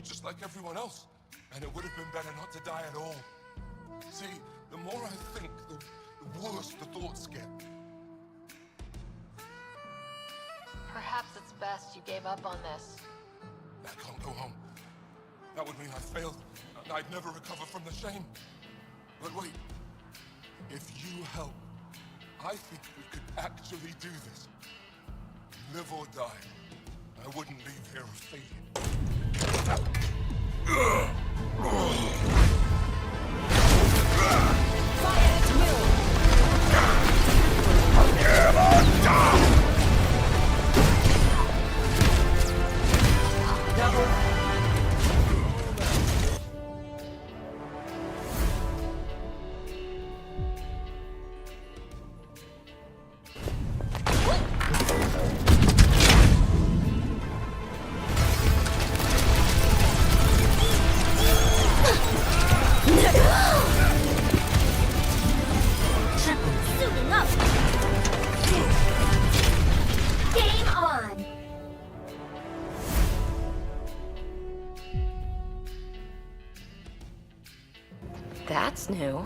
just like everyone else, and it would have been better not to die at all. See, the more I think, the worse the thoughts get. Perhaps it's best you gave up on this. I can't go home. That would mean I failed. I'd never recover from the shame. But wait, if you help, I think we could actually do this. Live or die, I wouldn't leave here a failure. Fire at will! Suiting up! Game on! That's new.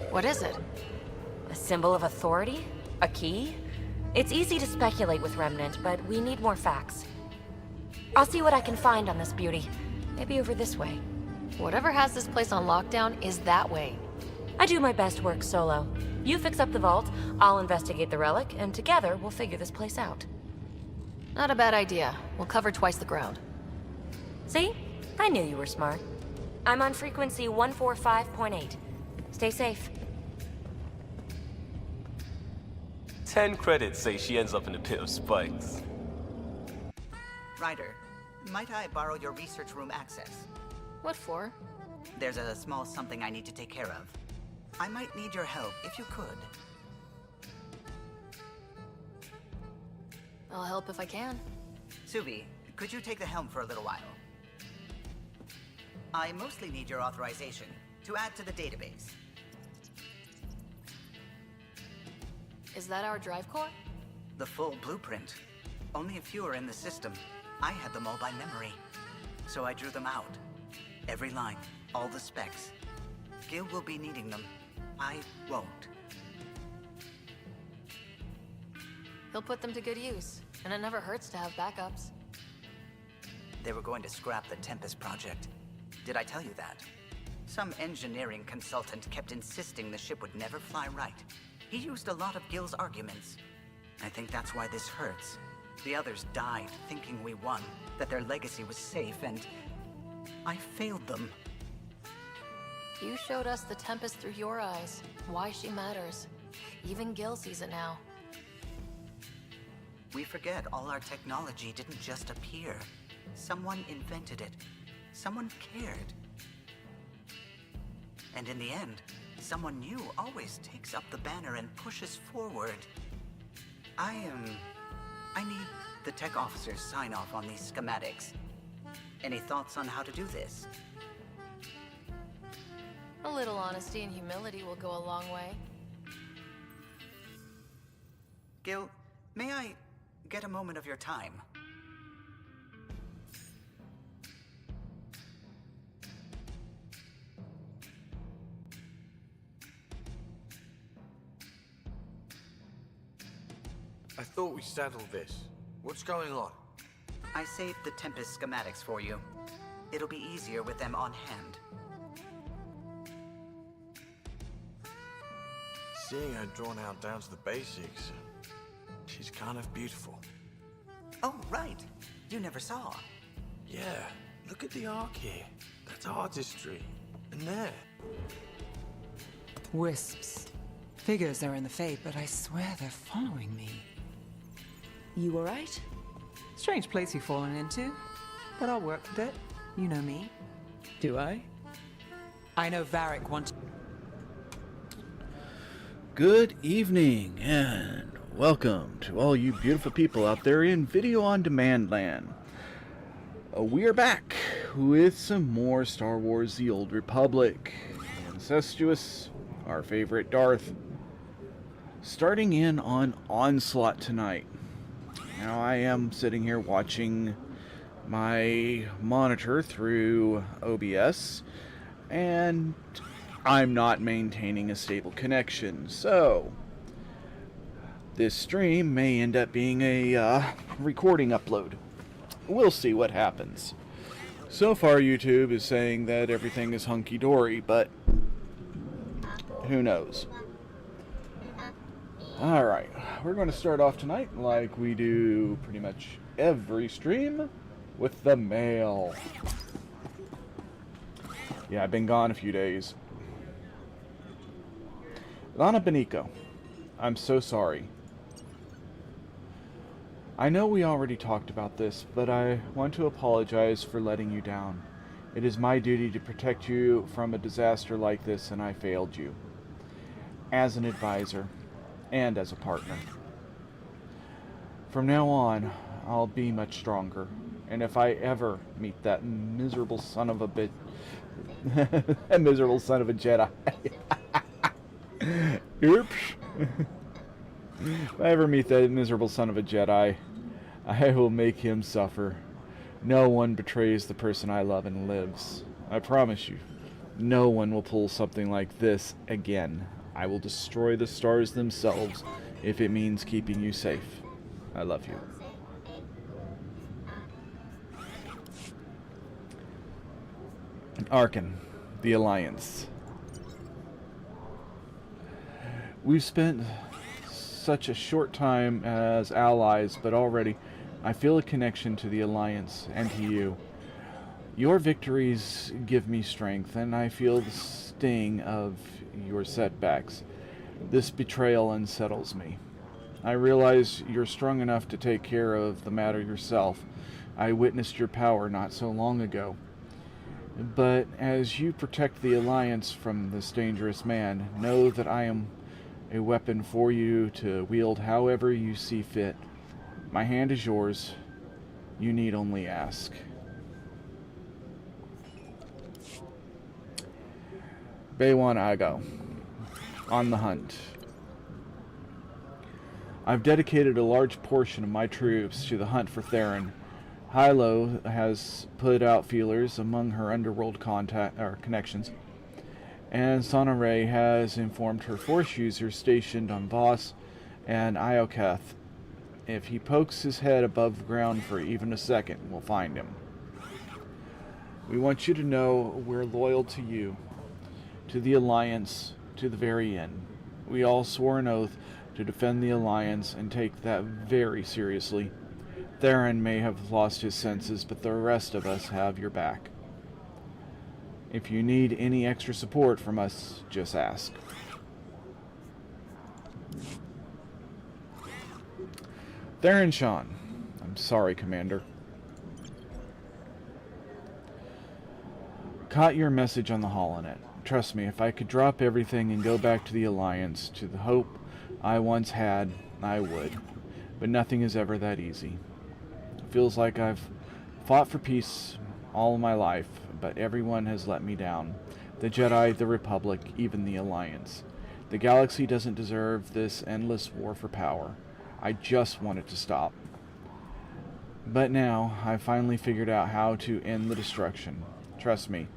What is it? A symbol of authority? A key? It's easy to speculate with Remnant, but we need more facts. I'll see what I can find on this beauty. Maybe over this way. Whatever has this place on lockdown is that way. I do my best work solo. You fix up the vault, I'll investigate the relic, and together we'll figure this place out. Not a bad idea. We'll cover twice the ground. See? I knew you were smart. I'm on frequency 145.8. Stay safe. 10 credits say she ends up in a pit of spikes. Ryder, might I borrow your research room access? What for? There's a small something I need to take care of. I might need your help if you could. I'll help if I can. Suvi, could you take the helm for a little while? I mostly need your authorization to add to the database. Is that our drive core? The full blueprint. Only a few are in the system. I had them all by memory. So I drew them out. Every line, all the specs. Gil will be needing them. I won't. He'll put them to good use, and it never hurts to have backups. They were going to scrap the Tempest project. Did I tell you that? Some engineering consultant kept insisting the ship would never fly right. He used a lot of Gil's arguments. I think that's why this hurts. The others died thinking we won, that their legacy was safe, and I failed them. You showed us the Tempest through your eyes, why she matters. Even Gil sees it now. We forget all our technology didn't just appear. Someone invented it. Someone cared. And in the end, someone new always takes up the banner and pushes forward. I need the tech officer's sign-off on these schematics. Any thoughts on how to do this? A little honesty and humility will go a long way. Gil, may I get a moment of your time? I thought we settled this. What's going on? I saved the Tempest schematics for you. It'll be easier with them on hand. Seeing her drawn out down to the basics, she's kind of beautiful. Oh, right. You never saw. Yeah, look at the arc here. That's artistry. And there. Wisps. Figures are in the Fate, but I swear they're following me. You alright? Strange place you've fallen into, but I'll work with it. You know me. Do I? I know Varric wants... Good evening, and welcome to all you beautiful people out there in Video On Demand land. We are back with some more Star Wars The Old Republic. And Cestious, our favorite Darth, starting in on Onslaught tonight. Now, I am sitting here watching my monitor through OBS, and I'm not maintaining a stable connection, so this stream may end up being a recording upload. We'll see what happens. So far, YouTube is saying that everything is hunky-dory, but who knows? Alright, we're going to start off tonight, like we do pretty much every stream, with the mail. Yeah, I've been gone a few days. Lana Benico, I'm so sorry. I know we already talked about this, but I want to apologize for letting you down. It is my duty to protect you from a disaster like this, and I failed you. As an advisor, and as a partner. From now on, I'll be much stronger, and if I ever meet that miserable son of a bit... a miserable son of a Jedi... Oops! If I ever meet that miserable son of a Jedi, I will make him suffer. No one betrays the person I love and lives. I promise you, no one will pull something like this again. I will destroy the stars themselves if it means keeping you safe. I love you. Arkan, the Alliance. We've spent such a short time as allies, but already I feel a connection to the Alliance and to you. Your victories give me strength, and I feel the sting of your setbacks. This betrayal unsettles me. I realize you're strong enough to take care of the matter yourself. I witnessed your power not so long ago. But as you protect the Alliance from this dangerous man, know that I am a weapon for you to wield however you see fit. My hand is yours. You need only ask. Baywan Ago. On the hunt. I've dedicated a large portion of my troops to the hunt for Theron. Hylo has put out feelers among her underworld connections, and Sonore has informed her force users stationed on Voss and Ioketh. If he pokes his head above the ground for even a second, we'll find him. We want you to know we're loyal to you, to the Alliance, to the very end. We all swore an oath to defend the Alliance and take that very seriously. Theron may have lost his senses, but the rest of us have your back. If you need any extra support from us, just ask. Theron Sean. I'm sorry, Commander. Caught your message on the holonet. Trust me, if I could drop everything and go back to the Alliance, to the hope I once had, I would. But nothing is ever that easy. It feels like I've fought for peace all my life, but everyone has let me down. The Jedi, the Republic, even the Alliance. The galaxy doesn't deserve this endless war for power. I just want it to stop. But now, I finally figured out how to end the destruction. Trust me.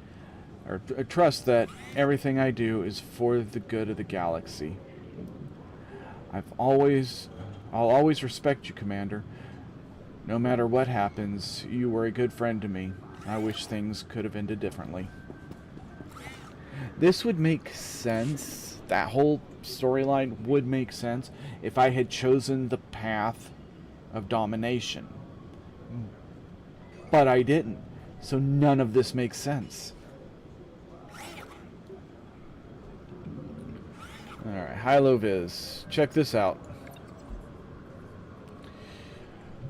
Or trust that everything I do is for the good of the galaxy. I'll always respect you, Commander. No matter what happens, you were a good friend to me. I wish things could have ended differently. This would make sense. That whole storyline would make sense if I had chosen the path of domination. But I didn't. So none of this makes sense. Alright, Hylo Viz. Check this out.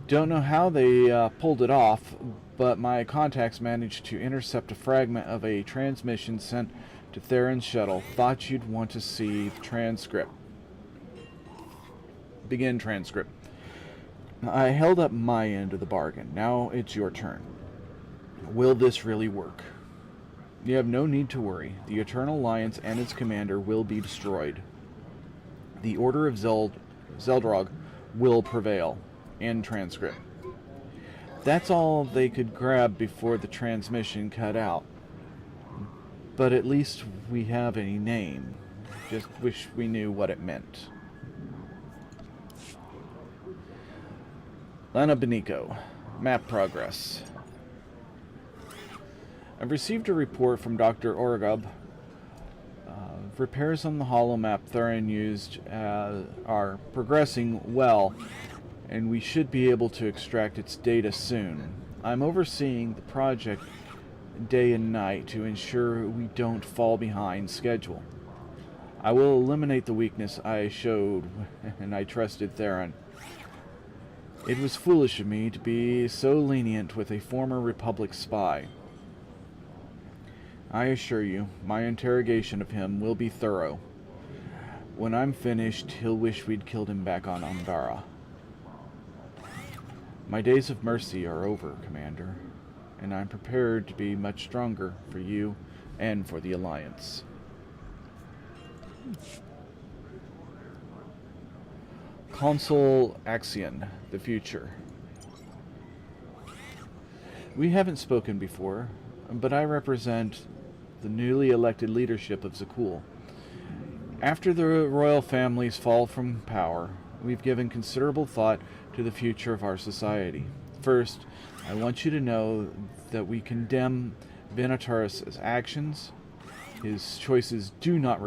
Don't know how they pulled it off, but my contacts managed to intercept a fragment of a transmission sent to Theron's shuttle. Thought you'd want to see the transcript. Begin transcript. I held up my end of the bargain. Now it's your turn. Will this really work? You have no need to worry. The Eternal Alliance and its commander will be destroyed. The Order of Zeldrog will prevail. and transcript. That's all they could grab before the transmission cut out. But at least we have a name. Just wish we knew what it meant. Lana Benico. Map progress. I've received a report from Dr. Orgub. Repairs on the holomap Thurin used are progressing well, and we should be able to extract its data soon. I'm overseeing the project day and night to ensure we don't fall behind schedule. I will eliminate the weakness I showed when I trusted Theron. It was foolish of me to be so lenient with a former Republic spy. I assure you, my interrogation of him will be thorough. When I'm finished, he'll wish we'd killed him back on Umbara. My days of mercy are over, Commander, and I'm prepared to be much stronger for you and for the Alliance. Consul Axion, the future. We haven't spoken before, but I represent the newly elected leadership of Zakul. After the royal family's fall from power, we've given considerable thought to the future of our society. First, I want you to know that we condemn Venator's actions. His choices do not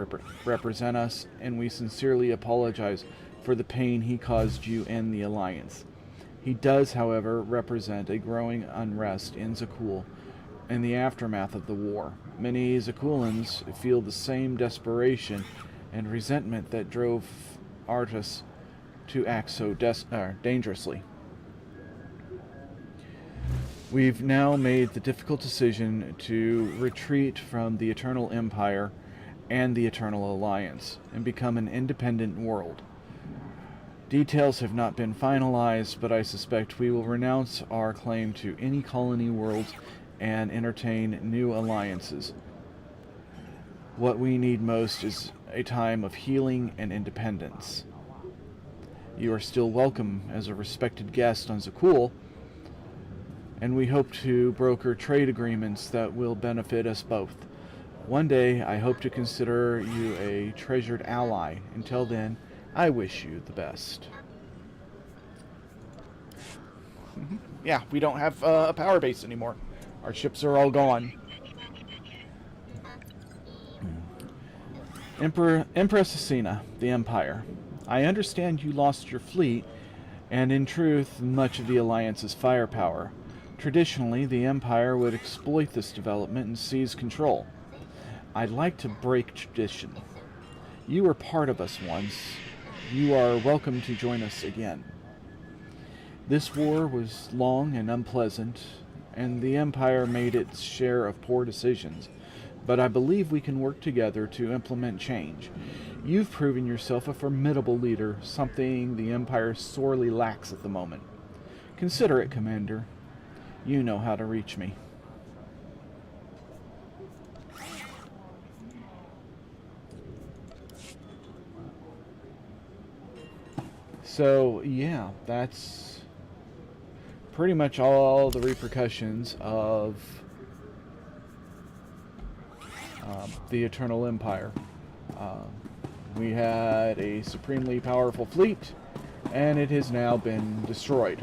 represent us, and we sincerely apologize for the pain he caused you and the Alliance. He does, however, represent a growing unrest in Zakul and the aftermath of the war. Many Zakulans feel the same desperation and resentment that drove Artus to act so dangerously. We've now made the difficult decision to retreat from the Eternal Empire and the Eternal Alliance and become an independent world. Details have not been finalized, but I suspect we will renounce our claim to any colony worlds and entertain new alliances. What we need most is a time of healing and independence. You are still welcome as a respected guest on Zakul, and we hope to broker trade agreements that will benefit us both. One day, I hope to consider you a treasured ally. Until then, I wish you the best. Yeah, we don't have a power base anymore. Our ships are all gone. Empress Asina, the Empire. I understand you lost your fleet, and in truth, much of the Alliance's firepower. Traditionally, the Empire would exploit this development and seize control. I'd like to break tradition. You were part of us once. You are welcome to join us again. This war was long and unpleasant, and the Empire made its share of poor decisions, but I believe we can work together to implement change. You've proven yourself a formidable leader, something the Empire sorely lacks at the moment. Consider it, Commander. You know how to reach me. So, yeah, that's pretty much all the repercussions of the Eternal Empire. We had a supremely powerful fleet, and it has now been destroyed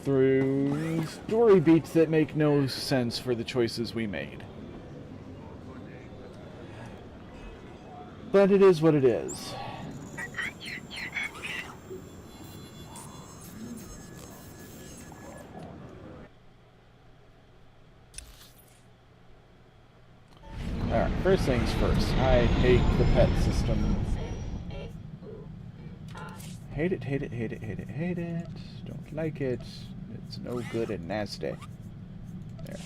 through story beats that make no sense for the choices we made. But it is what it is. Alright, first things first. I hate the pet system. Hate it, hate it, hate it, hate it, hate it. Don't like it. It's no good and nasty. There.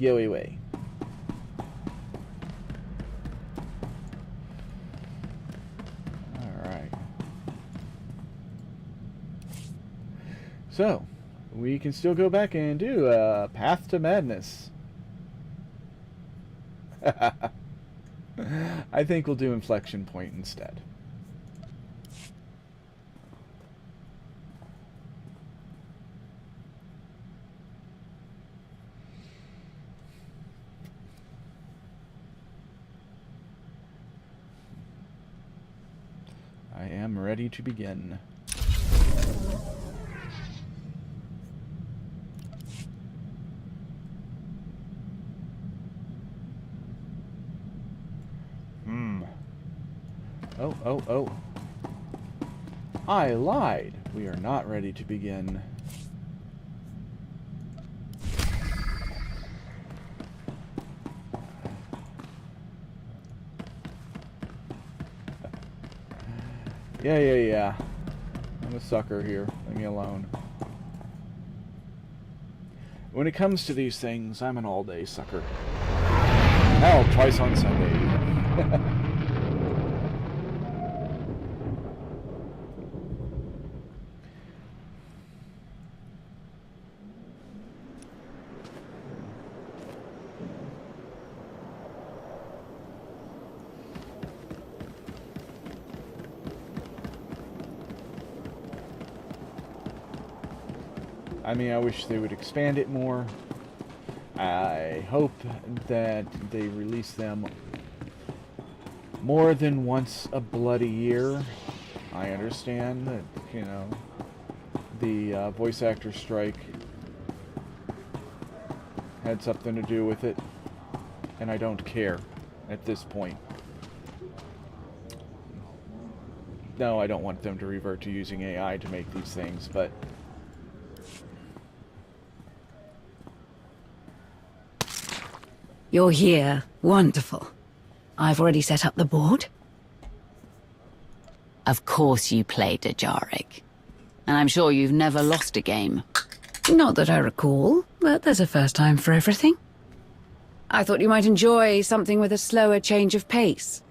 Go away. Alright. So, we can still go back and do a Path to Madness. I think we'll do Inflection Point instead. ready to begin. Oh. I lied. We are not ready to begin. Yeah. I'm a sucker here. Leave me alone. When it comes to these things, I'm an all-day sucker. Hell, twice on Sunday. I mean, I wish they would expand it more. I hope that they release them more than once a bloody year. I understand that, you know, the voice actor strike had something to do with it, and I don't care at this point. No, I don't want them to revert to using AI to make these things, but You're here. Wonderful. I've already set up the board. Of course you played Ajaric. And I'm sure you've never lost a game. Not that I recall, but there's a first time for everything. I thought you might enjoy something with a slower change of pace.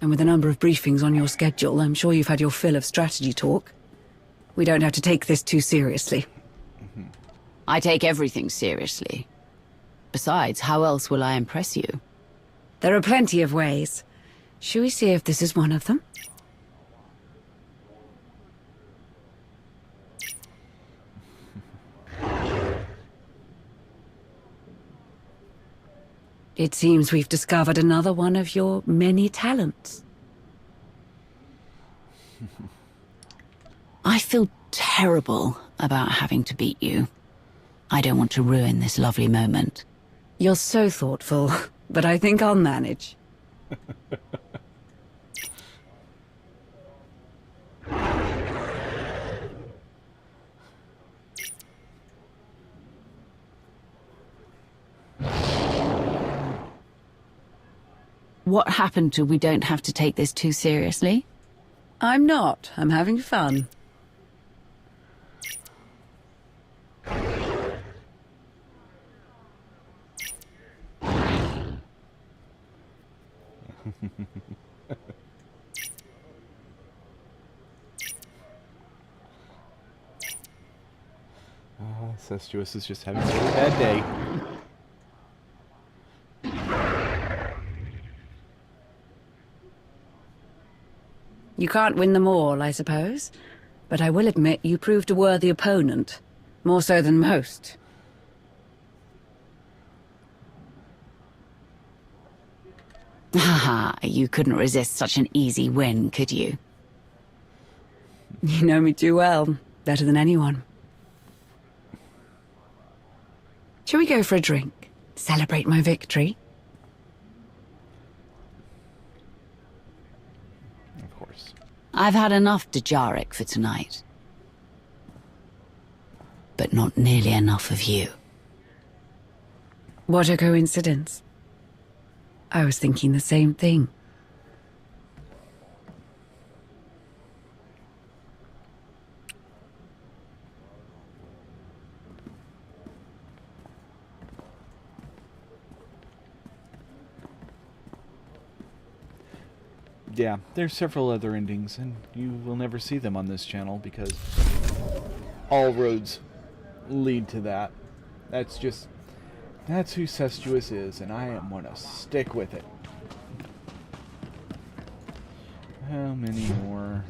And with a number of briefings on your schedule, I'm sure you've had your fill of strategy talk. We don't have to take this too seriously. I take everything seriously. Besides, how else will I impress you? There are plenty of ways. Shall we see if this is one of them? It seems we've discovered another one of your many talents. I feel terrible about having to beat you. I don't want to ruin this lovely moment. You're so thoughtful, but I think I'll manage. What happened to we don't have to take this too seriously? I'm not. I'm having fun. Cestious is just having a really bad day. You can't win them all, I suppose. But I will admit you proved a worthy opponent. More so than most. Haha, you couldn't resist such an easy win, could you? You know me too well. Better than anyone. Shall we go for a drink? Celebrate my victory? Of course. I've had enough Ajaric for tonight. But not nearly enough of you. What a coincidence. I was thinking the same thing. Yeah, there's several other endings, and you will never see them on this channel because all roads lead to that. That's who Cestious is, and I am gonna stick with it. How many more?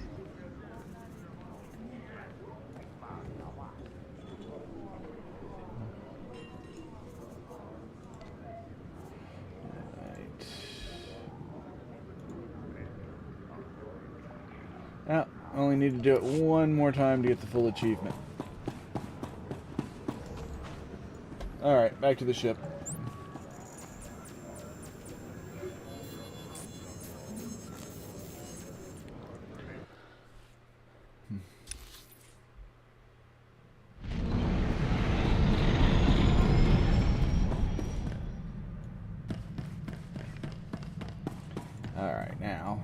only need to do it one more time to get the full achievement. Alright, back to the ship. Alright, now.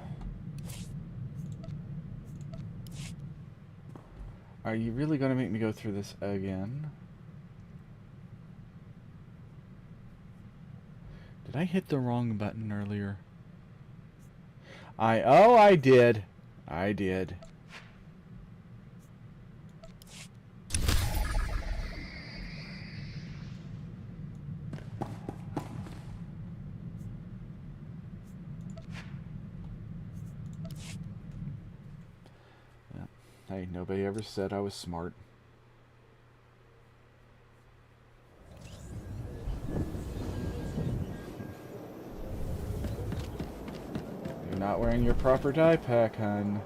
Are you really going to make me go through this again? Did I hit the wrong button earlier? Oh, I did. I did. Hey, nobody ever said I was smart. You're not wearing your proper dye pack, hun.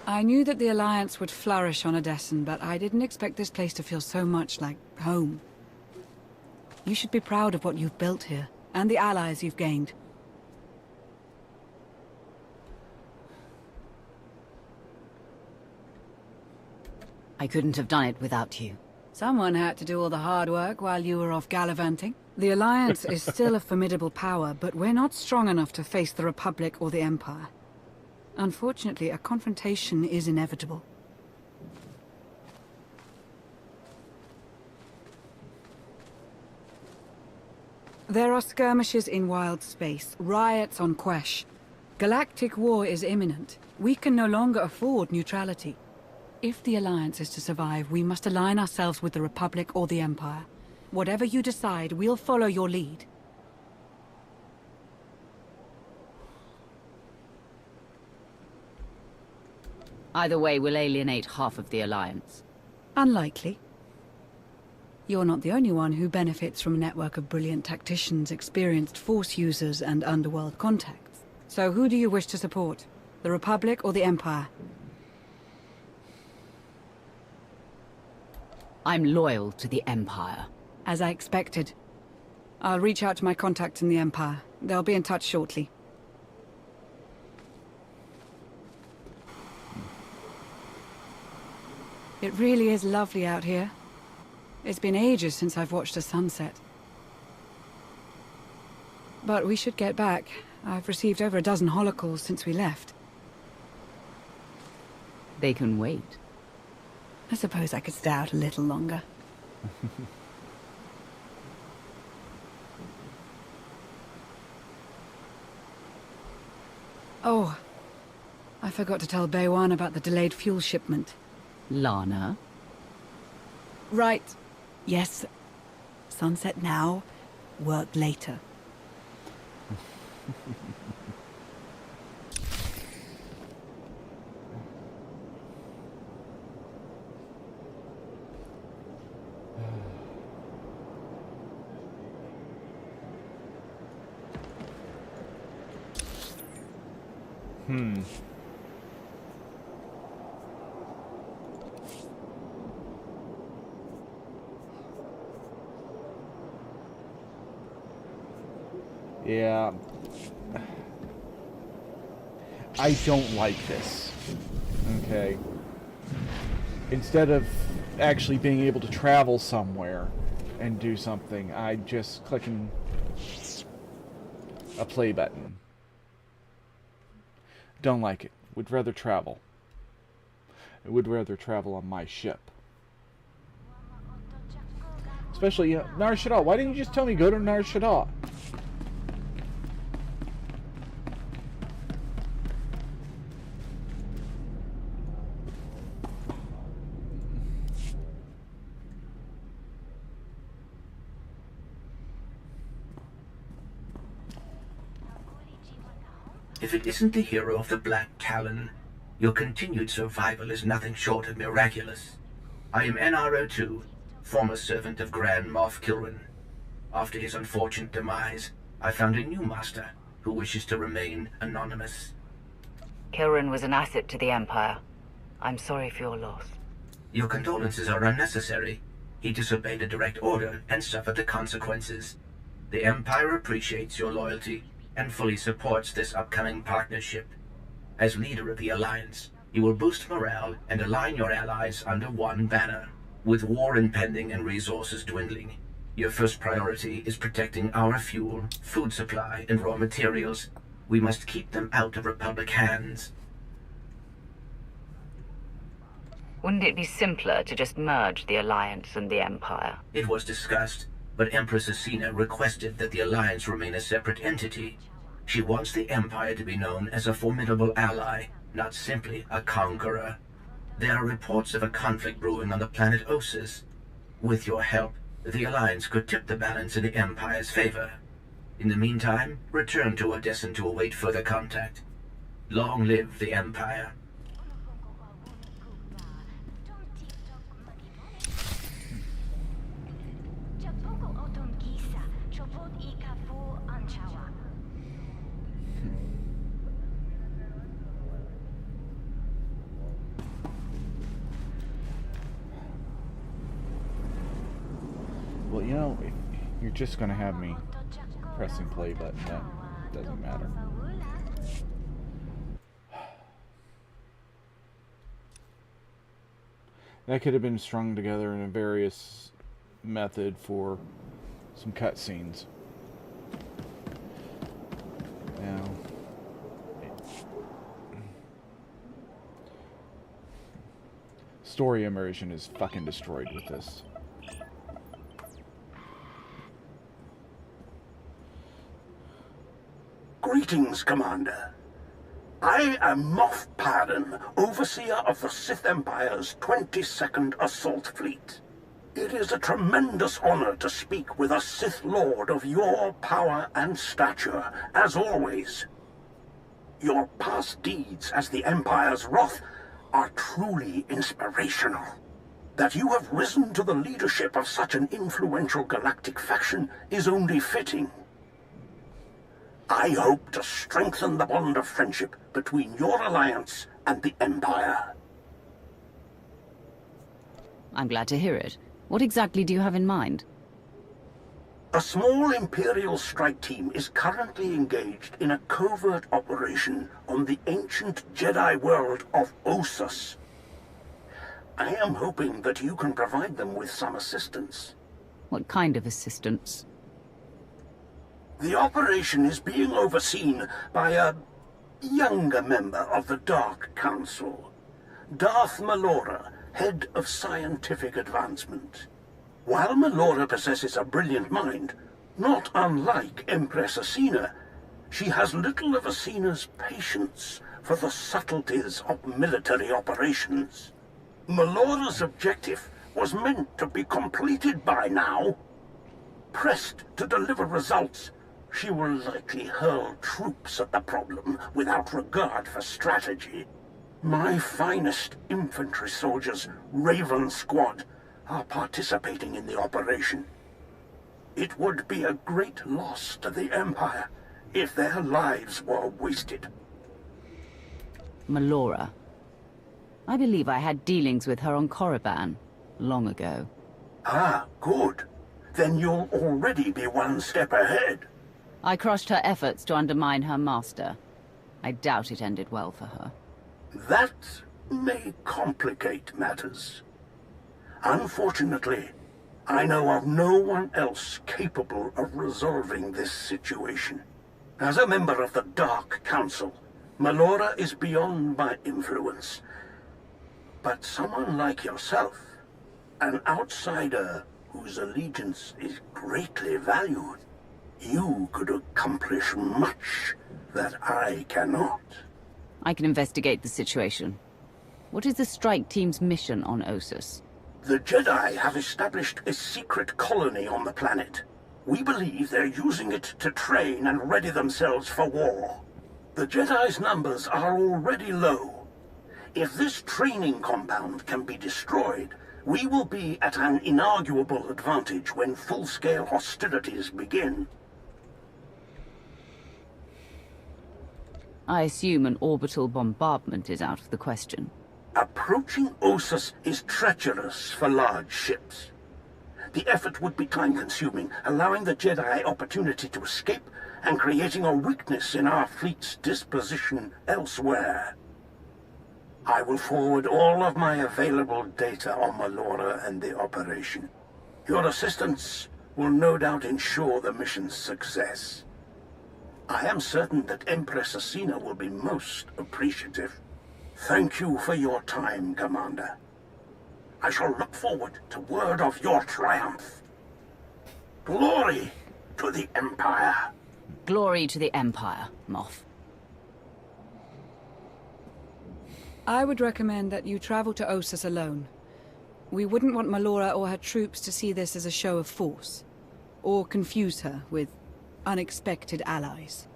I knew that the Alliance would flourish on Odessen, but I didn't expect this place to feel so much like home. You should be proud of what you've built here, and the allies you've gained. I couldn't have done it without you. Someone had to do all the hard work while you were off gallivanting. The Alliance is still a formidable power, but we're not strong enough to face the Republic or the Empire. Unfortunately, a confrontation is inevitable. There are skirmishes in wild space, riots on Quesh. Galactic war is imminent. We can no longer afford neutrality. If the Alliance is to survive, we must align ourselves with the Republic or the Empire. Whatever you decide, we'll follow your lead. Either way will alienate half of the Alliance. Unlikely. You're not the only one who benefits from a network of brilliant tacticians, experienced Force users, and underworld contacts. So who do you wish to support? The Republic or the Empire? I'm loyal to the Empire. As I expected. I'll reach out to my contacts in the Empire. They'll be in touch shortly. It really is lovely out here. It's been ages since I've watched a sunset. But we should get back. I've received over a dozen holocalls since we left. They can wait. I suppose I could stay out a little longer. Oh, I forgot to tell Baywan about the delayed fuel shipment. Lana? Right. Yes. Sunset now, work later. Yeah. I don't like this. Okay. Instead of actually being able to travel somewhere and do something, I'm just clicking a play button. Don't like it. Would rather travel. I would rather travel on my ship. Especially Nar Shaddaa. Why didn't you just tell me go to Nar Shaddaa? If it isn't the hero of the Black Talon, your continued survival is nothing short of miraculous. I am NRO2, former servant of Grand Moff Kilran. After his unfortunate demise, I found a new master who wishes to remain anonymous. Kilran was an asset to the Empire. I'm sorry for your loss. Your condolences are unnecessary. He disobeyed a direct order and suffered the consequences. The Empire appreciates your loyalty and fully supports this upcoming partnership. As leader of the Alliance, you will boost morale and align your allies under one banner. With war impending and resources dwindling, your first priority is protecting our fuel, food supply, and raw materials. We must keep them out of Republic hands. Wouldn't it be simpler to just merge the Alliance and the Empire? It was discussed, but Empress Asina requested that the Alliance remain a separate entity. She wants the Empire to be known as a formidable ally, not simply a conqueror. There are reports of a conflict brewing on the planet Ossus. With your help, the Alliance could tip the balance in the Empire's favor. In the meantime, return to Odesson to await further contact. Long live the Empire. Well, you know, you're just gonna have me pressing play button. That doesn't matter. That could have been strung together in a various method for some cutscenes. Now, story immersion is fucking destroyed with this. Greetings, Commander. I am Moff Pardon, Overseer of the Sith Empire's 22nd Assault Fleet. It is a tremendous honor to speak with a Sith Lord of your power and stature, as always. Your past deeds as the Empire's wrath are truly inspirational. That you have risen to the leadership of such an influential galactic faction is only fitting. I hope to strengthen the bond of friendship between your alliance and the Empire. I'm glad to hear it. What exactly do you have in mind? A small Imperial strike team is currently engaged in a covert operation on the ancient Jedi world of Ossus. I am hoping that you can provide them with some assistance. What kind of assistance? The operation is being overseen by a younger member of the Dark Council, Darth Malora, head of scientific advancement. While Malora possesses a brilliant mind, not unlike Empress Asina, she has little of Asina's patience for the subtleties of military operations. Malora's objective was meant to be completed by now. Pressed to deliver results, she will likely hurl troops at the problem without regard for strategy. My finest infantry soldiers, Raven Squad, are participating in the operation. It would be a great loss to the Empire if their lives were wasted. Malora. I believe I had dealings with her on Korriban long ago. Ah, good. Then you'll already be one step ahead. I crushed her efforts to undermine her master. I doubt it ended well for her. That may complicate matters. Unfortunately, I know of no one else capable of resolving this situation. As a member of the Dark Council, Malora is beyond my influence. But someone like yourself, an outsider whose allegiance is greatly valued, you could accomplish much that I cannot. I can investigate the situation. What is the strike team's mission on Ossus? The Jedi have established a secret colony on the planet. We believe they're using it to train and ready themselves for war. The Jedi's numbers are already low. If this training compound can be destroyed, we will be at an inarguable advantage when full-scale hostilities begin. I assume an orbital bombardment is out of the question. Approaching Ossus is treacherous for large ships. The effort would be time-consuming, allowing the Jedi opportunity to escape and creating a weakness in our fleet's disposition elsewhere. I will forward all of my available data on Melora and the operation. Your assistance will no doubt ensure the mission's success. I am certain that Empress Asina will be most appreciative. Thank you for your time, Commander. I shall look forward to word of your triumph. Glory to the Empire. Glory to the Empire, Moff. I would recommend that you travel to Ossus alone. We wouldn't want Melora or her troops to see this as a show of force, or confuse her with unexpected allies.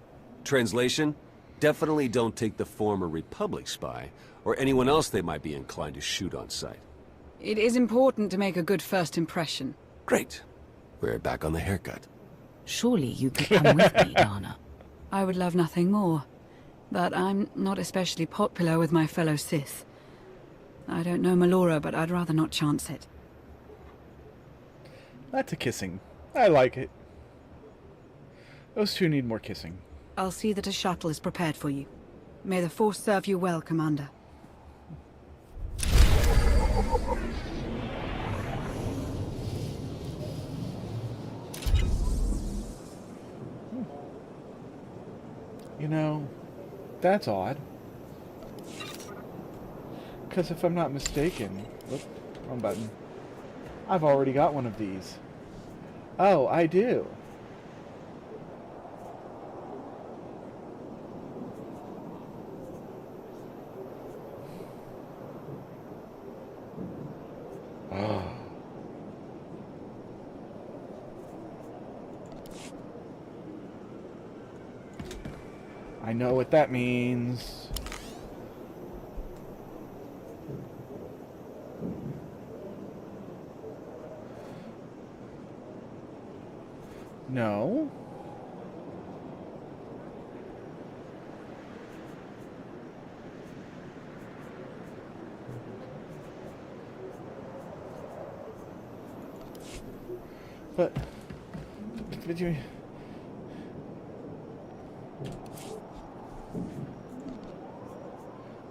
Translation? Definitely don't take the former Republic spy, or anyone else they might be inclined to shoot on sight. It is important to make a good first impression. Great. We're back on the haircut. Surely you could come with me, Dana. I would love nothing more. But I'm not especially popular with my fellow Sith. I don't know Melora, but I'd rather not chance it. That's a kissing. I like it. Those two need more kissing. I'll see that a shuttle is prepared for you. May the Force serve you well, Commander. You know, that's odd. Because if I'm not mistaken... Whoop, wrong button. I've already got one of these. Oh, I do. Oh. I know what that means. No. But you...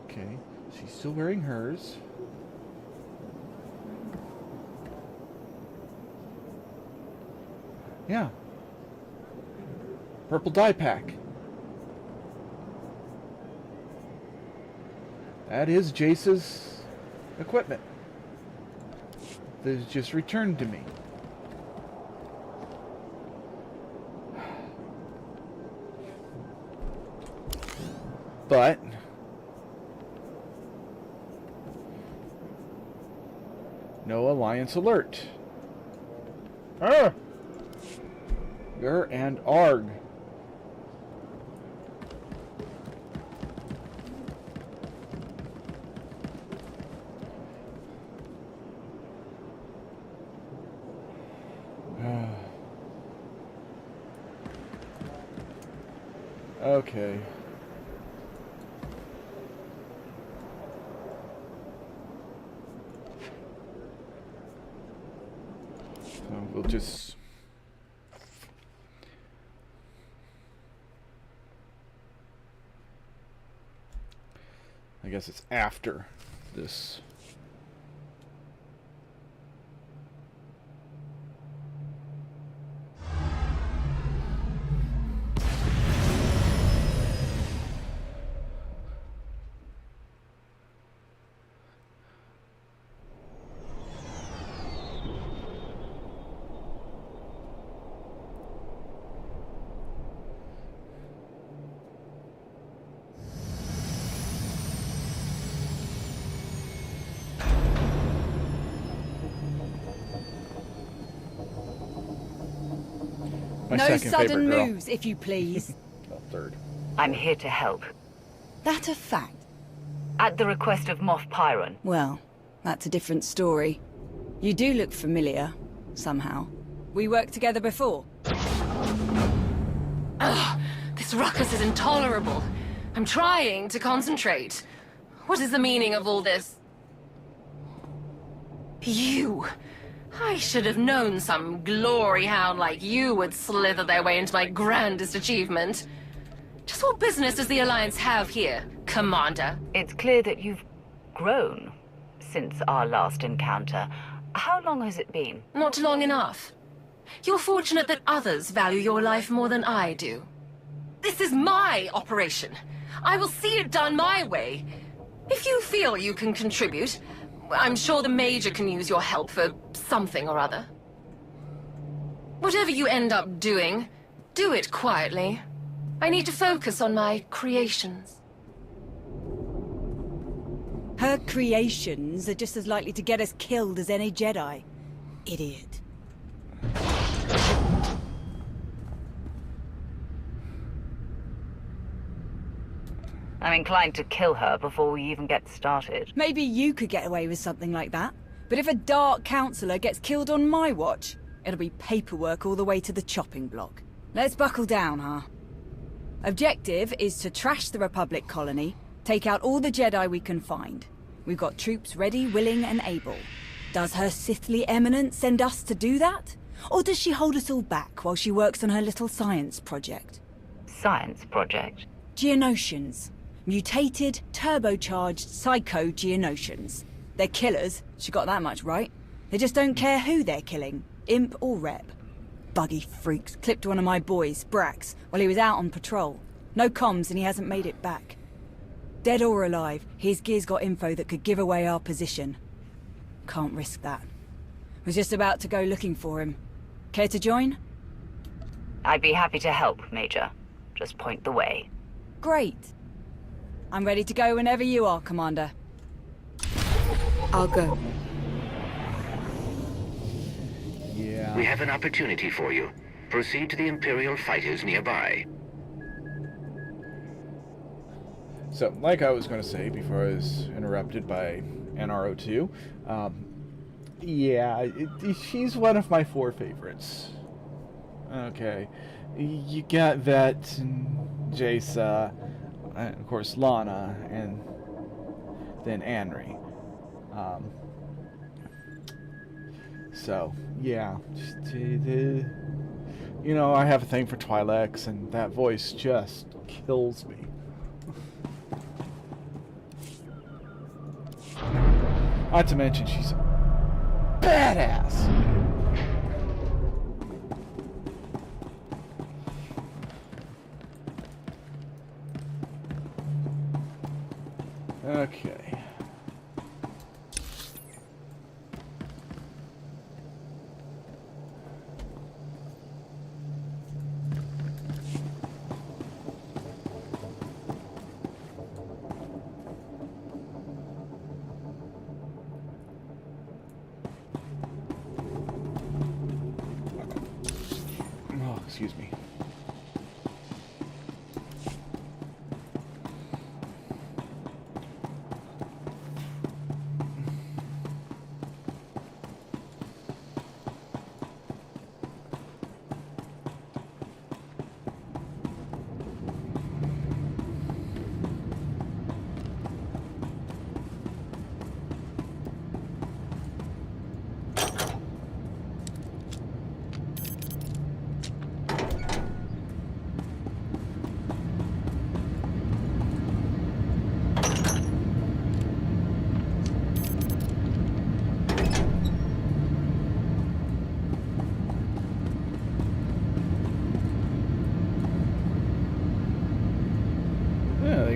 Okay, she's still wearing hers. Yeah. Purple dye pack. That is Jace's equipment. That is just returned to me. But no alliance alert. Gur and Arg. Okay. So we'll just... I guess it's after this. No sudden moves, if you please. Oh, third. I'm here to help. That a fact? At the request of Moff Pyron. Well, that's a different story. You do look familiar, somehow. We worked together before. Ugh, this ruckus is intolerable. I'm trying to concentrate. What is the meaning of all this? You! I should have known some glory hound like you would slither their way into my grandest achievement. Just what business does the Alliance have here, Commander? It's clear that you've grown since our last encounter. How long has it been? Not long enough. You're fortunate that others value your life more than I do. This is my operation. I will see it done my way. If you feel you can contribute, I'm sure the Major can use your help for something or other. Whatever you end up doing, do it quietly. I need to focus on my creations. Her creations are just as likely to get us killed as any Jedi. Idiot. I'm inclined to kill her before we even get started. Maybe you could get away with something like that. But if a Dark Councillor gets killed on my watch, it'll be paperwork all the way to the chopping block. Let's buckle down, huh? Objective is to trash the Republic colony, take out all the Jedi we can find. We've got troops ready, willing, and able. Does Her Sithly Eminence send us to do that? Or does she hold us all back while she works on her little science project? Science project? Geonosians. Mutated, turbocharged psycho-Geonosians. They're killers, she got that much right. They just don't care who they're killing, imp or rep. Buggy freaks clipped one of my boys, Brax, while he was out on patrol. No comms and he hasn't made it back. Dead or alive, his gear's got info that could give away our position. Can't risk that. Was just about to go looking for him. Care to join? I'd be happy to help, Major. Just point the way. Great. I'm ready to go whenever you are, Commander. I'll go. Yeah. We have an opportunity for you. Proceed to the Imperial fighters nearby. So, like I was going to say before I was interrupted by NRO2, yeah, she's one of my 4 favorites. Okay. You got Vet, and Jace, of course Lana, and then Anri. So, yeah. You know, I have a thing for Twi'leks, and that voice just kills me. Not to mention, she's badass. Okay. Oh, excuse me.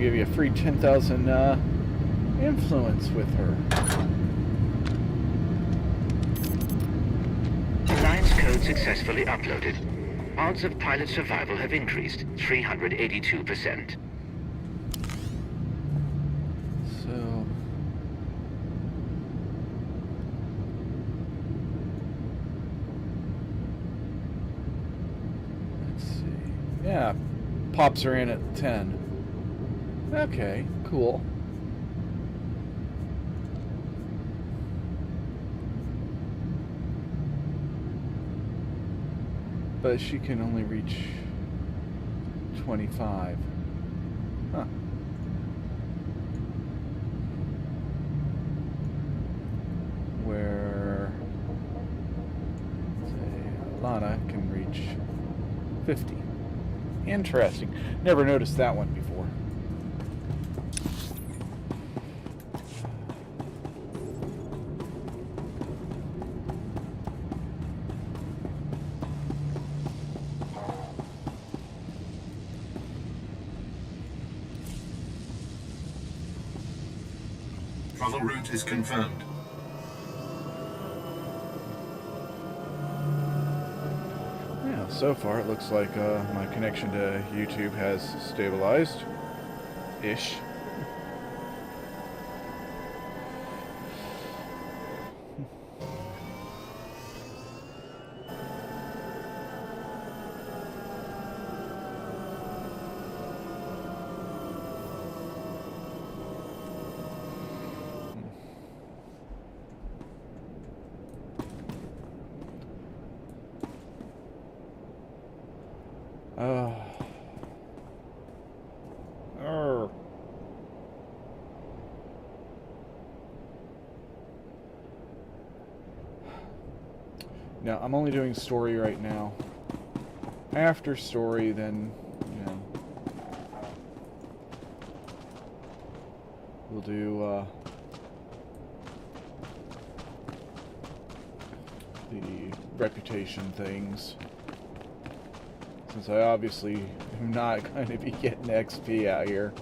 Give you a free 10,000 influence with her. Alliance code successfully uploaded. Odds of pilot survival have increased 382%. So... let's see. Yeah. pops her in at 10. Okay, cool. But she can only reach 25. Huh. Where, say, Lana can reach 50. Interesting. Never noticed that one before. Travel route is confirmed. Yeah, so far it looks like my connection to YouTube has stabilized-ish. Now, I'm only doing story right now. After story, then, you know, we'll do, the reputation things. Since I obviously am not going to be getting XP out here.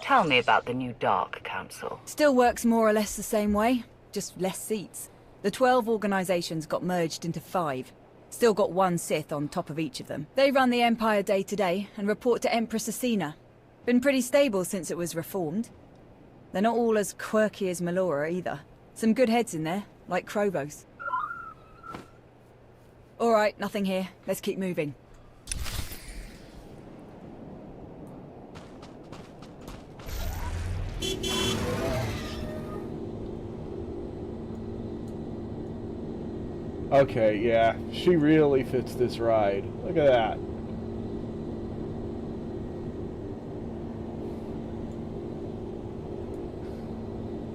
Tell me about the new Dark Council. Still works more or less the same way, just less seats. The 12 organizations got merged into 5. Still got 1 Sith on top of each of them. They run the Empire day to day and report to Empress Asina. Been pretty stable since it was reformed. They're not all as quirky as Melora either. Some good heads in there, like Krobos. Alright, nothing here. Let's keep moving. Okay, yeah, she really fits this ride. Look at that.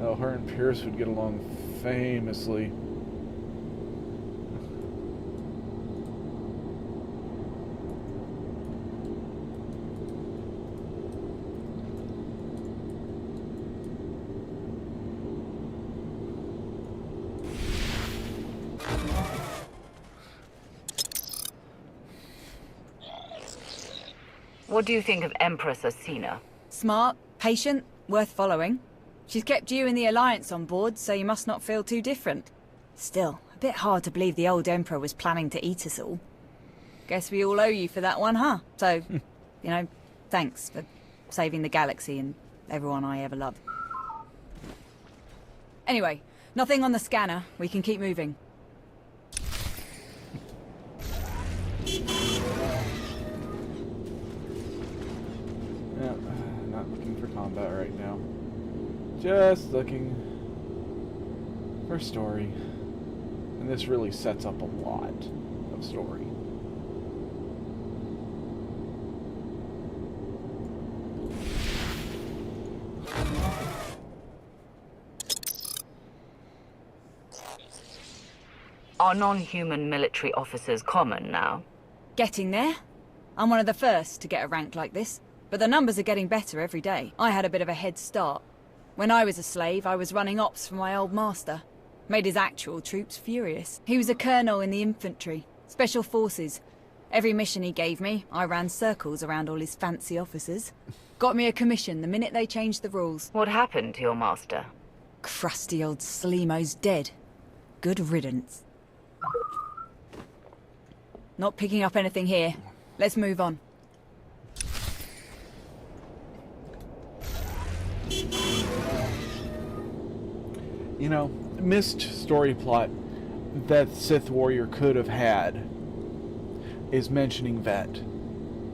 Oh, her and Pierce would get along famously. What do you think of Empress Asina? Smart, patient, worth following. She's kept you and the Alliance on board, so you must not feel too different. Still, a bit hard to believe the old Emperor was planning to eat us all. Guess we all owe you for that one, huh? So, you know, thanks for saving the galaxy and everyone I ever loved. Anyway, nothing on the scanner. We can keep moving. Yeah, not looking for combat right now. Just looking for story. And this really sets up a lot of story. Are non-human military officers common now? Getting there. I'm one of the first to get a rank like this, but the numbers are getting better every day. I had a bit of a head start. When I was a slave, I was running ops for my old master. Made his actual troops furious. He was a colonel in the infantry, special forces. Every mission he gave me, I ran circles around all his fancy officers. Got me a commission the minute they changed the rules. What happened to your master? Crusty old Sleemo's dead. Good riddance. Not picking up anything here. Let's move on. You know, missed story plot that Sith Warrior could have had is mentioning Vet.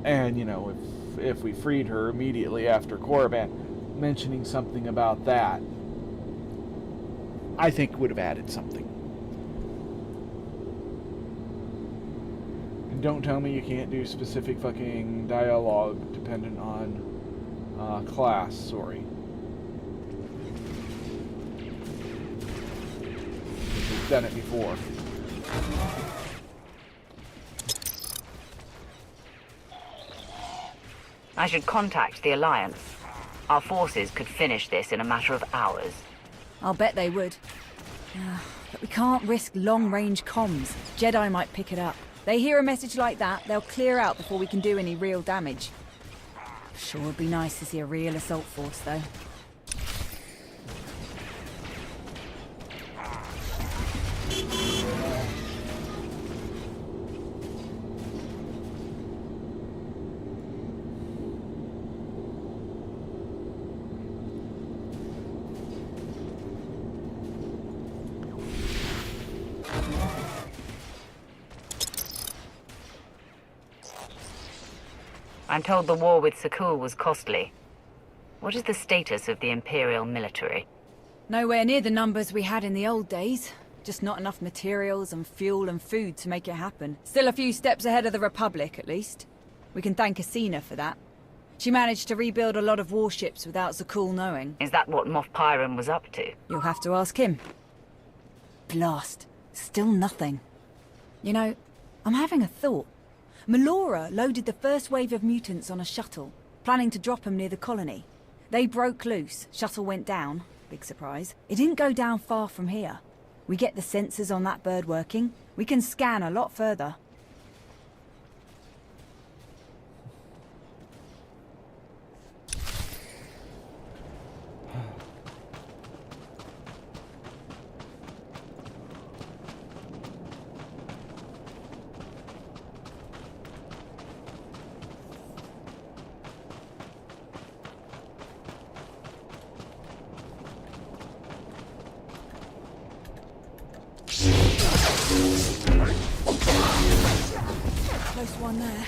And, you know, if we freed her immediately after Korriban, mentioning something about that, I think would have added something. And don't tell me you can't do specific fucking dialogue dependent on class, sorry. We've done it before. I should contact the Alliance. Our forces could finish this in a matter of hours. I'll bet they would. But we can't risk long-range comms. Jedi might pick it up. They hear a message like that, they'll clear out before we can do any real damage. Sure would be nice to see a real assault force, though. I'm told the war with Sakul was costly. What is the status of the Imperial military? Nowhere near the numbers we had in the old days. Just not enough materials and fuel and food to make it happen. Still a few steps ahead of the Republic, at least. We can thank Asina for that. She managed to rebuild a lot of warships without Sakul knowing. Is that what Moff Pyram was up to? You'll have to ask him. Blast. Still nothing. You know, I'm having a thought. Melora loaded the first wave of mutants on a shuttle, planning to drop them near the colony. They broke loose, shuttle went down, big surprise. It didn't go down far from here. We get the sensors on that bird working, we can scan a lot further. Close one there.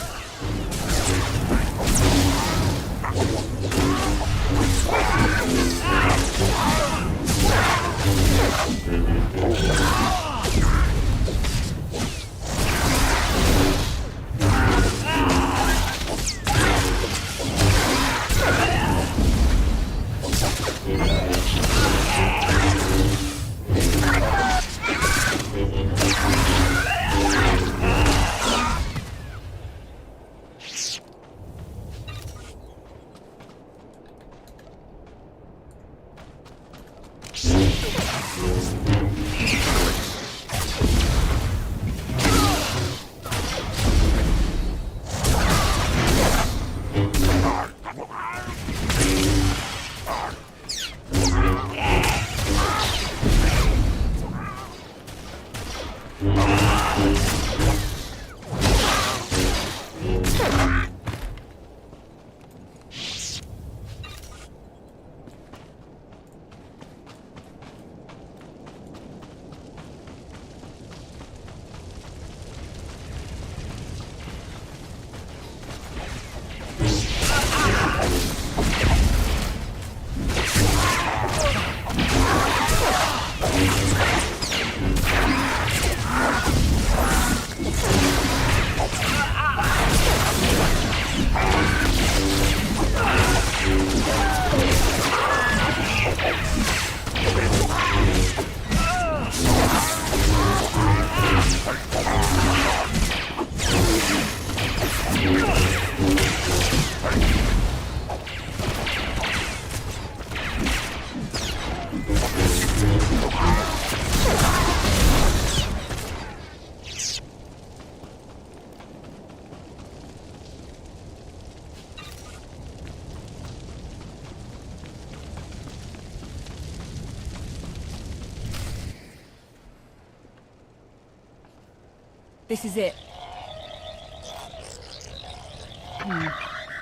This is it.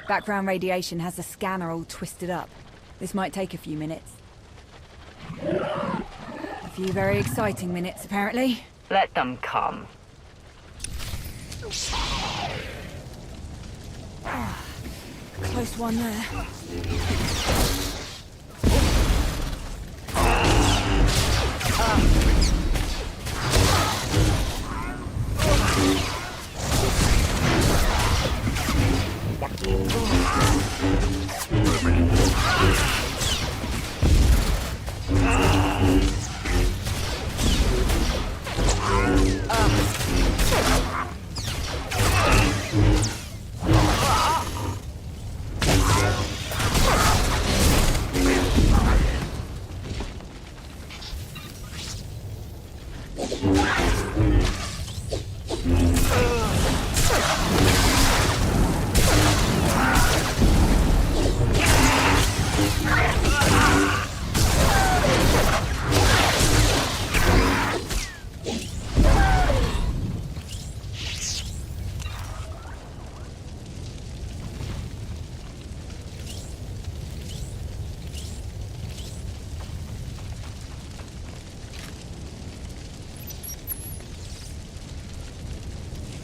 Background radiation has the scanner all twisted up. This might take a few minutes. A few very exciting minutes, apparently. Let them come. Close one there.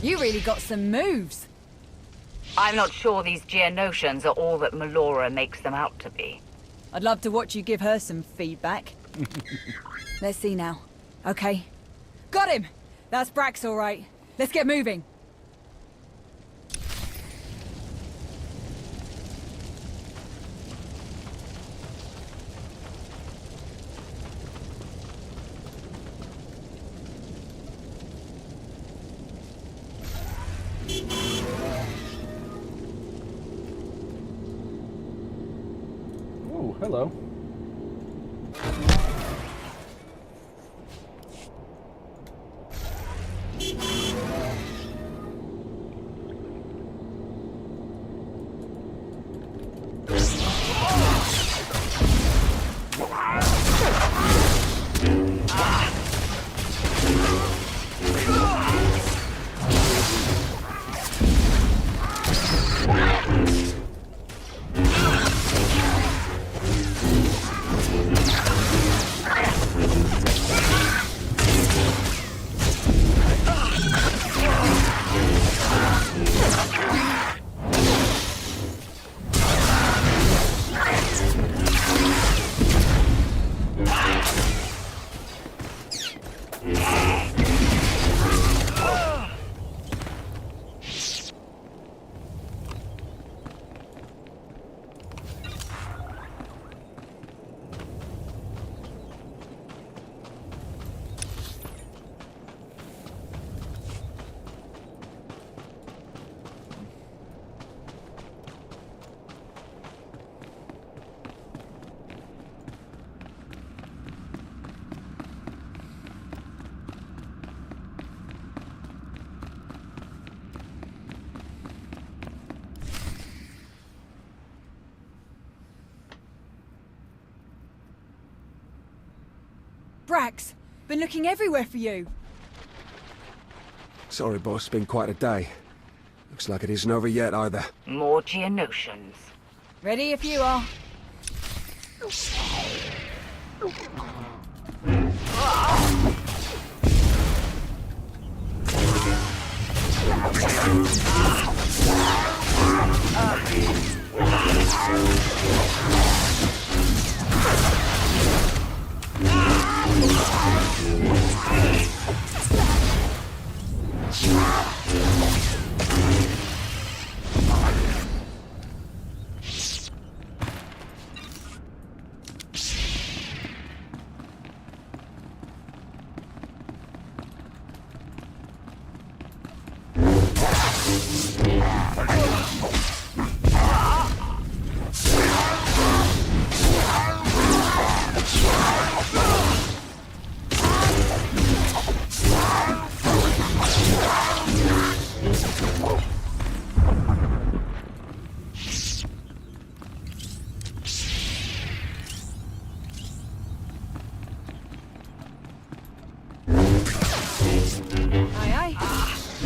You really got some moves. I'm not sure these Geonosians are all that Melora makes them out to be. I'd love to watch you give her some feedback. Let's see now. Okay. Got him! That's Brax, all right. Let's get moving. Oh, hello. Brax, been looking everywhere for you. Sorry, boss. Been quite a day. Looks like it isn't over yet, either. More Geonosians. Ready if you are. Aye, aye.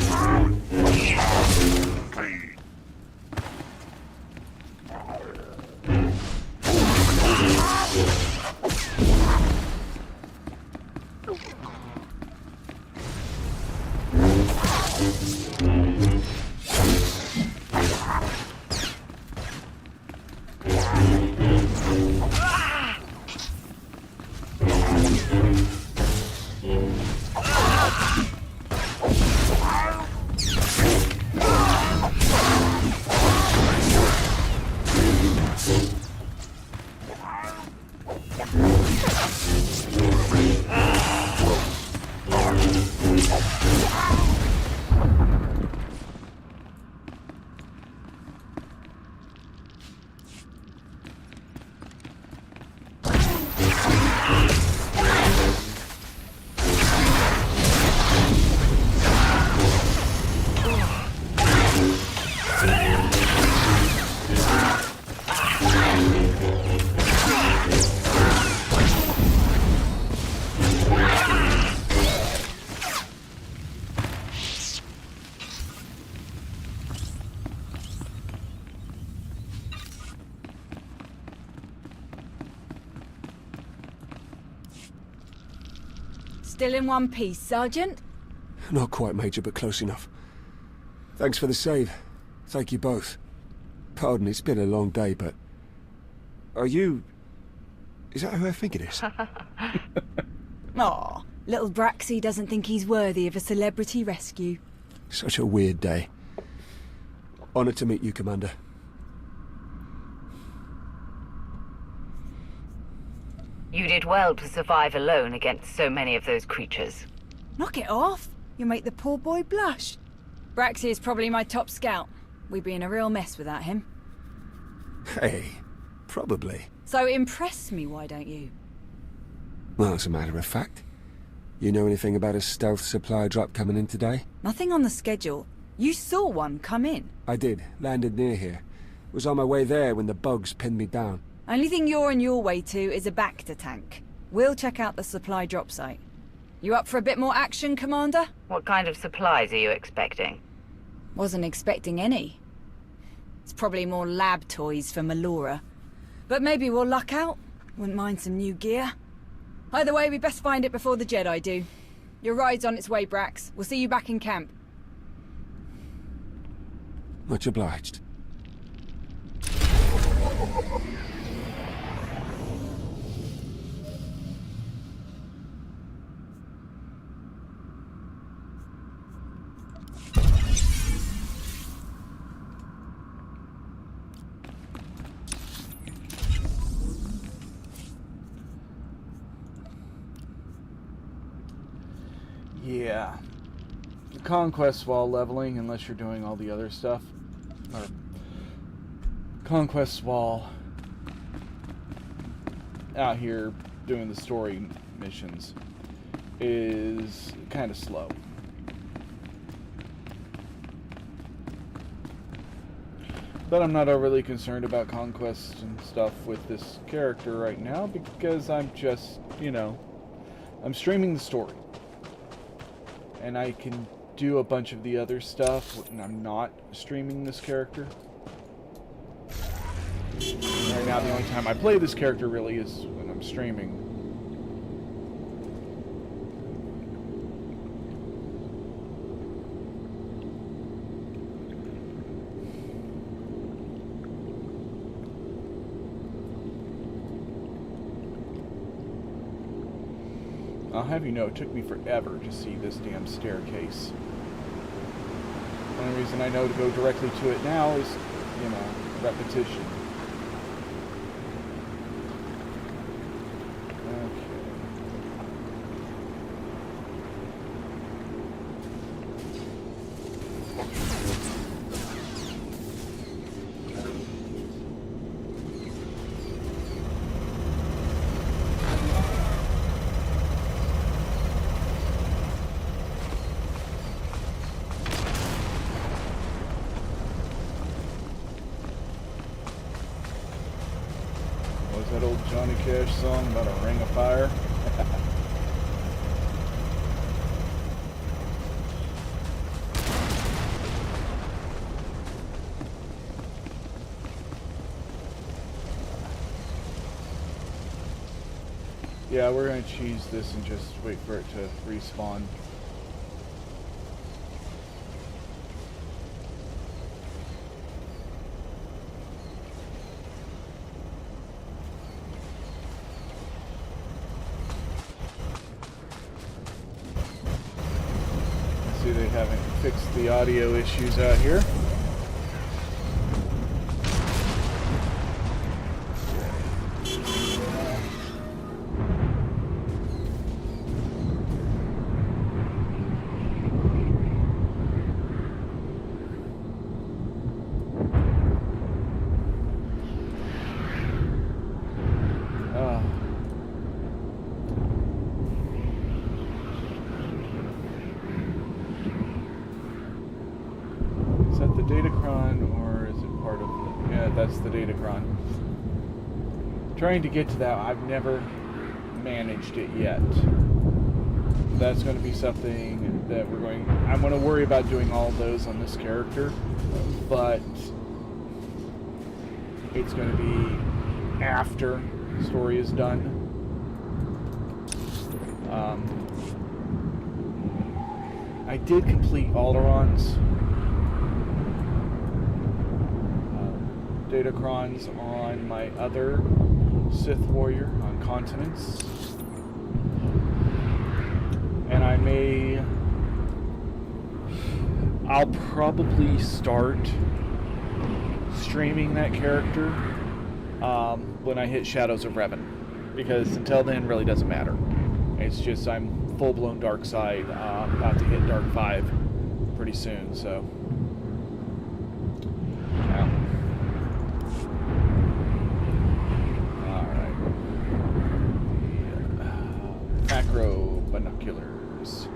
Still in one piece, Sergeant? Not quite, Major, but close enough. Thanks for the save. Thank you both. Pardon, it's been a long day, but... Are you... Is that who I think it is? Aw, little Braxy doesn't think he's worthy of a celebrity rescue. Such a weird day. Honored to meet you, Commander. You did well to survive alone against so many of those creatures. Knock it off. You make the poor boy blush. Braxy is probably my top scout. We'd be in a real mess without him. Hey, probably. So impress me, why don't you? Well, as a matter of fact, you know anything about a stealth supply drop coming in today? Nothing on the schedule. You saw one come in. I did. Landed near here. Was on my way there when the bugs pinned me down. Only thing you're on your way to is a Bacta tank. We'll check out the supply drop site. You up for a bit more action, Commander? What kind of supplies are you expecting? Wasn't expecting any. It's probably more lab toys for Melora. But maybe we'll luck out. Wouldn't mind some new gear. Either way, we best find it before the Jedi do. Your ride's on its way, Brax. We'll see you back in camp. Much obliged. Yeah. The conquest wall leveling, unless you're doing all the other stuff. Or conquest wall out here doing the story missions is kind of slow. But I'm not overly concerned about conquest and stuff with this character right now because I'm just, you know, I'm streaming the story. And I can do a bunch of the other stuff when I'm not streaming this character. Right now, the only time I play this character really is when I'm streaming. I'll have you know, it took me forever to see this damn staircase. The only reason I know to go directly to it now is, you know, repetition. That old Johnny Cash song about a ring of fire. Yeah, we're gonna cheese this and just wait for it to respawn. They haven't fixed the audio issues out here. That's the Datacron. Trying to get to that, I've never managed it yet. That's going to be something that I'm going to worry about doing all of those on this character, but it's going to be after the story is done. I did complete Alderaan's Datacrons on my other Sith warrior on Continents. And I'll probably start streaming that character when I hit Shadows of Revan, because until then, really doesn't matter. It's just I'm full-blown dark side, about to hit Dark 5 pretty soon, so yeah. Alright. Macro binoculars.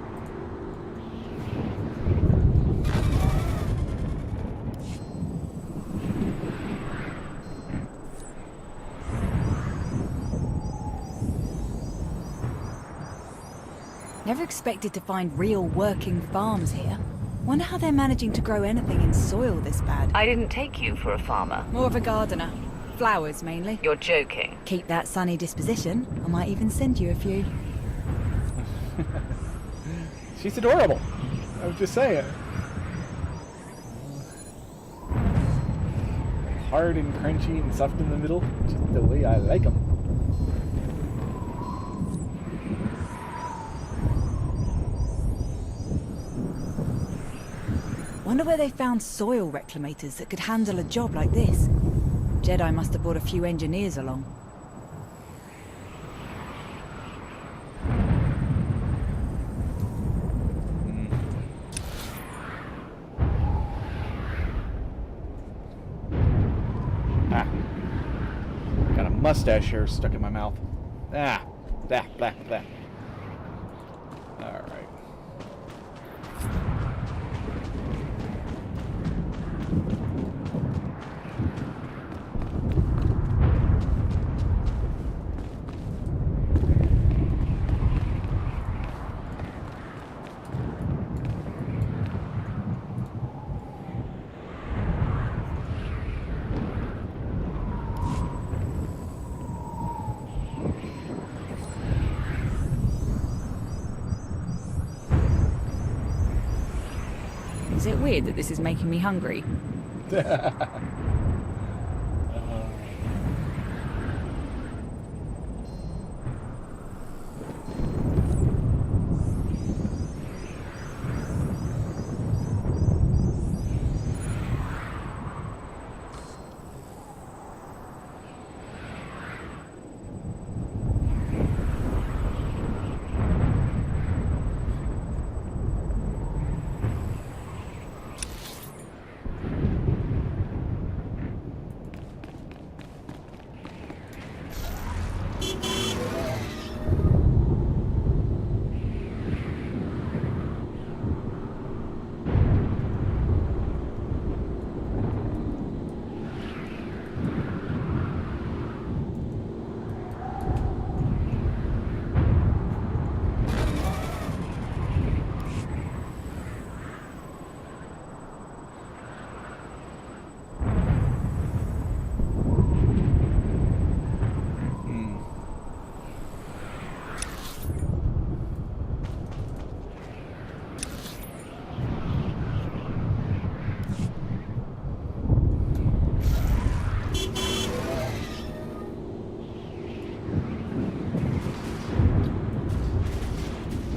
Never expected to find real working farms here. Wonder how they're managing to grow anything in soil this bad. I didn't take you for a farmer. More of a gardener. Flowers, mainly. You're joking. Keep that sunny disposition. I might even send you a few. She's adorable. I was just saying. Hard and crunchy and soft in the middle. Just the way I like them. Wonder where they found soil reclamators that could handle a job like this. Jedi must have brought a few engineers along. Got a mustache hair stuck in my mouth. Blah. Alright. Is it weird that this is making me hungry?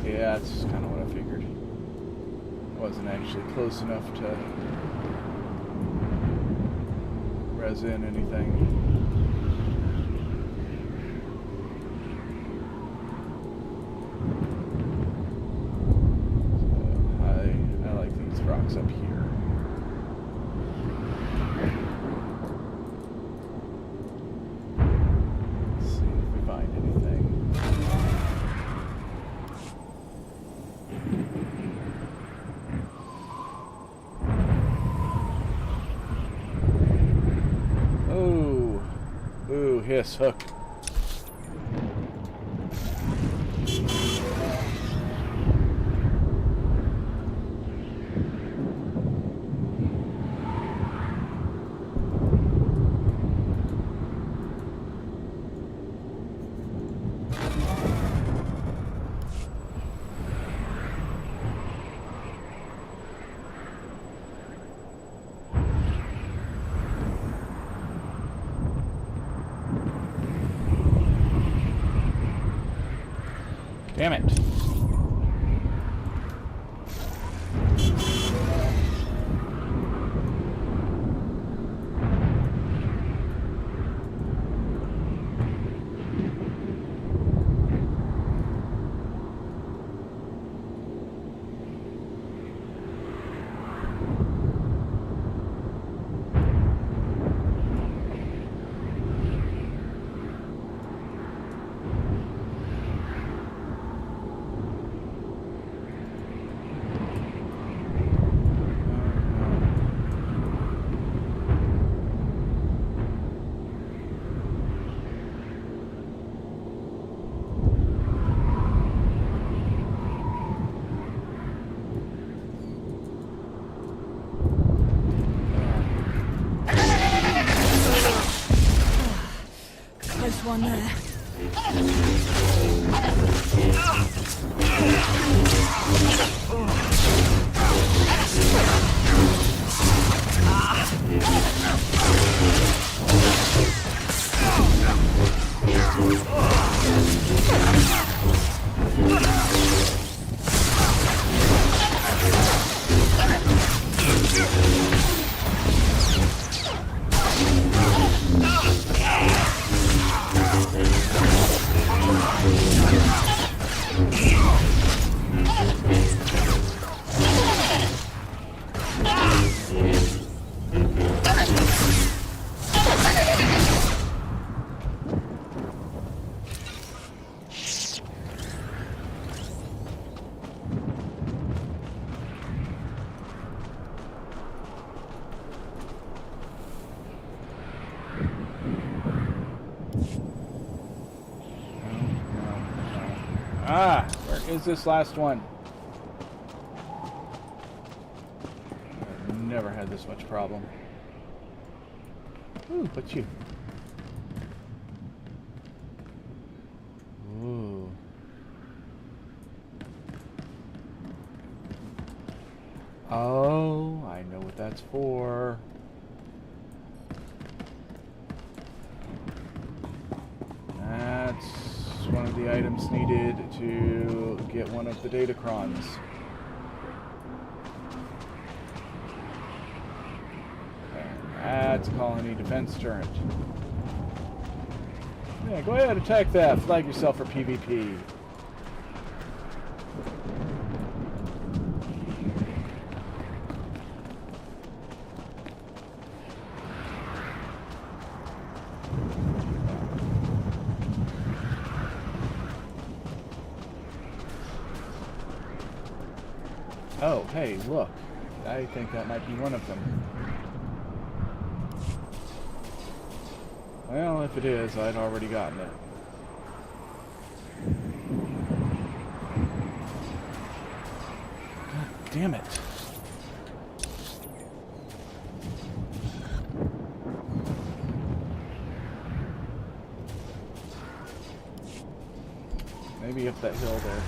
Yeah, that's kind of what I figured. Wasn't actually close enough to res in anything. So I like these rocks up here. Let's see if we find anything. Ooh, hiss, hook. Damn it. Close one there. Ah, where is this last one? I've never had this much problem. Ooh, but you. Ooh. Oh, I know what that's for. That's one of the items needed to get one of the datacrons. And that's a colony defense turret. Yeah, go ahead, attack that. Flag yourself for PvP. Oh, hey, look. I think that might be one of them. Well, if it is, I'd already gotten it. God damn it. Maybe up that hill there.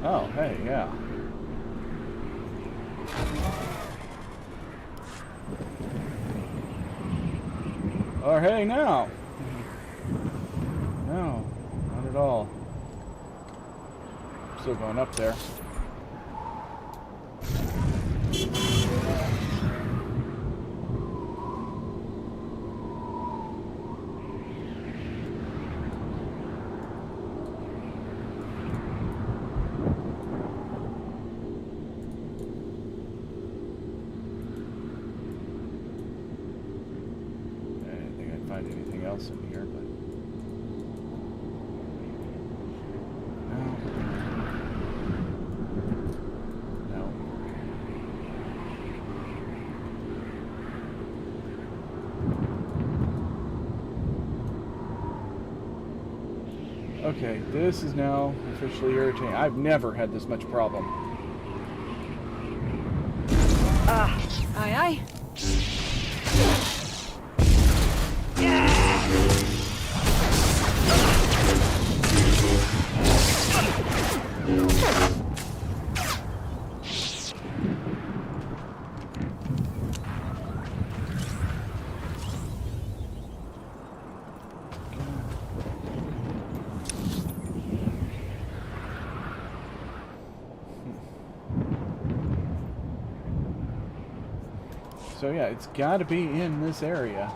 Oh, hey, yeah. Or hey, now. No, not at all. Still going up there. Anything else in here, but no. Okay, this is now officially irritating. I've never had this much problem. Aye, aye. So yeah, it's got to be in this area.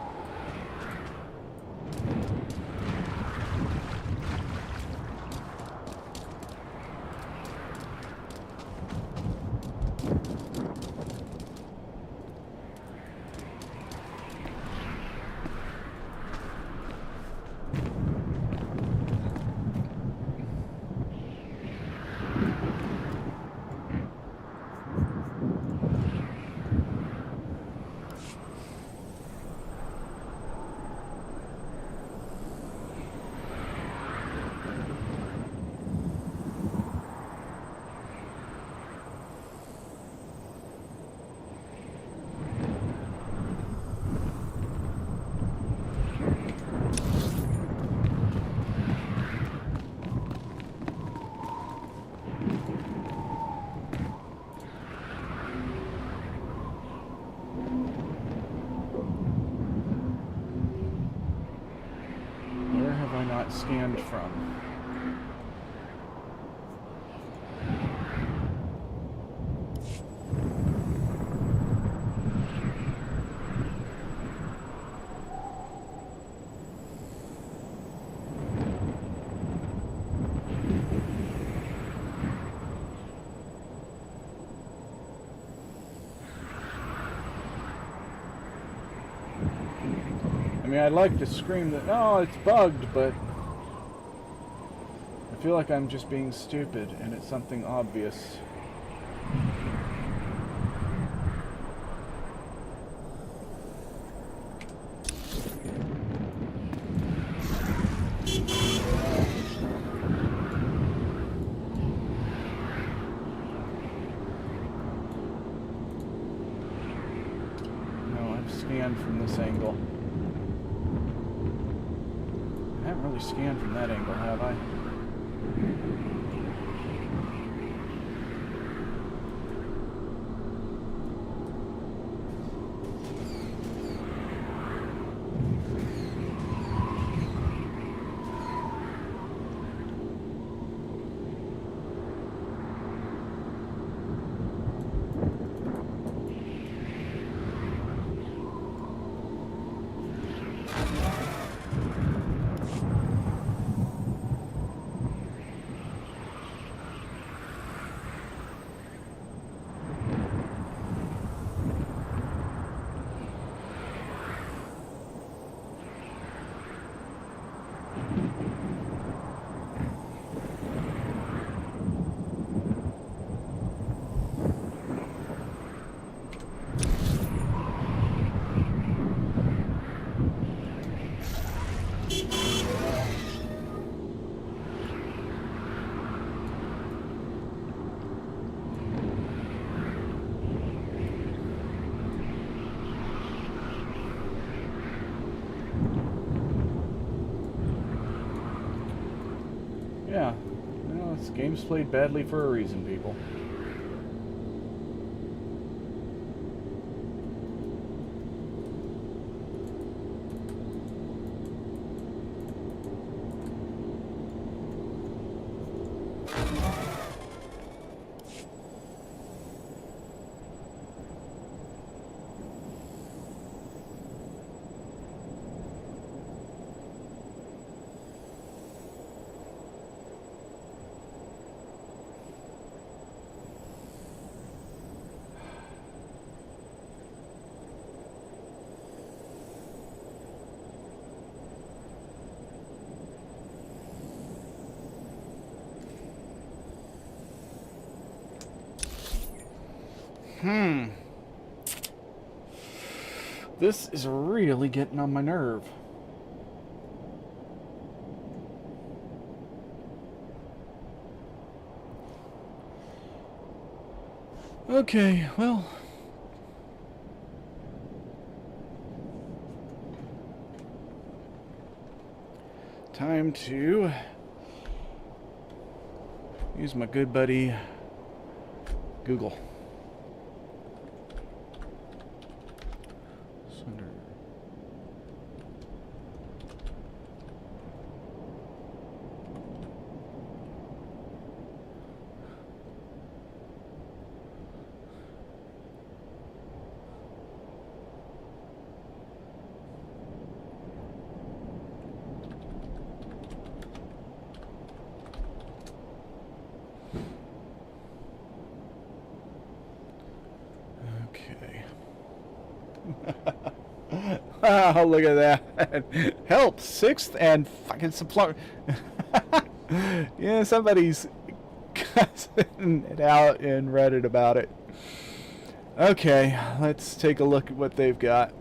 Scanned from. I mean, I'd like to scream that, oh, it's bugged, but I feel like I'm just being stupid, and it's something obvious. No, I've scanned from this angle. I haven't really scanned from that angle, have I? Yeah, well, this game's played badly for a reason, people. This is really getting on my nerve. Okay, well. Time to use my good buddy Google. Under. Oh, look at that. Help, 6th and fucking supply. Yeah, somebody's cussing it out in Reddit about it. Okay, let's take a look at what they've got.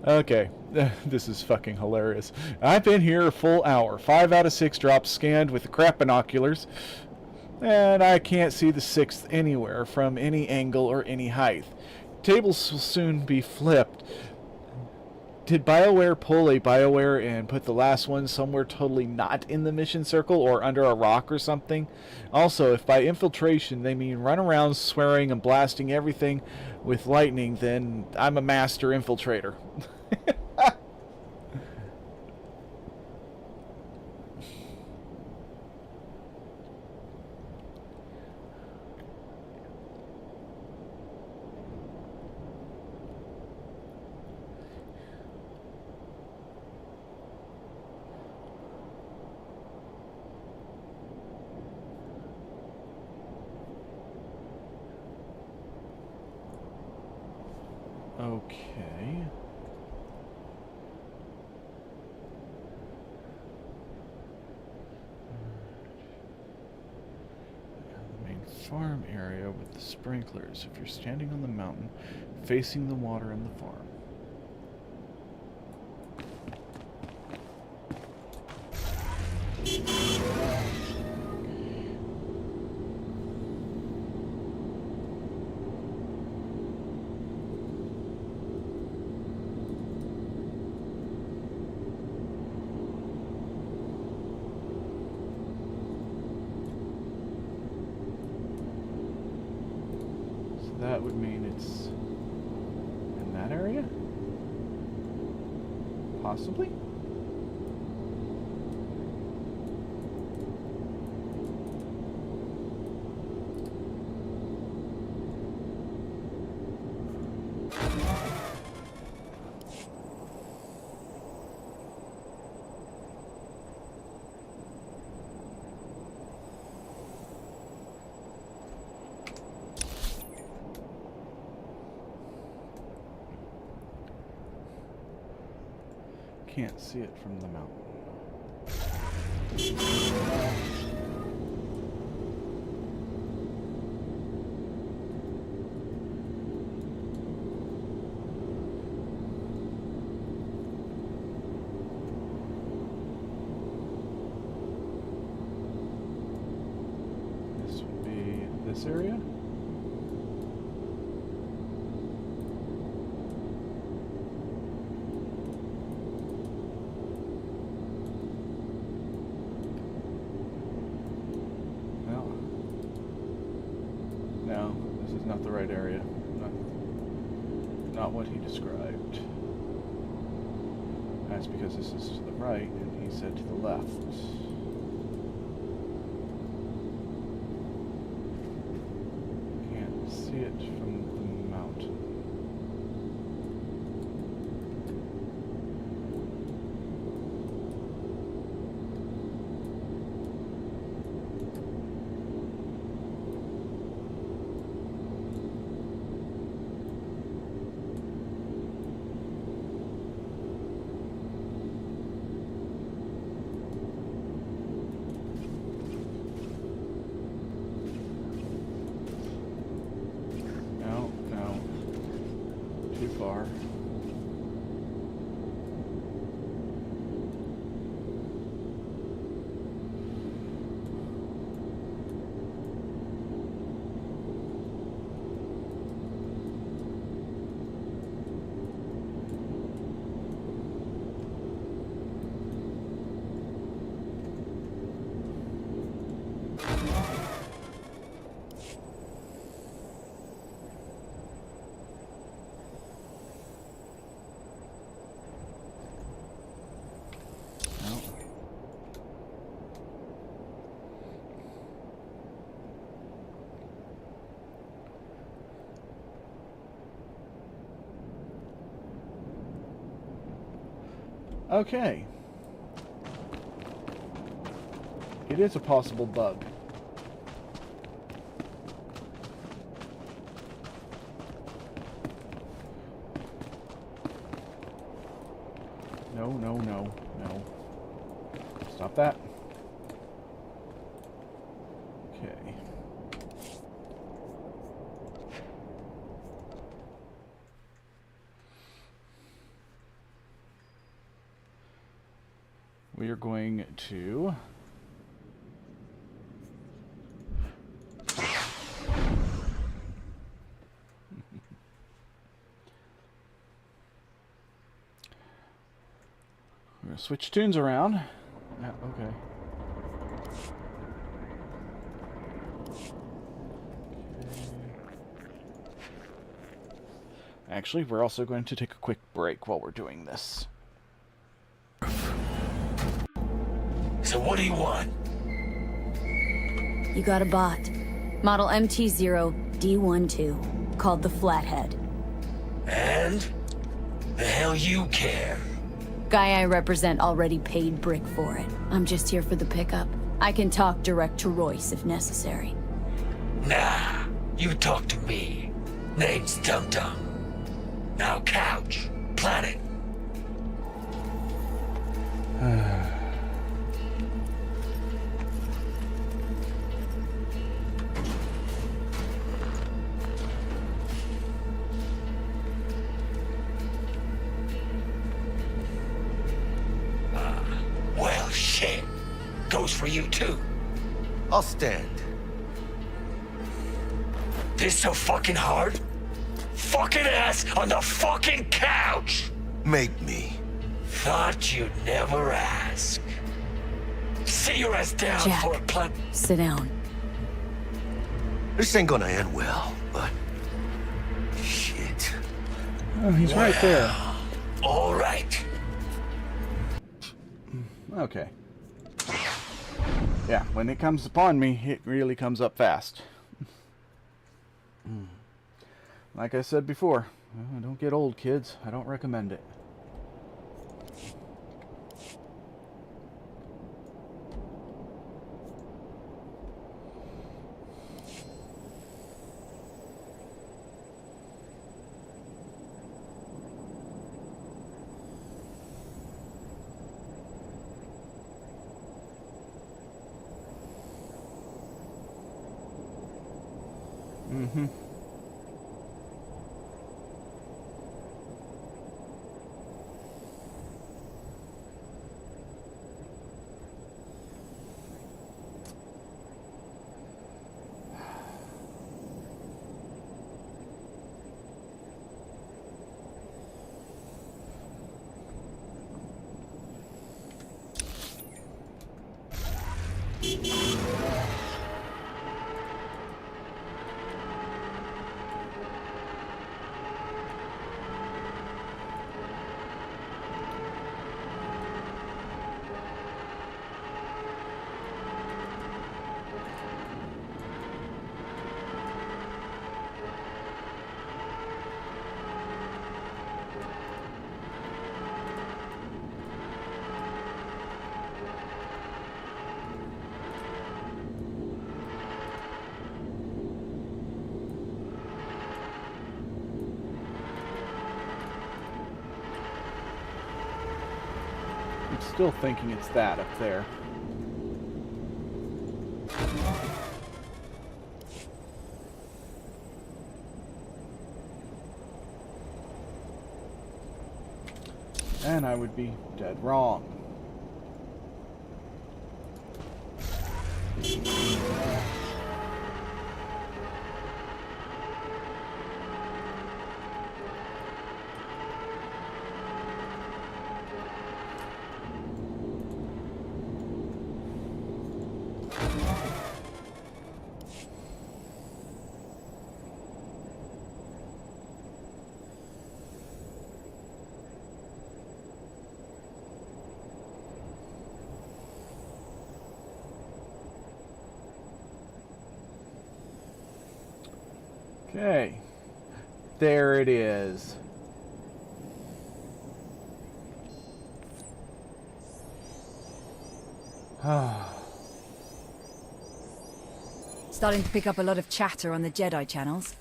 Okay, this is fucking hilarious. I've been here a full hour. 5 out of 6 drops scanned with the crap binoculars, and I can't see the 6th anywhere from any angle or any height. Tables will soon be flipped. Did BioWare pull a BioWare and put the last one somewhere totally not in the mission circle or under a rock or something? Also, if by infiltration they mean run around swearing and blasting everything with lightning, then I'm a master infiltrator. Okay. The main farm area with the sprinklers. If you're standing on the mountain, facing the water in the farm. That would mean it's in that area? Possibly? Can't see it from the mountain. This would be this area. No, this is not the right area. Not what he described. That's because this is to the right, and he said to the left. Can't see it from the mountain. Okay. It is a possible bug. No, no, no, no. Stop that. Okay. We are going to... We're going to switch tunes around. Yeah, okay. Actually, we're also going to take a quick break while we're doing this. So what do you want? You got a bot. Model MT0D12, called the Flathead. And? The hell you care? Guy I represent already paid Brick for it. I'm just here for the pickup. I can talk direct to Royce if necessary. Nah, you talk to me. Name's Dum Dum. Now couch, planet. Well, shit. Goes for you, too. I'll stand. This so fucking hard? Fucking ass on the fucking couch! Make me. Thought you'd never ask. Sit your ass down Jack, for a plan. sit down. This ain't gonna end well, but... Shit. Oh, he's right there. All right. Okay. Yeah, when it comes upon me, it really comes up fast. Like I said before, don't get old, kids. I don't recommend it. Mm-hmm. I'm still thinking it's that up there. And I would be dead wrong. Okay, there it is. Starting to pick up a lot of chatter on the Jedi channels.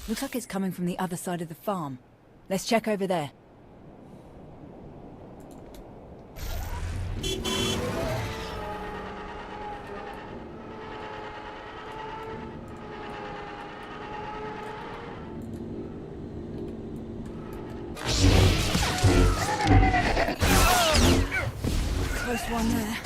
Looks like it's coming from the other side of the farm. Let's check over there. Close one there.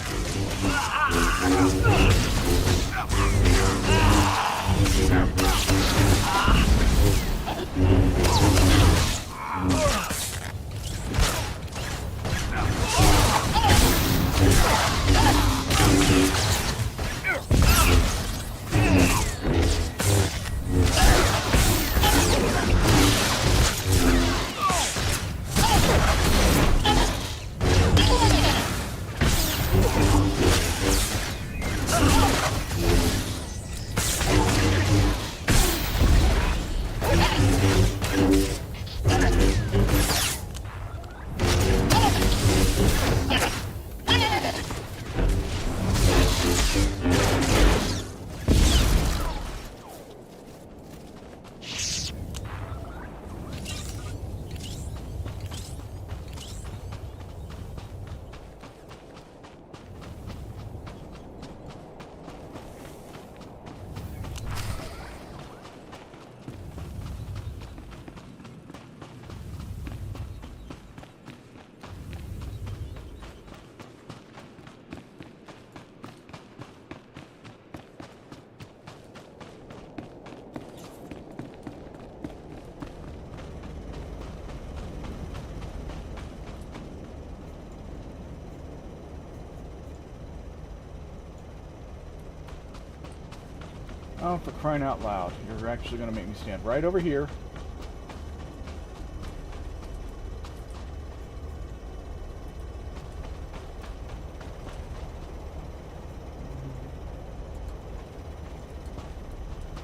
Oh, for crying out loud. You're actually going to make me stand right over here.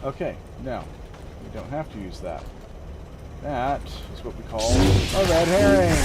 Okay, now, we don't have to use that. That is what we call a red herring.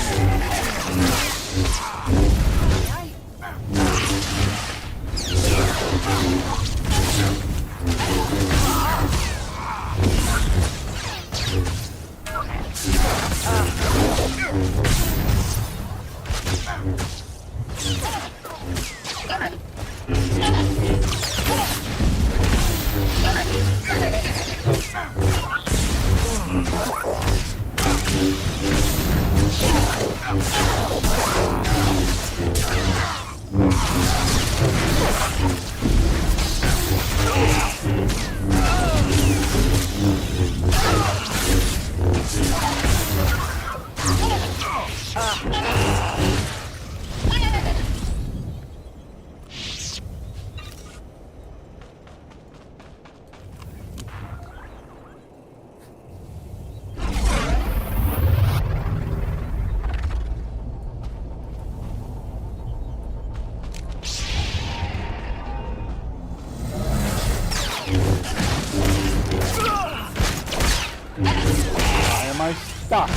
Stop.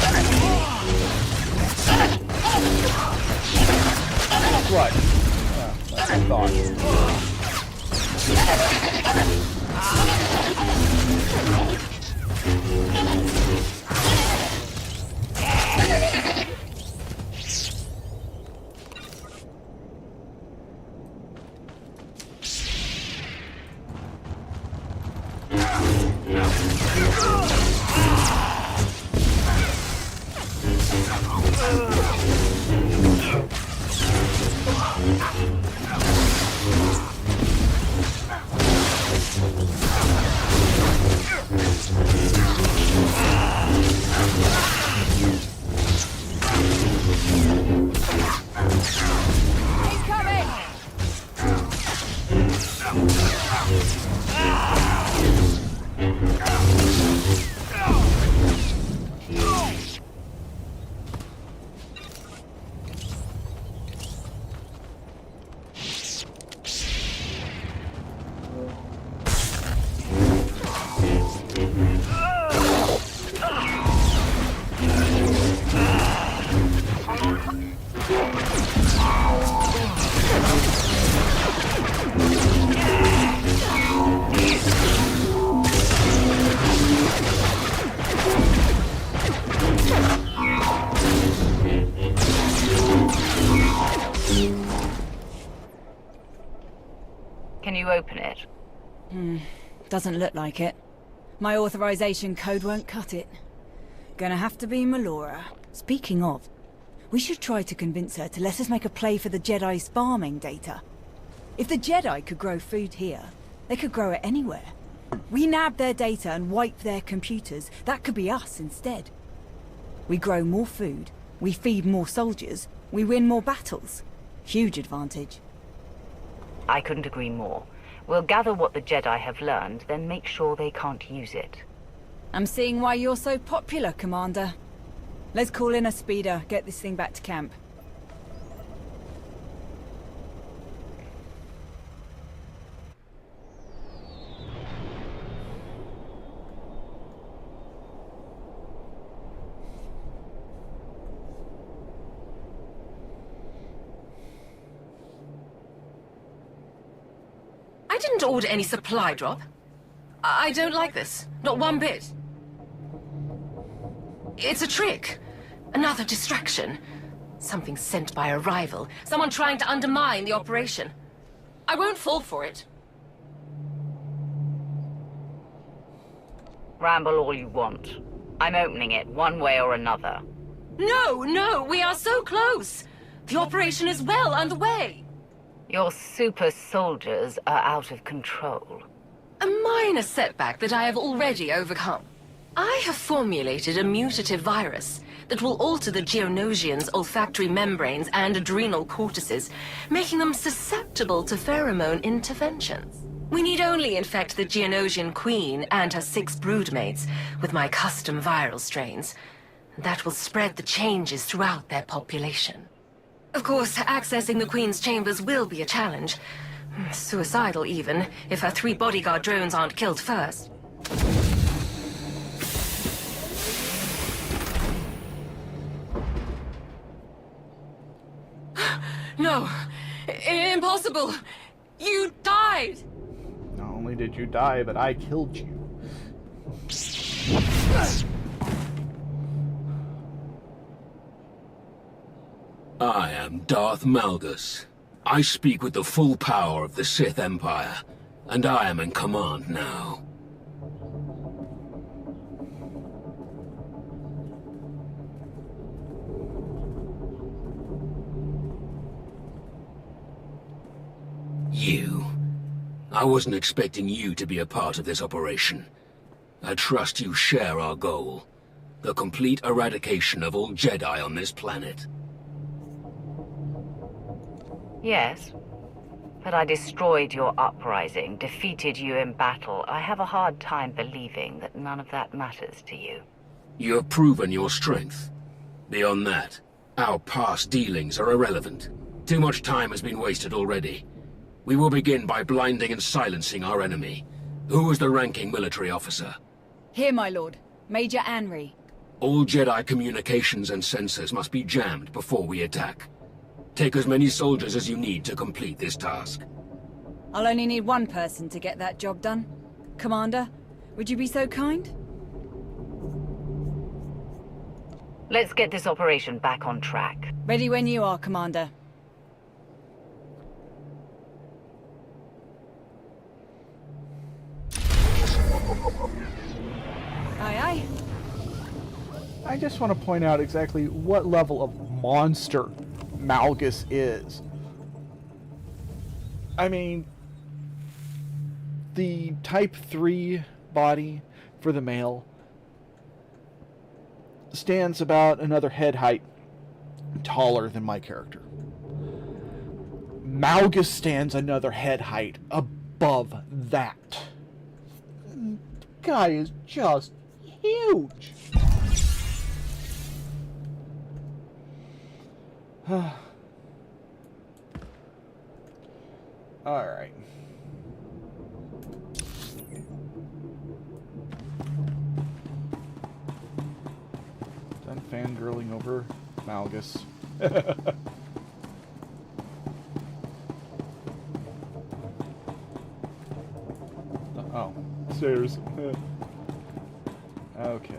What? That's a thought. Can you open it? Doesn't look like it. My authorization code won't cut it. Gonna have to be Melora. Speaking of, we should try to convince her to let us make a play for the Jedi's farming data. If the Jedi could grow food here, they could grow it anywhere. We nab their data and wipe their computers. That could be us instead. We grow more food, we feed more soldiers, we win more battles. Huge advantage. I couldn't agree more. We'll gather what the Jedi have learned, then make sure they can't use it. I'm seeing why you're so popular, Commander. Let's call in a speeder, get this thing back to camp. I didn't order any supply drop. I don't like this. Not one bit. It's a trick. Another distraction. Something sent by a rival. Someone trying to undermine the operation. I won't fall for it. Ramble all you want. I'm opening it one way or another. No, we are so close. The operation is well underway. Your super soldiers are out of control. A minor setback that I have already overcome. I have formulated a mutative virus that will alter the Geonosians' olfactory membranes and adrenal cortices, making them susceptible to pheromone interventions. We need only infect the Geonosian queen and her 6 broodmates with my custom viral strains. That will spread the changes throughout their population. Of course, accessing the Queen's chambers will be a challenge. Suicidal, even, if her 3 bodyguard drones aren't killed first. No! Impossible! You died! Not only did you die, but I killed you. I am Darth Malgus. I speak with the full power of the Sith Empire, and I am in command now. You. I wasn't expecting you to be a part of this operation. I trust you share our goal. The complete eradication of all Jedi on this planet. Yes, but I destroyed your uprising, defeated you in battle. I have a hard time believing that none of that matters to you. You have proven your strength. Beyond that, our past dealings are irrelevant. Too much time has been wasted already. We will begin by blinding and silencing our enemy. Who is the ranking military officer? Here, my lord. Major Anri. All Jedi communications and sensors must be jammed before we attack. Take as many soldiers as you need to complete this task. I'll only need one person to get that job done. Commander, would you be so kind? Let's get this operation back on track. Ready when you are, Commander. Aye, aye. I just want to point out exactly what level of monster Malgus is. I mean, the Type 3 body for the male stands about another head height taller than my character. Malgus stands another head height above that. The guy is just huge. Alright. Done fangirling over Malgus. Oh, stairs. Okay.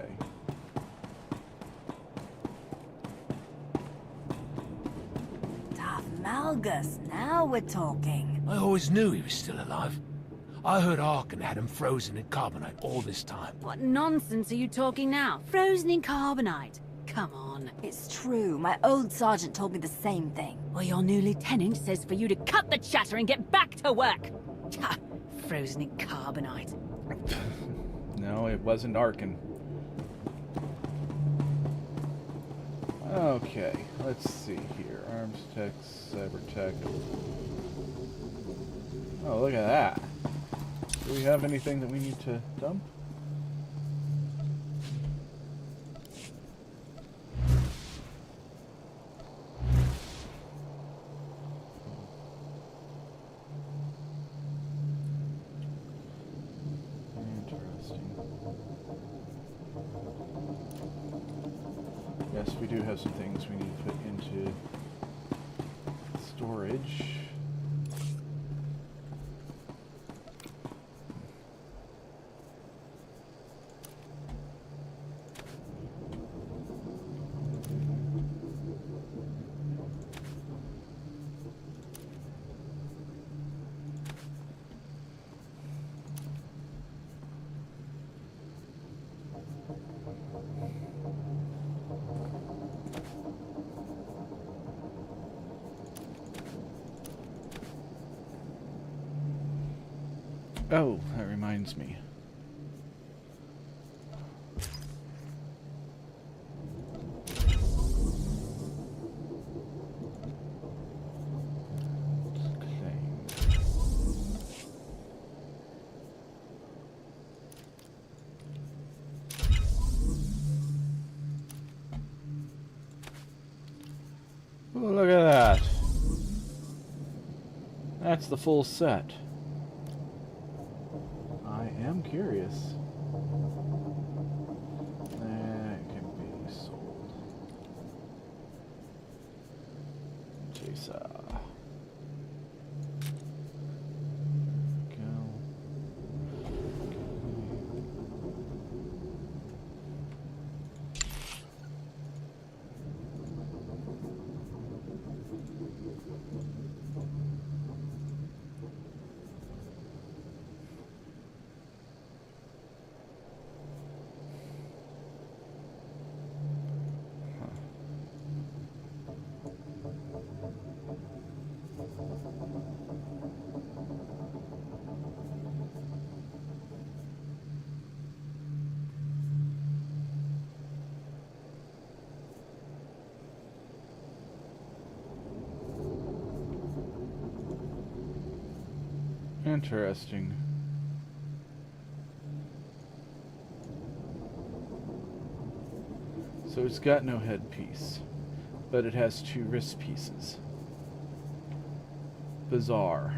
Malgus, now we're talking. I always knew he was still alive. I heard Arkan had him frozen in carbonite all this time. What nonsense are you talking now? Frozen in carbonite? Come on. It's true. My old sergeant told me the same thing. Well, your new lieutenant says for you to cut the chatter and get back to work. Ha! Frozen in carbonite. No, it wasn't Arkan. Okay, let's see here. Arms tech, cyber tech. Oh, look at that. Do we have anything that we need to dump? Yes, we do have some things we need to put into storage. Oh, that reminds me. Oh, look at that. That's the full set. I am curious. That can be sold. Chaser. Go. Interesting. So it's got no headpiece, but it has 2 wrist pieces. Bizarre.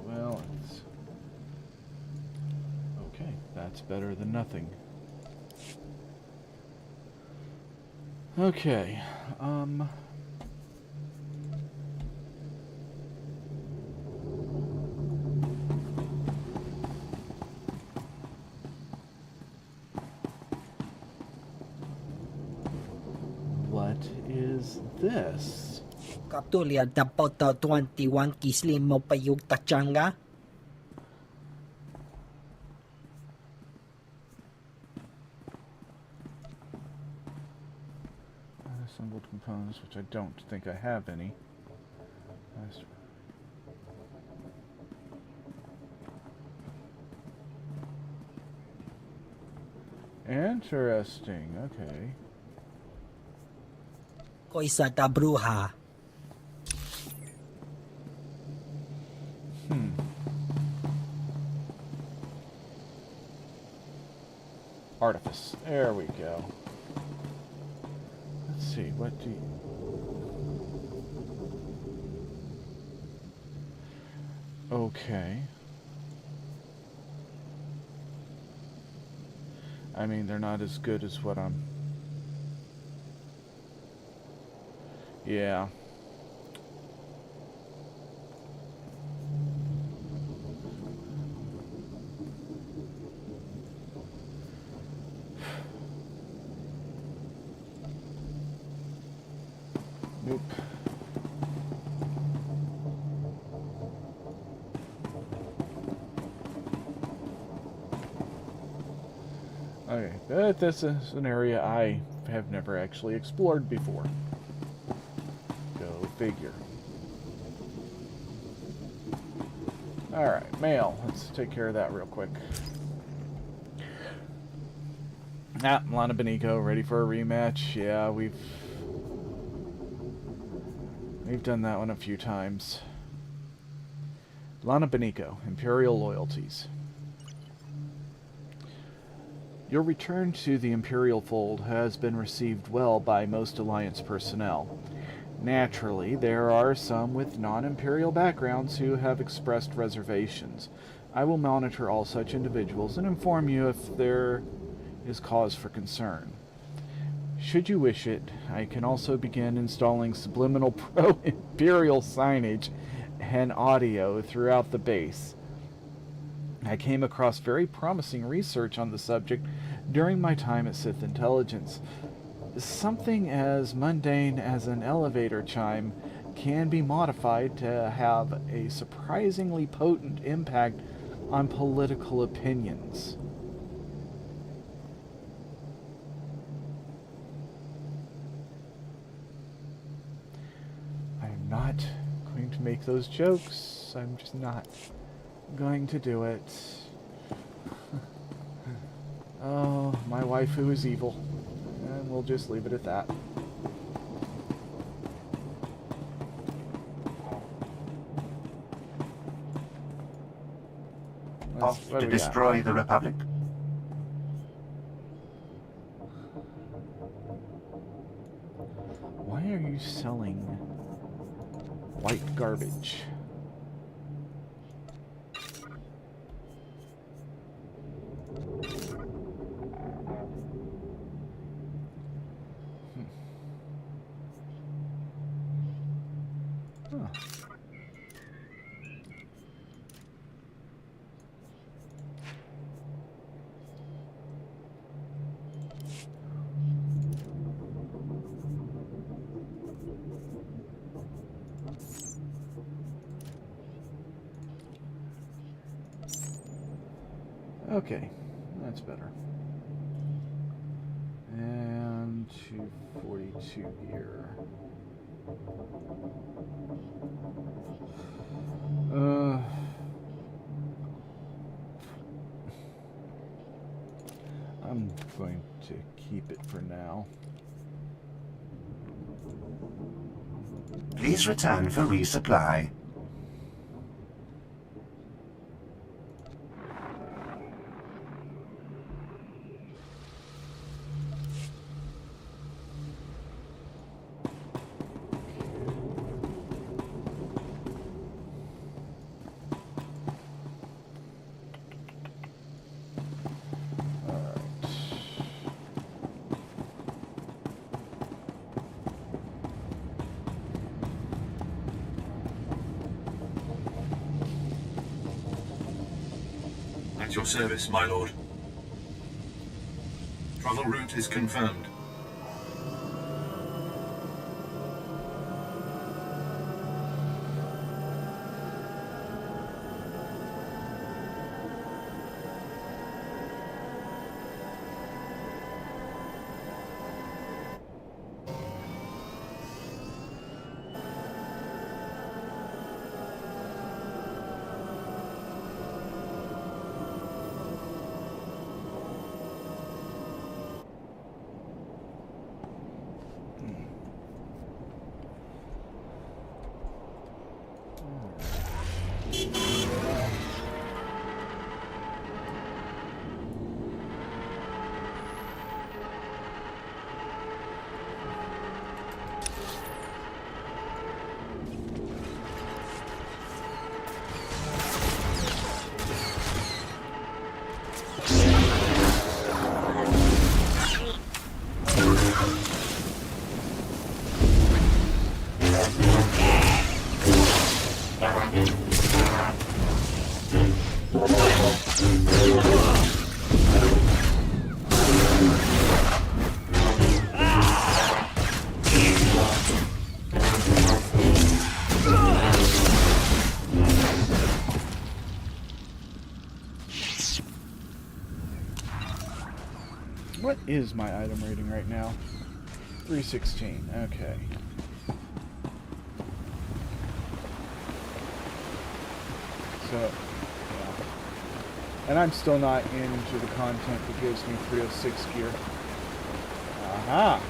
Well, it's okay. That's better than nothing. Okay, what is this? Kaptulia dapoto 21 kislim mo payug tachanga? Assembled components, which I don't think I have any. Interesting, okay. Koisa da bruja. Artifice. There we go. Let's see, what do you... Okay. I mean, they're not as good as what I'm... Yeah. Nope. Okay, but this is an area I have never actually explored before. Go figure. Alright, mail. Let's take care of that real quick. Ah, Lana Beniko, ready for a rematch. Yeah, we've done that one a few times. Lana Beniko, Imperial Loyalties. Your return to the Imperial fold has been received well by most Alliance personnel. Naturally, there are some with non-Imperial backgrounds who have expressed reservations. I will monitor all such individuals and inform you if there is cause for concern. Should you wish it, I can also begin installing subliminal pro-Imperial signage and audio throughout the base. I came across very promising research on the subject during my time at Sith Intelligence. Something as mundane as an elevator chime can be modified to have a surprisingly potent impact on political opinions. I'm not going to make those jokes. I'm just not going to do it. Oh, my waifu is evil. And we'll just leave it at that. Off to destroy the Republic? Why are you selling white garbage? Huh. Okay, that's better. And 242 here. I'm going to keep it for now. Please return for resupply. At your service, my lord. Travel route is confirmed. is my item rating right now? 316. Okay. So, yeah. And I'm still not into the content that gives me 306 gear. Aha!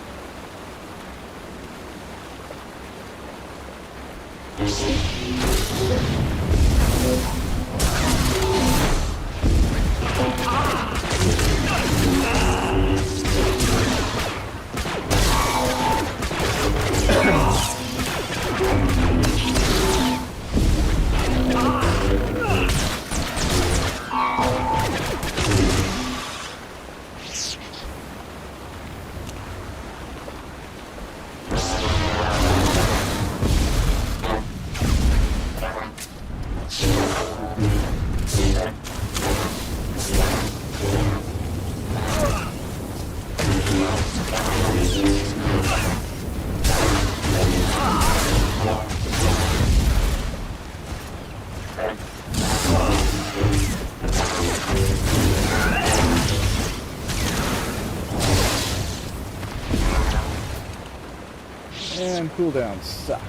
And cooldowns suck.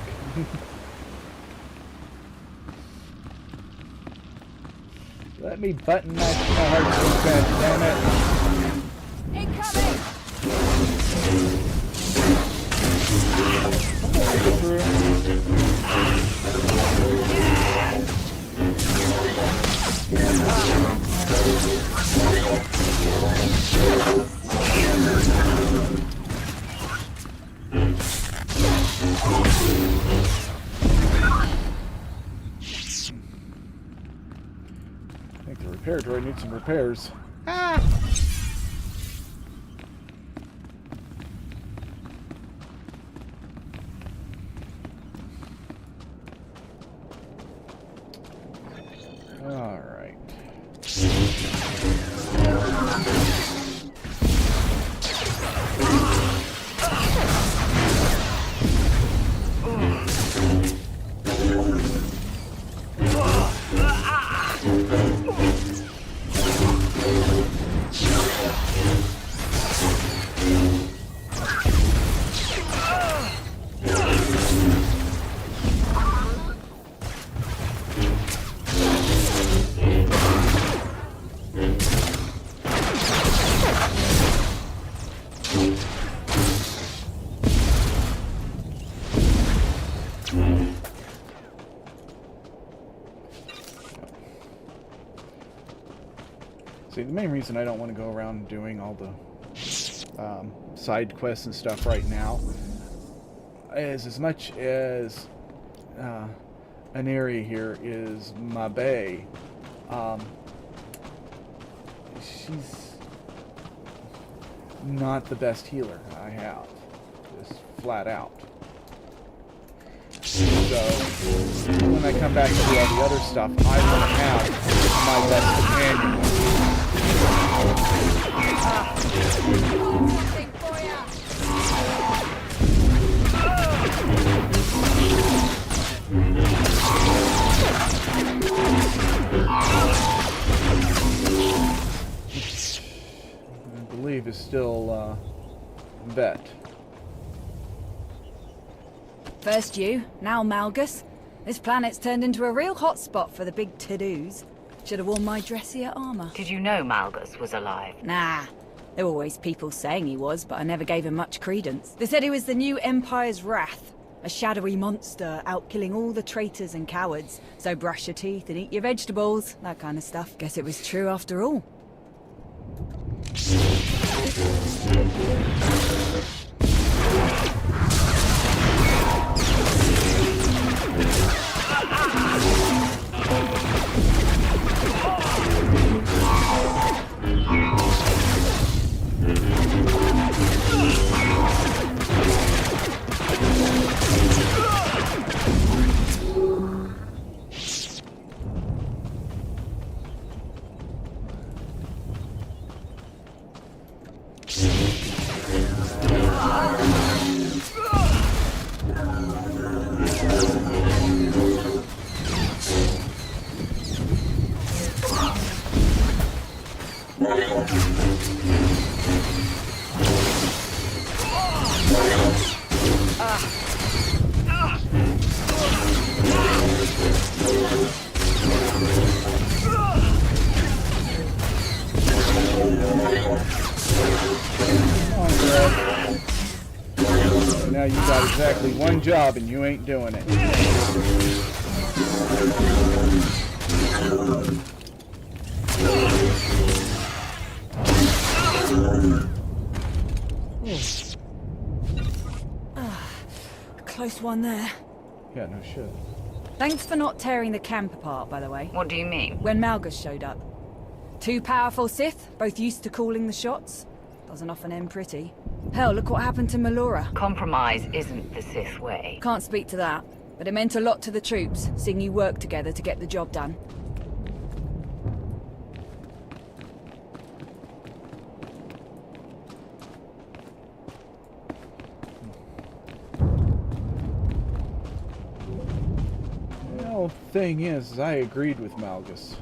Let me button mash my heart so fast, damn it. Incoming! I think the repair droid needs some repairs. Ah! All right. See, the main reason I don't want to go around doing all the side quests and stuff right now is as much as an area here is my bae. She's not the best healer I have, just flat out. So when I come back to do all the other stuff, I want to have my best companion. I believe is still Vet. First you, now Malgus. This planet's turned into a real hotspot for the big to-dos. Should have worn my dressier armor. Did you know Malgus was alive? Nah. There were always people saying he was, but I never gave him much credence. They said he was the new Empire's wrath. A shadowy monster out killing all the traitors and cowards. So brush your teeth and eat your vegetables. That kind of stuff. Guess it was true after all. now you got exactly one job and you ain't doing it. Close one there. Yeah, no shit. Thanks for not tearing the camp apart, by the way. What do you mean? When Malgus showed up. Two powerful Sith, both used to calling the shots. Doesn't often end pretty. Hell, look what happened to Melora. Compromise isn't the Sith way. Can't speak to that, but it meant a lot to the troops, seeing you work together to get the job done. The thing is, I agreed with Malgus.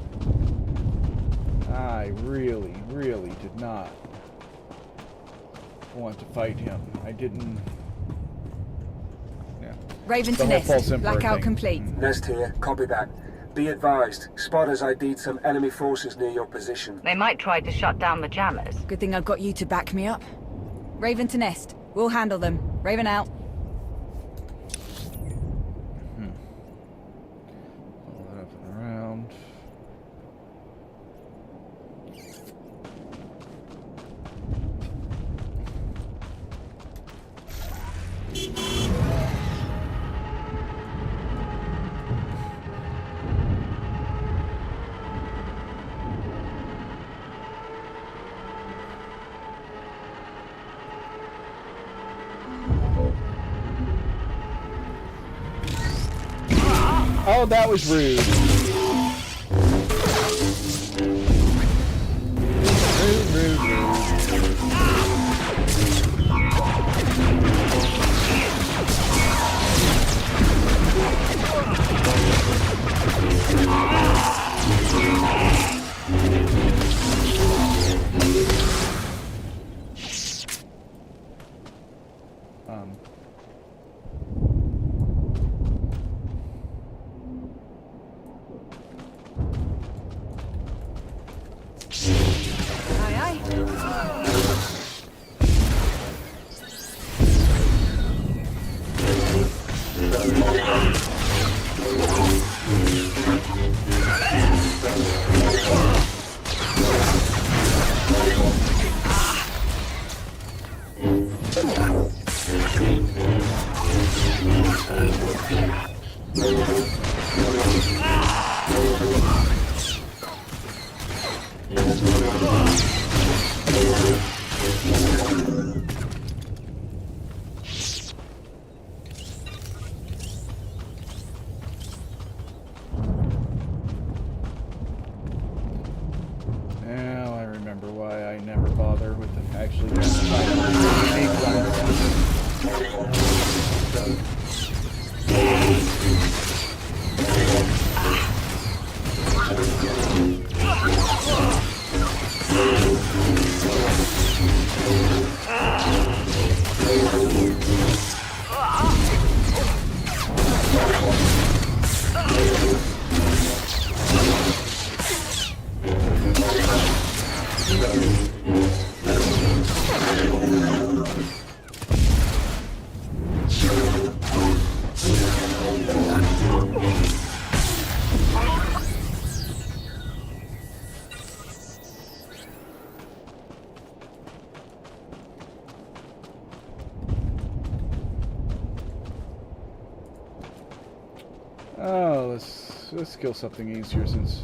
I really, really did not want to fight him. I didn't... Yeah. Raven to Nest. Blackout complete. Nest here. Copy that. Be advised. Spotters ID'd some enemy forces near your position. They might try to shut down the jammers. Good thing I've got you to back me up. Raven to Nest. We'll handle them. Raven out. Oh, that was rude. Rude. Now I remember why I never bother with the actually Oh, let's kill something easier since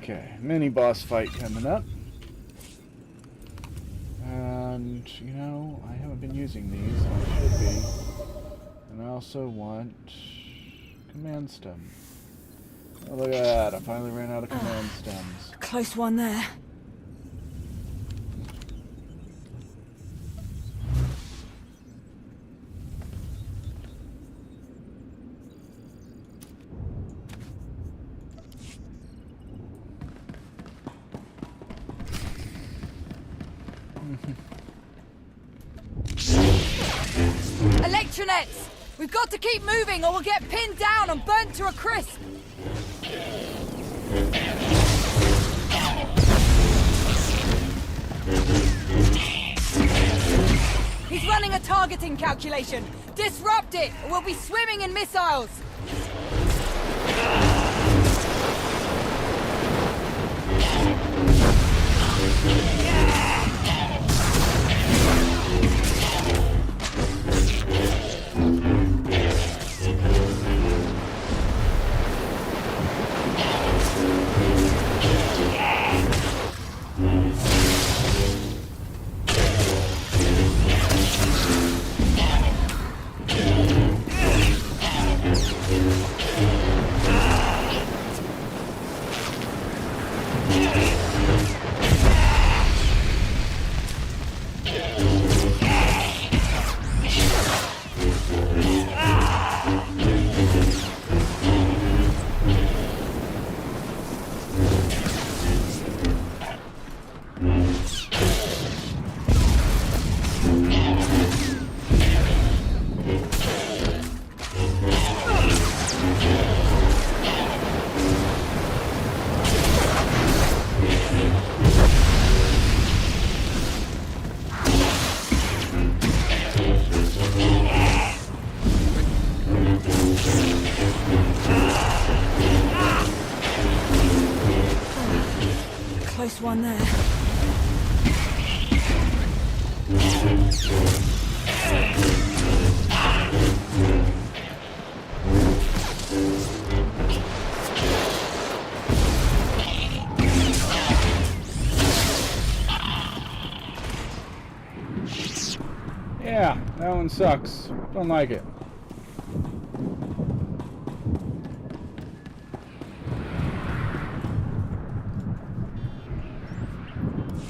Okay, mini boss fight coming up. And, you know, I haven't been using these, so I should be. And I also want command stem. Oh, look at that, I finally ran out of command stems. Close one there. Electronets! We've got to keep moving or we'll get pinned down and burnt to a crisp! He's running a targeting calculation! Disrupt it, or we'll be swimming in missiles! Close one there. Yeah, that one sucks. Don't like it.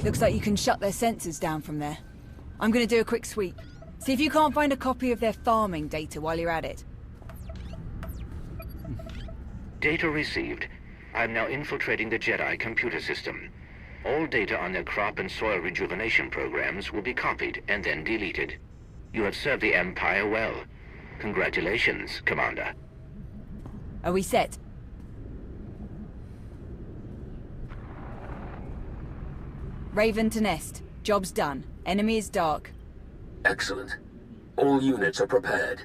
Looks like you can shut their sensors down from there. I'm gonna do a quick sweep. See if you can't find a copy of their farming data while you're at it. Data received. I'm now infiltrating the Jedi computer system. All data on their crop and soil rejuvenation programs will be copied and then deleted. You have served the Empire well. Congratulations, Commander. Are we set? Raven to Nest. Job's done. Enemy is dark. Excellent. All units are prepared.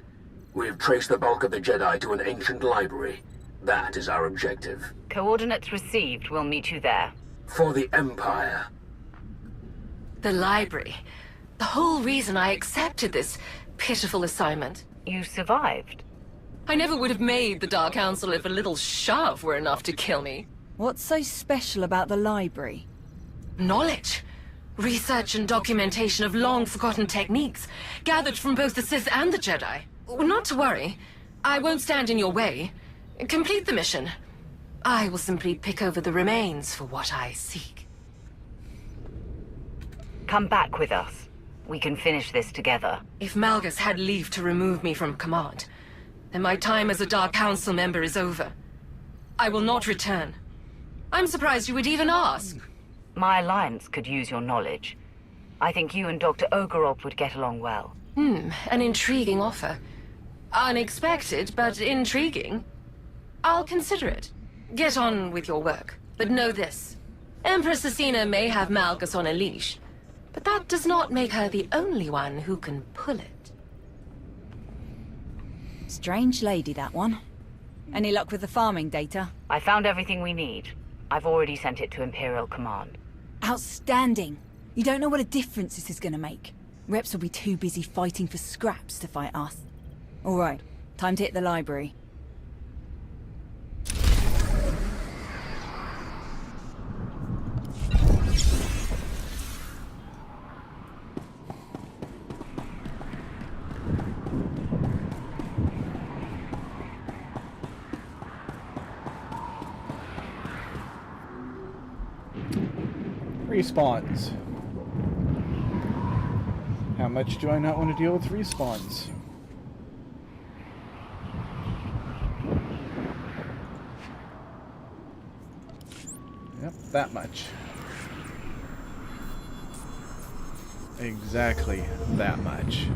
We've traced the bulk of the Jedi to an ancient library. That is our objective. Coordinates received. We'll meet you there. For the Empire. The library. The whole reason I accepted this pitiful assignment. You survived. I never would have made the Dark Council if a little shove were enough to kill me. What's so special about the library? Knowledge. Research and documentation of long-forgotten techniques, gathered from both the Sith and the Jedi. Not to worry. I won't stand in your way. Complete the mission. I will simply pick over the remains for what I seek. Come back with us. We can finish this together. If Malgus had leave to remove me from command, then my time as a Dark Council member is over. I will not return. I'm surprised you would even ask. My alliance could use your knowledge. I think you and Dr. Ogorov would get along well. An intriguing offer. Unexpected, but intriguing. I'll consider it. Get on with your work. But know this. Empress Asina may have Malgus on a leash, but that does not make her the only one who can pull it. Strange lady, that one. Any luck with the farming data? I found everything we need. I've already sent it to Imperial Command. Outstanding. You don't know what a difference this is gonna make. Reps will be too busy fighting for scraps to fight us. Alright, time to hit the library. Respawns. How much do I not want to deal with respawns? Yep, that much. Exactly that much.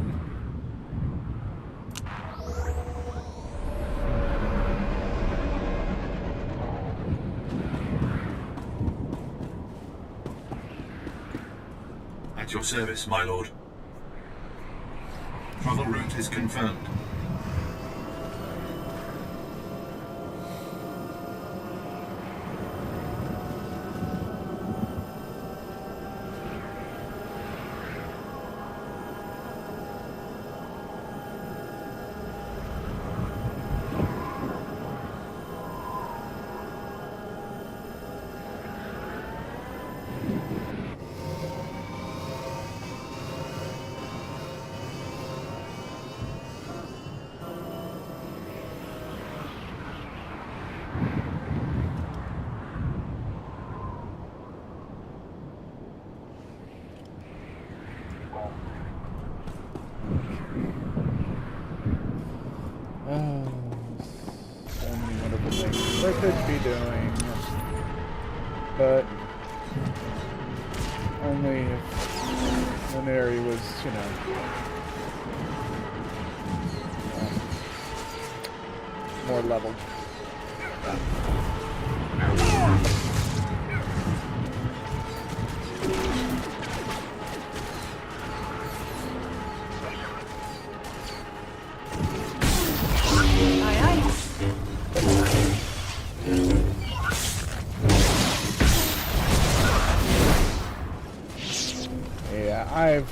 At your service, my lord. Travel route is confirmed. Oh, so many wonderful things I could be doing, but only if an area was, you know, more leveled. Yeah, I've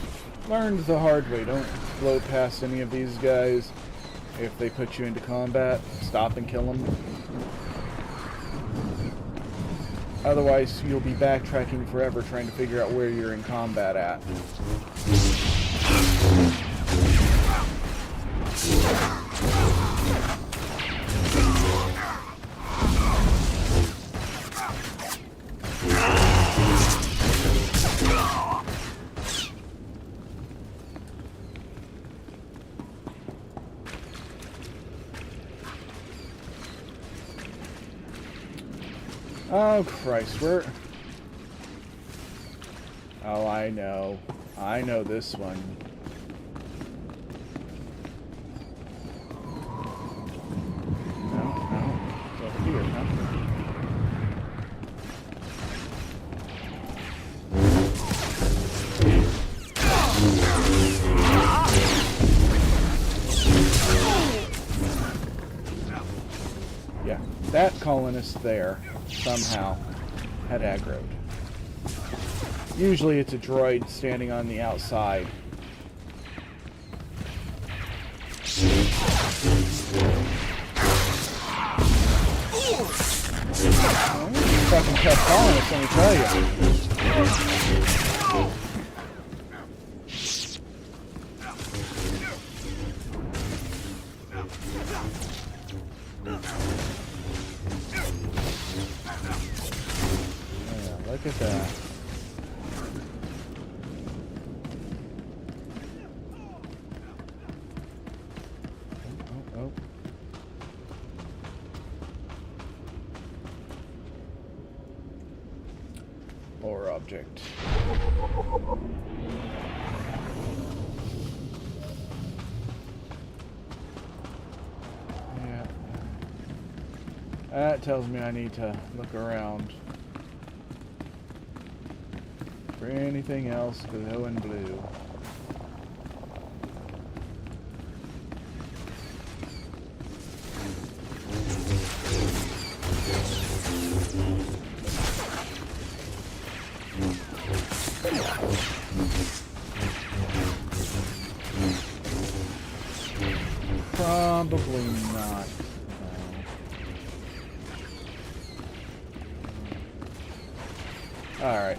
learned the hard way. Don't blow past any of these guys. If they put you into combat, stop and kill them. Otherwise, you'll be backtracking forever trying to figure out where you're in combat at. Oh, Christ, we're... Oh, I know. I know this one. No. It's over here, huh? Yeah, that colonist there somehow had aggroed. Usually it's a droid standing on the outside. Fucking tough colonist, let me tell you. Yeah, look at that. Oh. Lower object. Yeah. That tells me I need to look around for anything else below and blue. Probably not. No. All right.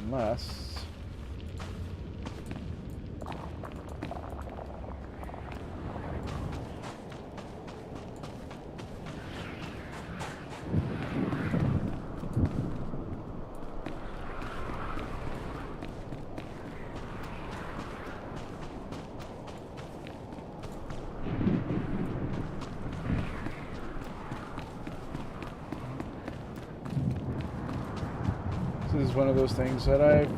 Unless... This is one of those things that I've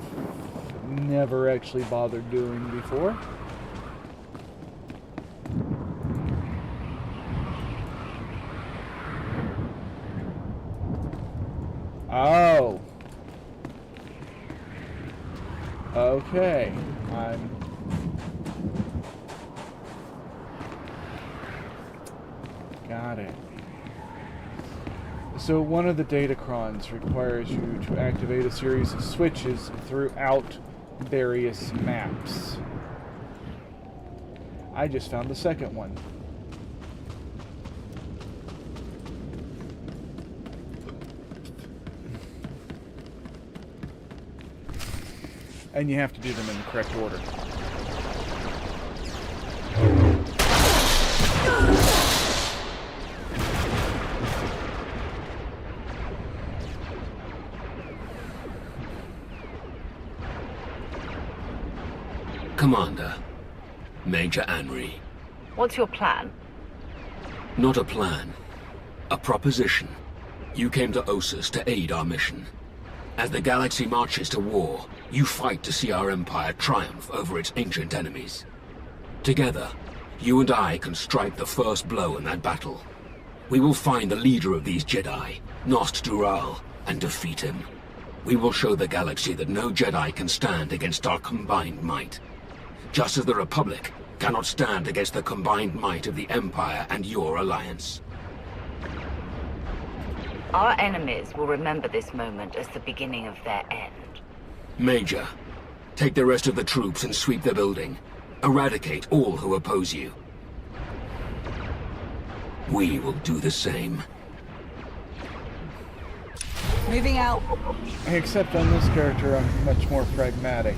never actually bothered doing before. Oh. Okay. Got it. So one of the datacrons requires you to activate a series of switches throughout various maps. I just found the second one. And you have to do them in the correct order. Commander, Major Anri. What's your plan? Not a plan. A proposition. You came to Ossus to aid our mission. As the galaxy marches to war, you fight to see our empire triumph over its ancient enemies. Together, you and I can strike the first blow in that battle. We will find the leader of these Jedi, Nost Dural, and defeat him. We will show the galaxy that no Jedi can stand against our combined might. Just as the Republic cannot stand against the combined might of the Empire and your alliance. Our enemies will remember this moment as the beginning of their end. Major, take the rest of the troops and sweep the building. Eradicate all who oppose you. We will do the same. Moving out. Except on this character, I'm much more pragmatic.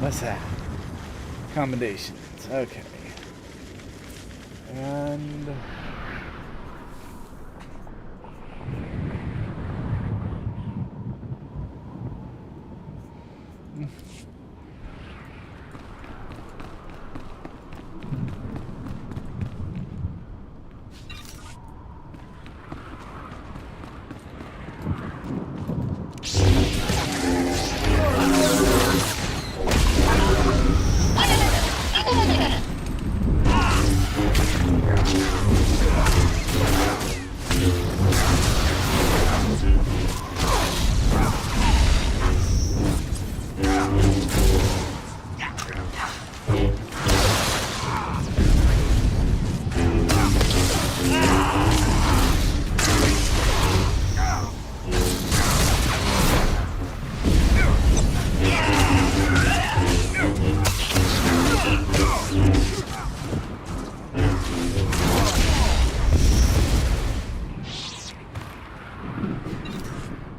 What's that? Accommodations. Okay. And...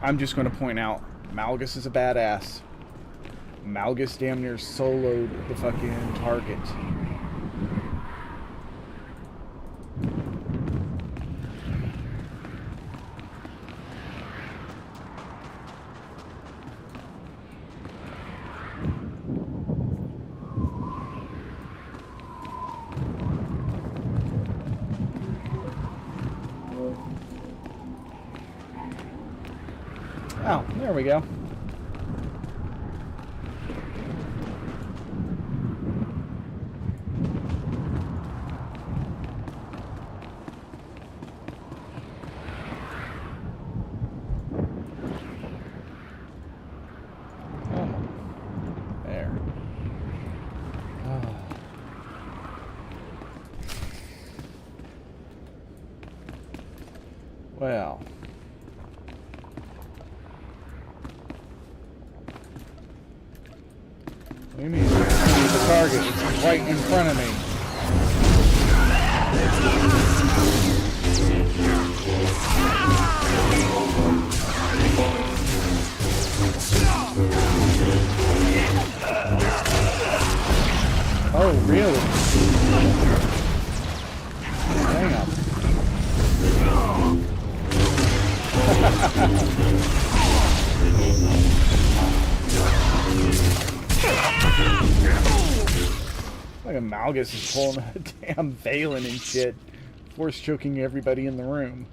I'm just going to point out, Malgus is a badass. Malgus damn near soloed the fucking target. Oh, there we go. Well. What do you mean? The target is right in front of me. Oh, really? Damn. Like Amalgus is pulling a damn Valen and shit, force choking everybody in the room.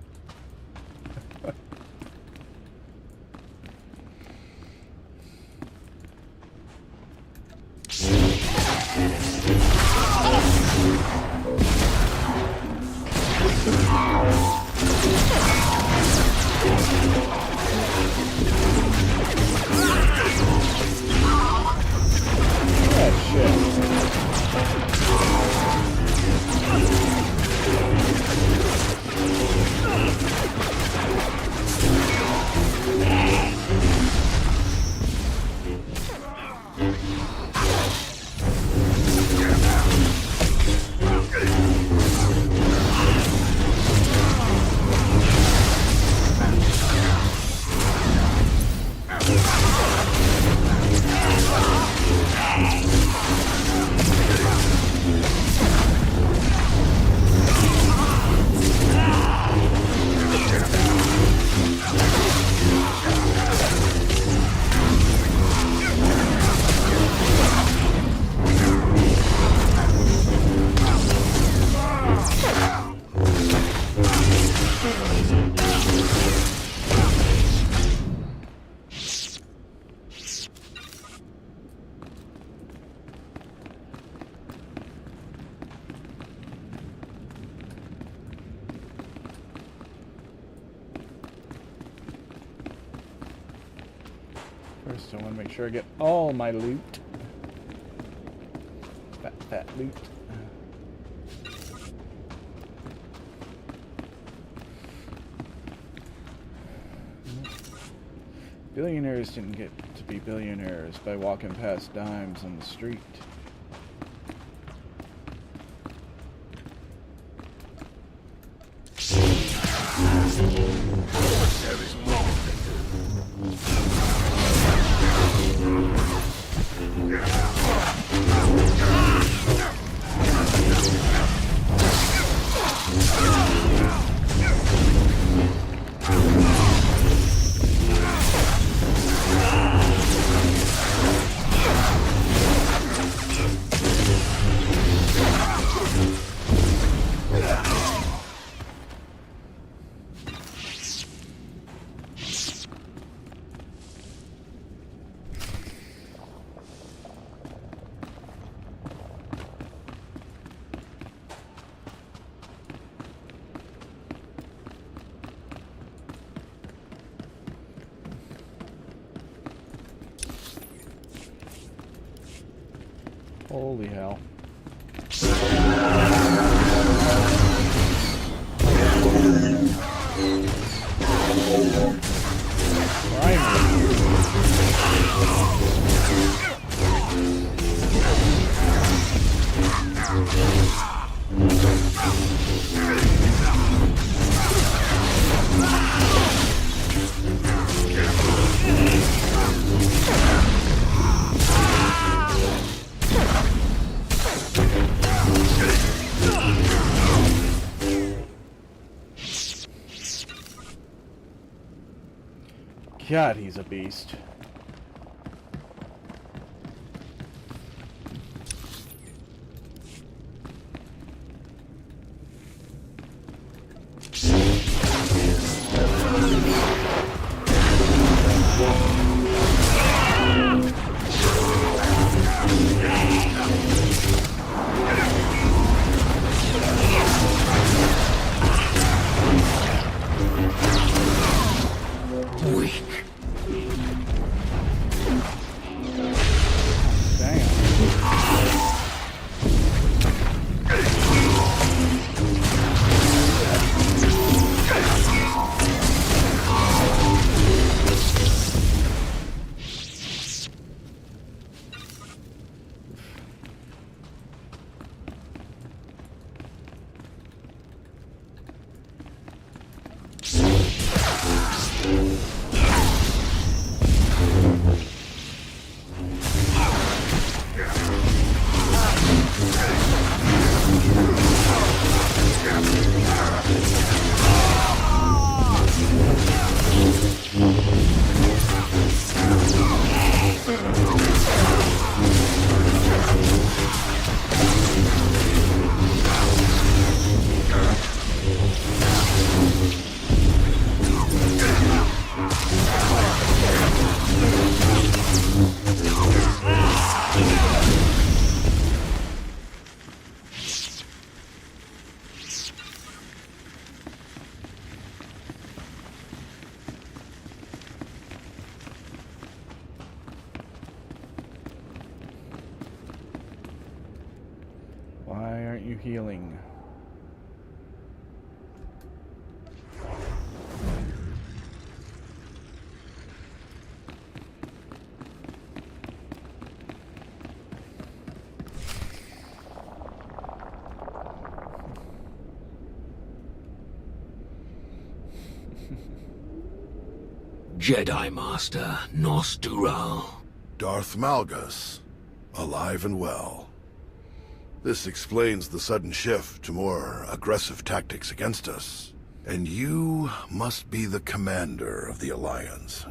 First, I want to make sure I get all my loot. Fat loot. Billionaires didn't get to be billionaires by walking past dimes on the street. There is more Holy hell. God, he's a beast. healing. Jedi Master Nos Dural. Darth Malgus, alive and well. This explains the sudden shift to more aggressive tactics against us. And you must be the commander of the Alliance.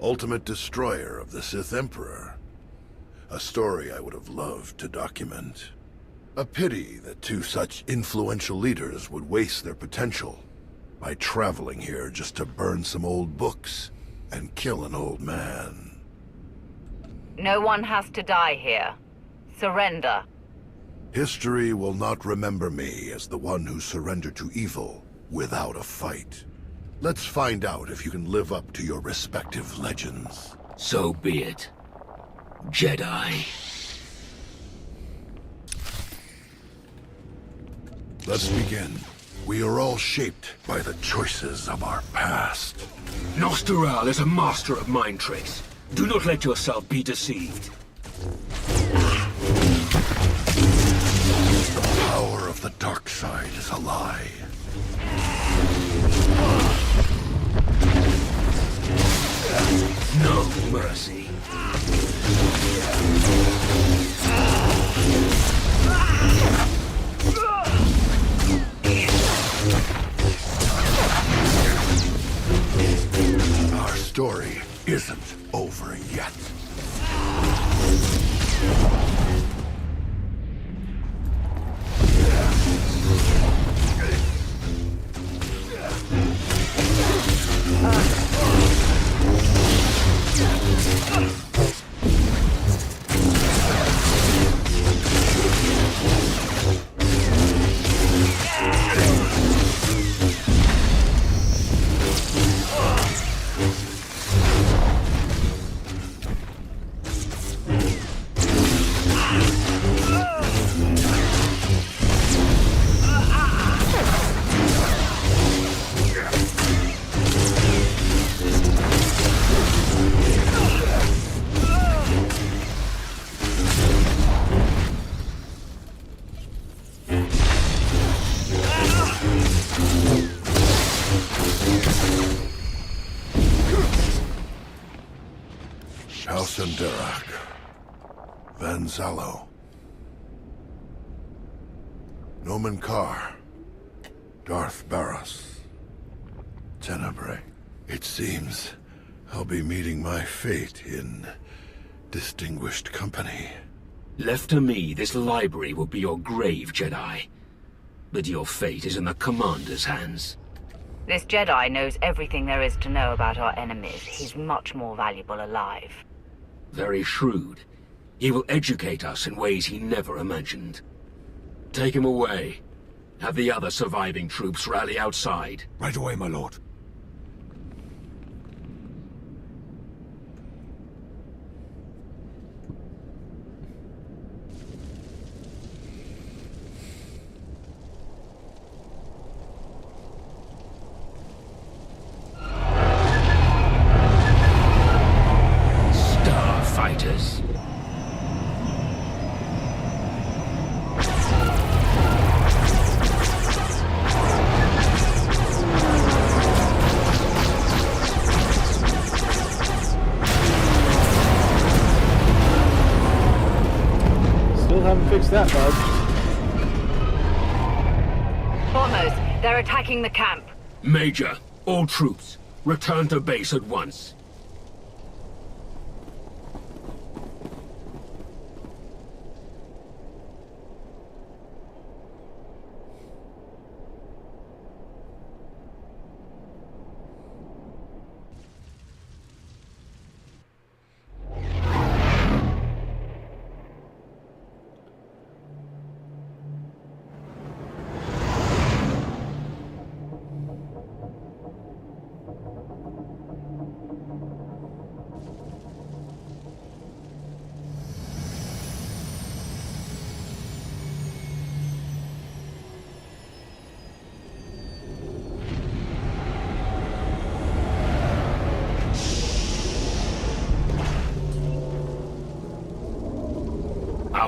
Ultimate destroyer of the Sith Emperor. A story I would have loved to document. A pity that two such influential leaders would waste their potential by traveling here just to burn some old books and kill an old man. No one has to die here. Surrender. History will not remember me as the one who surrendered to evil without a fight. Let's find out if you can live up to your respective legends. So be it, Jedi. Let's begin. We are all shaped by the choices of our past. Nos Dural is a master of mind tricks. Do not let yourself be deceived. The power of the dark side is a lie. No mercy. Our story isn't over yet. Van Zalo, Nomen Carr, Darth Barros, Tenebrae. It seems I'll be meeting my fate in distinguished company. Left to me, this library will be your grave, Jedi. But your fate is in the Commander's hands. This Jedi knows everything there is to know about our enemies. He's much more valuable alive. Very shrewd. He will educate us in ways he never imagined. Take him away. Have the other surviving troops rally outside. Right away, my lord. Starfighters. Haven't fixed that bug. Almost. They're attacking the camp. Major, all troops, return to base at once.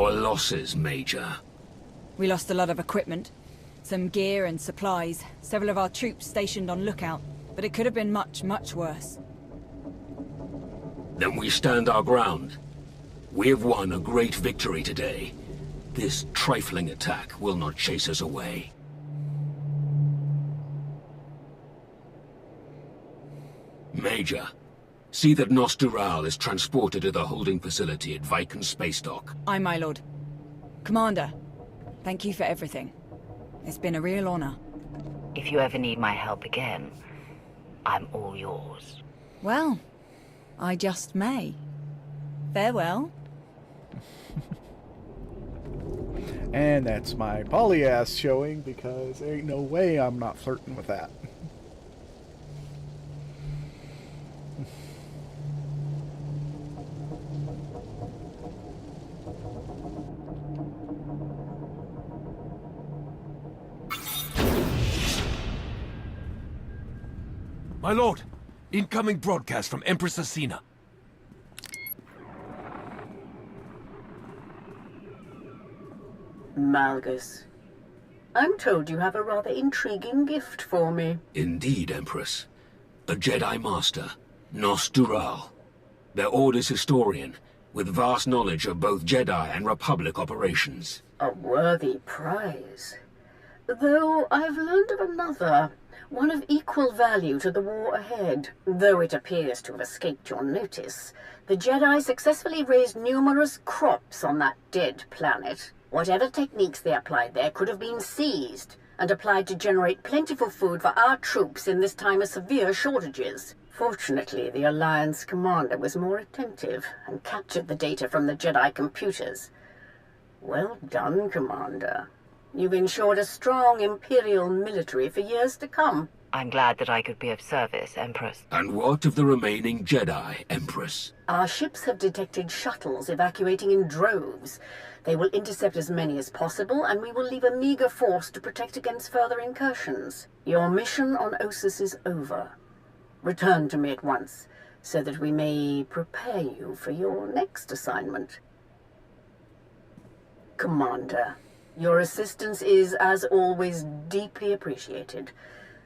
Our losses, Major. We lost a lot of equipment. Some gear and supplies. Several of our troops stationed on lookout. But it could have been much, much worse. Then we stand our ground. We have won a great victory today. This trifling attack will not chase us away. Major, see that Nostural is transported to the holding facility at Viken Space Dock. Aye, my lord. Commander, thank you for everything. It's been a real honor. If you ever need my help again, I'm all yours. Well, I just may. Farewell. And that's my poly-ass showing, because there ain't no way I'm not flirting with that. My lord, incoming broadcast from Empress Asina. Malgus, I'm told you have a rather intriguing gift for me. Indeed, Empress. A Jedi Master, Nostural. Their Order's historian, with vast knowledge of both Jedi and Republic operations. A worthy prize. Though I've learned of another, one of equal value to the war ahead. Though it appears to have escaped your notice, the Jedi successfully raised numerous crops on that dead planet. Whatever techniques they applied there could have been seized and applied to generate plentiful food for our troops in this time of severe shortages. Fortunately, the Alliance commander was more attentive and captured the data from the Jedi computers. Well done, Commander. You've ensured a strong Imperial military for years to come. I'm glad that I could be of service, Empress. And what of the remaining Jedi, Empress? Our ships have detected shuttles evacuating in droves. They will intercept as many as possible, and we will leave a meager force to protect against further incursions. Your mission on Ossus is over. Return to me at once, so that we may prepare you for your next assignment. Commander, your assistance is, as always, deeply appreciated.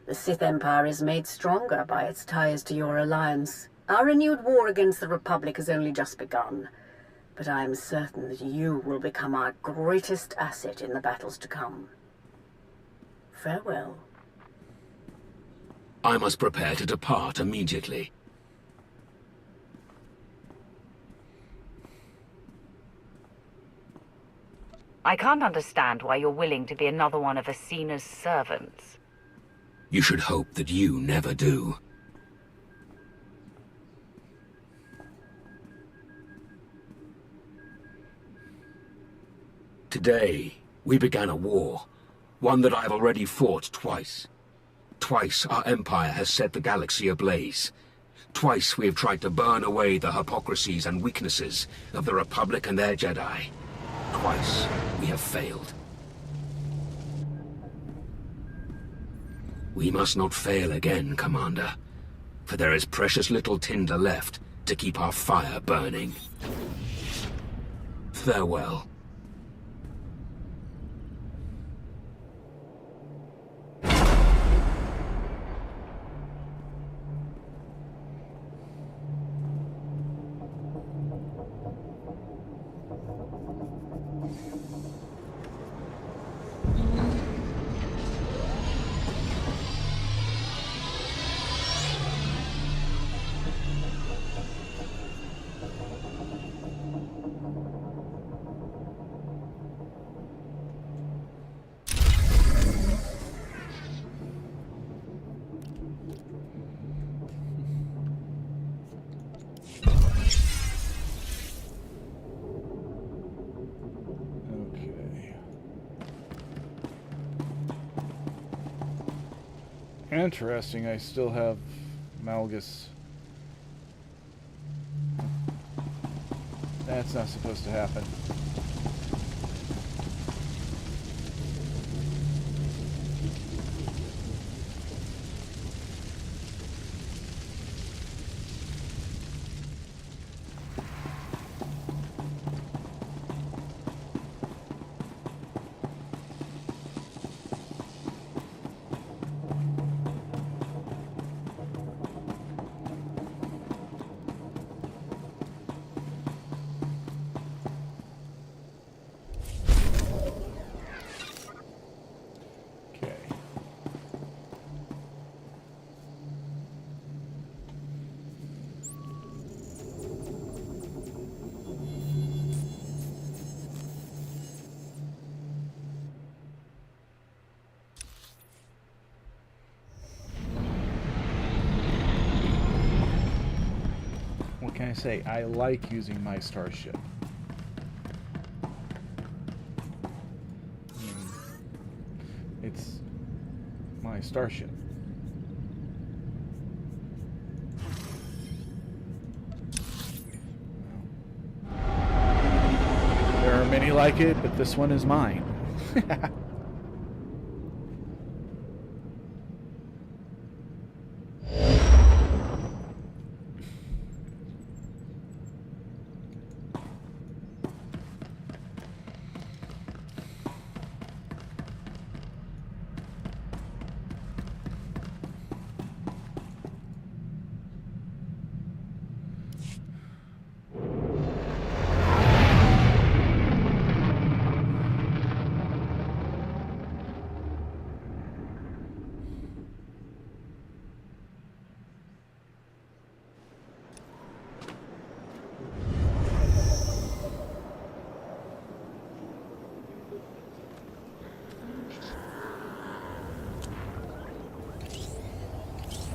The Sith Empire is made stronger by its ties to your alliance. Our renewed war against the Republic has only just begun, but I am certain that you will become our greatest asset in the battles to come. Farewell. I must prepare to depart immediately. I can't understand why you're willing to be another one of Asina's servants. You should hope that you never do. Today, we began a war. One that I've already fought twice. Twice our Empire has set the galaxy ablaze. Twice we have tried to burn away the hypocrisies and weaknesses of the Republic and their Jedi. Twice we have failed. We must not fail again, Commander, for there is precious little tinder left to keep our fire burning. Farewell. Interesting, I still have Malgus. That's not supposed to happen. I say, I like using my starship. It's my starship. There are many like it, but this one is mine.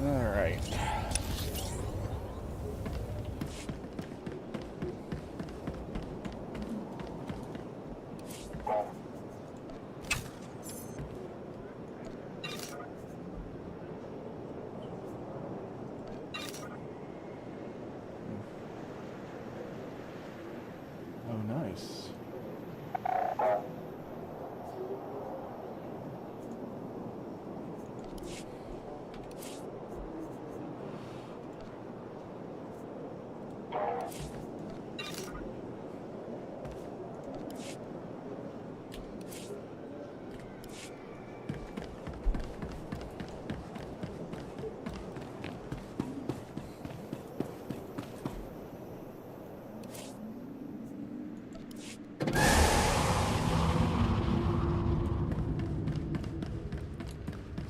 Alright. Oh, nice.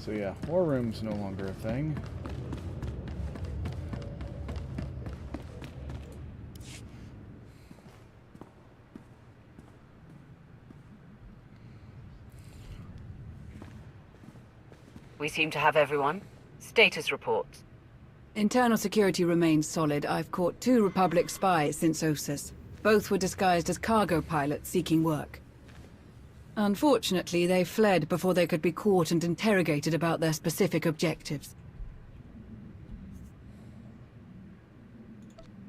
So yeah, war room's no longer a thing. We seem to have everyone. Status reports. Internal security remains solid. I've caught 2 Republic spies since Ossus. Both were disguised as cargo pilots seeking work. Unfortunately, they fled before they could be caught and interrogated about their specific objectives.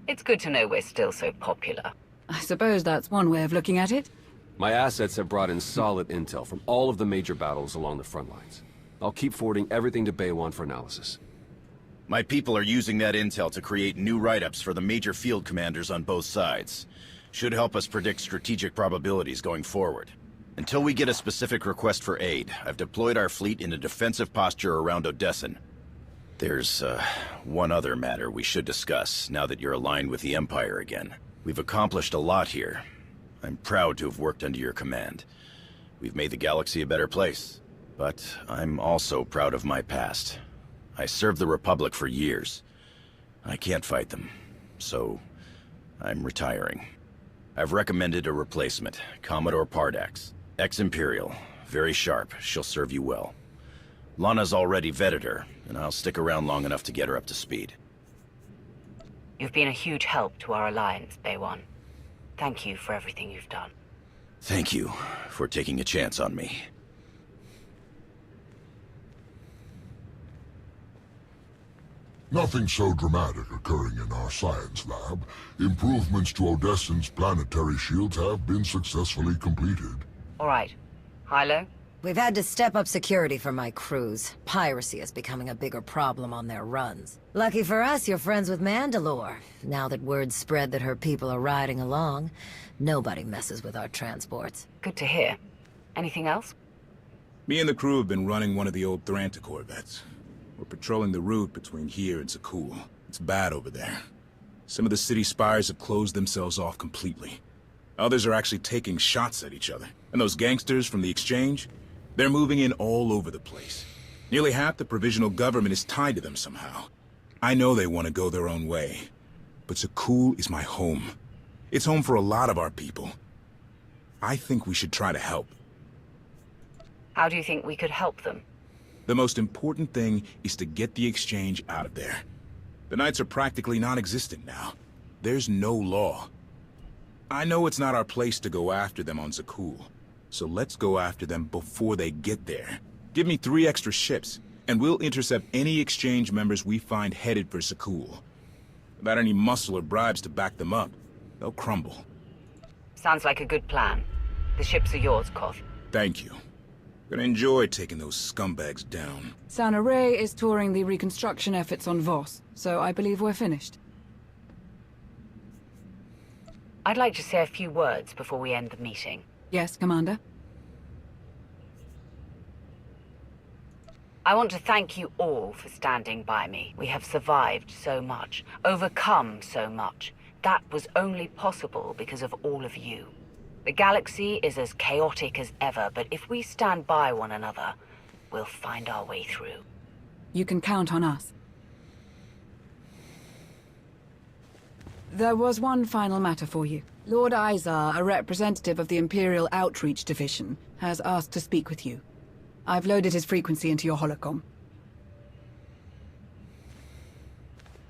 It's good to know we're still so popular. I suppose that's one way of looking at it. My assets have brought in solid intel from all of the major battles along the front lines. I'll keep forwarding everything to Baywan for analysis. My people are using that intel to create new write-ups for the major field commanders on both sides. Should help us predict strategic probabilities going forward. Until we get a specific request for aid, I've deployed our fleet in a defensive posture around Odessan. There's, one other matter we should discuss, now that you're aligned with the Empire again. We've accomplished a lot here. I'm proud to have worked under your command. We've made the galaxy a better place. But I'm also proud of my past. I served the Republic for years. I can't fight them, so I'm retiring. I've recommended a replacement, Commodore Pardax. Ex-Imperial, very sharp, she'll serve you well. Lana's already vetted her, and I'll stick around long enough to get her up to speed. You've been a huge help to our alliance, Baywan. Thank you for everything you've done. Thank you for taking a chance on me. Nothing so dramatic occurring in our science lab. Improvements to Odessan's planetary shields have been successfully completed. All right. Hilo? We've had to step up security for my crews. Piracy is becoming a bigger problem on their runs. Lucky for us, you're friends with Mandalore. Now that word's spread that her people are riding along, nobody messes with our transports. Good to hear. Anything else? Me and the crew have been running one of the old Thranta corvettes. We're patrolling the route between here and Sakul. It's bad over there. Some of the city spires have closed themselves off completely. Others are actually taking shots at each other. And those gangsters from the exchange? They're moving in all over the place. Nearly half the provisional government is tied to them somehow. I know they want to go their own way. But Sakul is my home. It's home for a lot of our people. I think we should try to help. How do you think we could help them? The most important thing is to get the exchange out of there. The Knights are practically non-existent now. There's no law. I know it's not our place to go after them on Zakul, so let's go after them before they get there. Give me 3 extra ships, and we'll intercept any exchange members we find headed for Zakul. Without any muscle or bribes to back them up, they'll crumble. Sounds like a good plan. The ships are yours, Koth. Thank you. Gonna enjoy taking those scumbags down. Sana Ray is touring the reconstruction efforts on Voss, so I believe we're finished. I'd like to say a few words before we end the meeting. Yes, Commander? I want to thank you all for standing by me. We have survived so much, overcome so much. That was only possible because of all of you. The galaxy is as chaotic as ever, but if we stand by one another, we'll find our way through. You can count on us. There was one final matter for you. Lord Izar, a representative of the Imperial Outreach Division, has asked to speak with you. I've loaded his frequency into your holocom.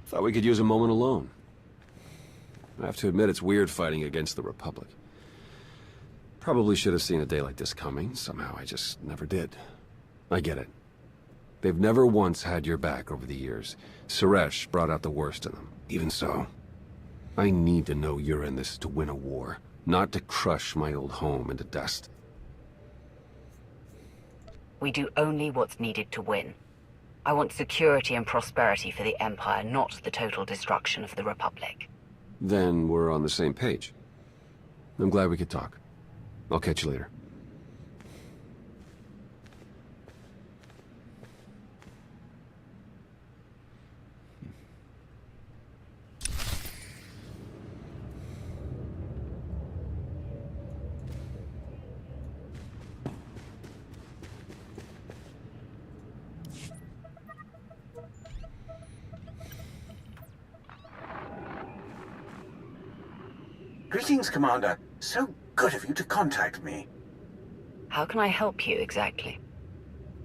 Thought we could use a moment alone. I have to admit it's weird fighting against the Republic. Probably should have seen a day like this coming. Somehow I just never did. I get it. They've never once had your back over the years. Suresh brought out the worst in them. Even so, I need to know you're in this to win a war, not to crush my old home into dust. We do only what's needed to win. I want security and prosperity for the Empire, not the total destruction of the Republic. Then we're on the same page. I'm glad we could talk. I'll catch you later. Greetings, Commander. So good of you to contact me. How can I help you, exactly?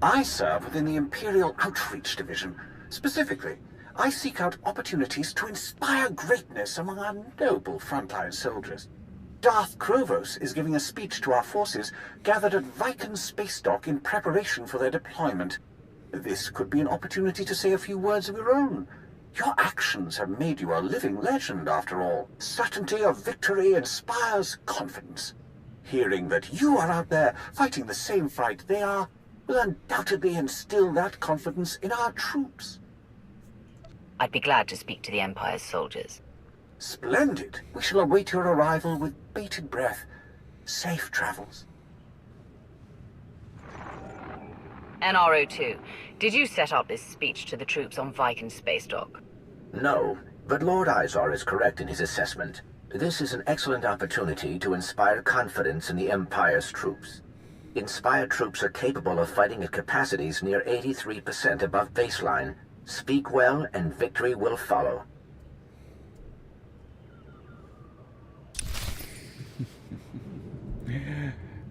I serve within the Imperial Outreach Division. Specifically, I seek out opportunities to inspire greatness among our noble frontline soldiers. Darth Crovos is giving a speech to our forces gathered at Viken Space Dock in preparation for their deployment. This could be an opportunity to say a few words of your own. Your actions have made you a living legend, after all. Certainty of victory inspires confidence. Hearing that you are out there fighting the same fight they are will undoubtedly instill that confidence in our troops. I'd be glad to speak to the Empire's soldiers. Splendid. We shall await your arrival with bated breath. Safe travels. NRO2, did you set up this speech to the troops on Viken Space Dock? No, but Lord Izar is correct in his assessment. This is an excellent opportunity to inspire confidence in the Empire's troops. Inspired troops are capable of fighting at capacities near 83% above baseline. Speak well, and victory will follow.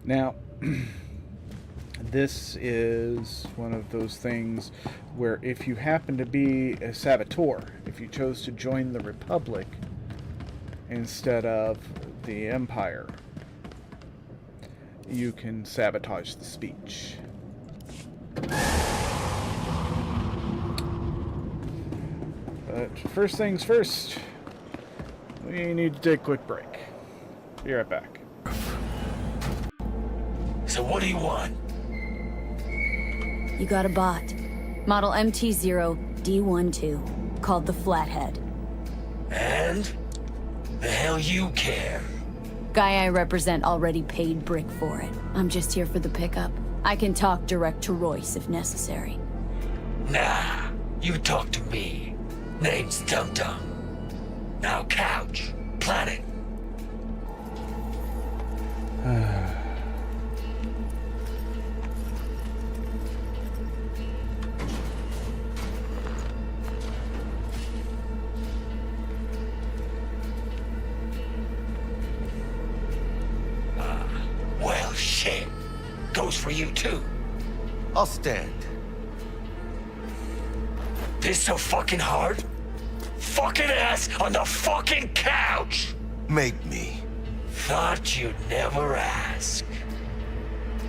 Now, this is one of those things where if you happen to be a saboteur, if you chose to join the Republic instead of the Empire, you can sabotage the speech. But first things first, we need to take a quick break. Be right back. So what do you want? You got a bot. Model MT0D12, called the Flathead. And? The hell you care? Guy I represent already paid Brick for it. I'm just here for the pickup. I can talk direct to Royce if necessary. Nah, you talk to me. Name's Dum Dum. Now couch, planet. Well, shit. Goes for you, too. I'll stand. This so fucking hard? fucking ass on the fucking couch! Make me. Thought you'd never ask.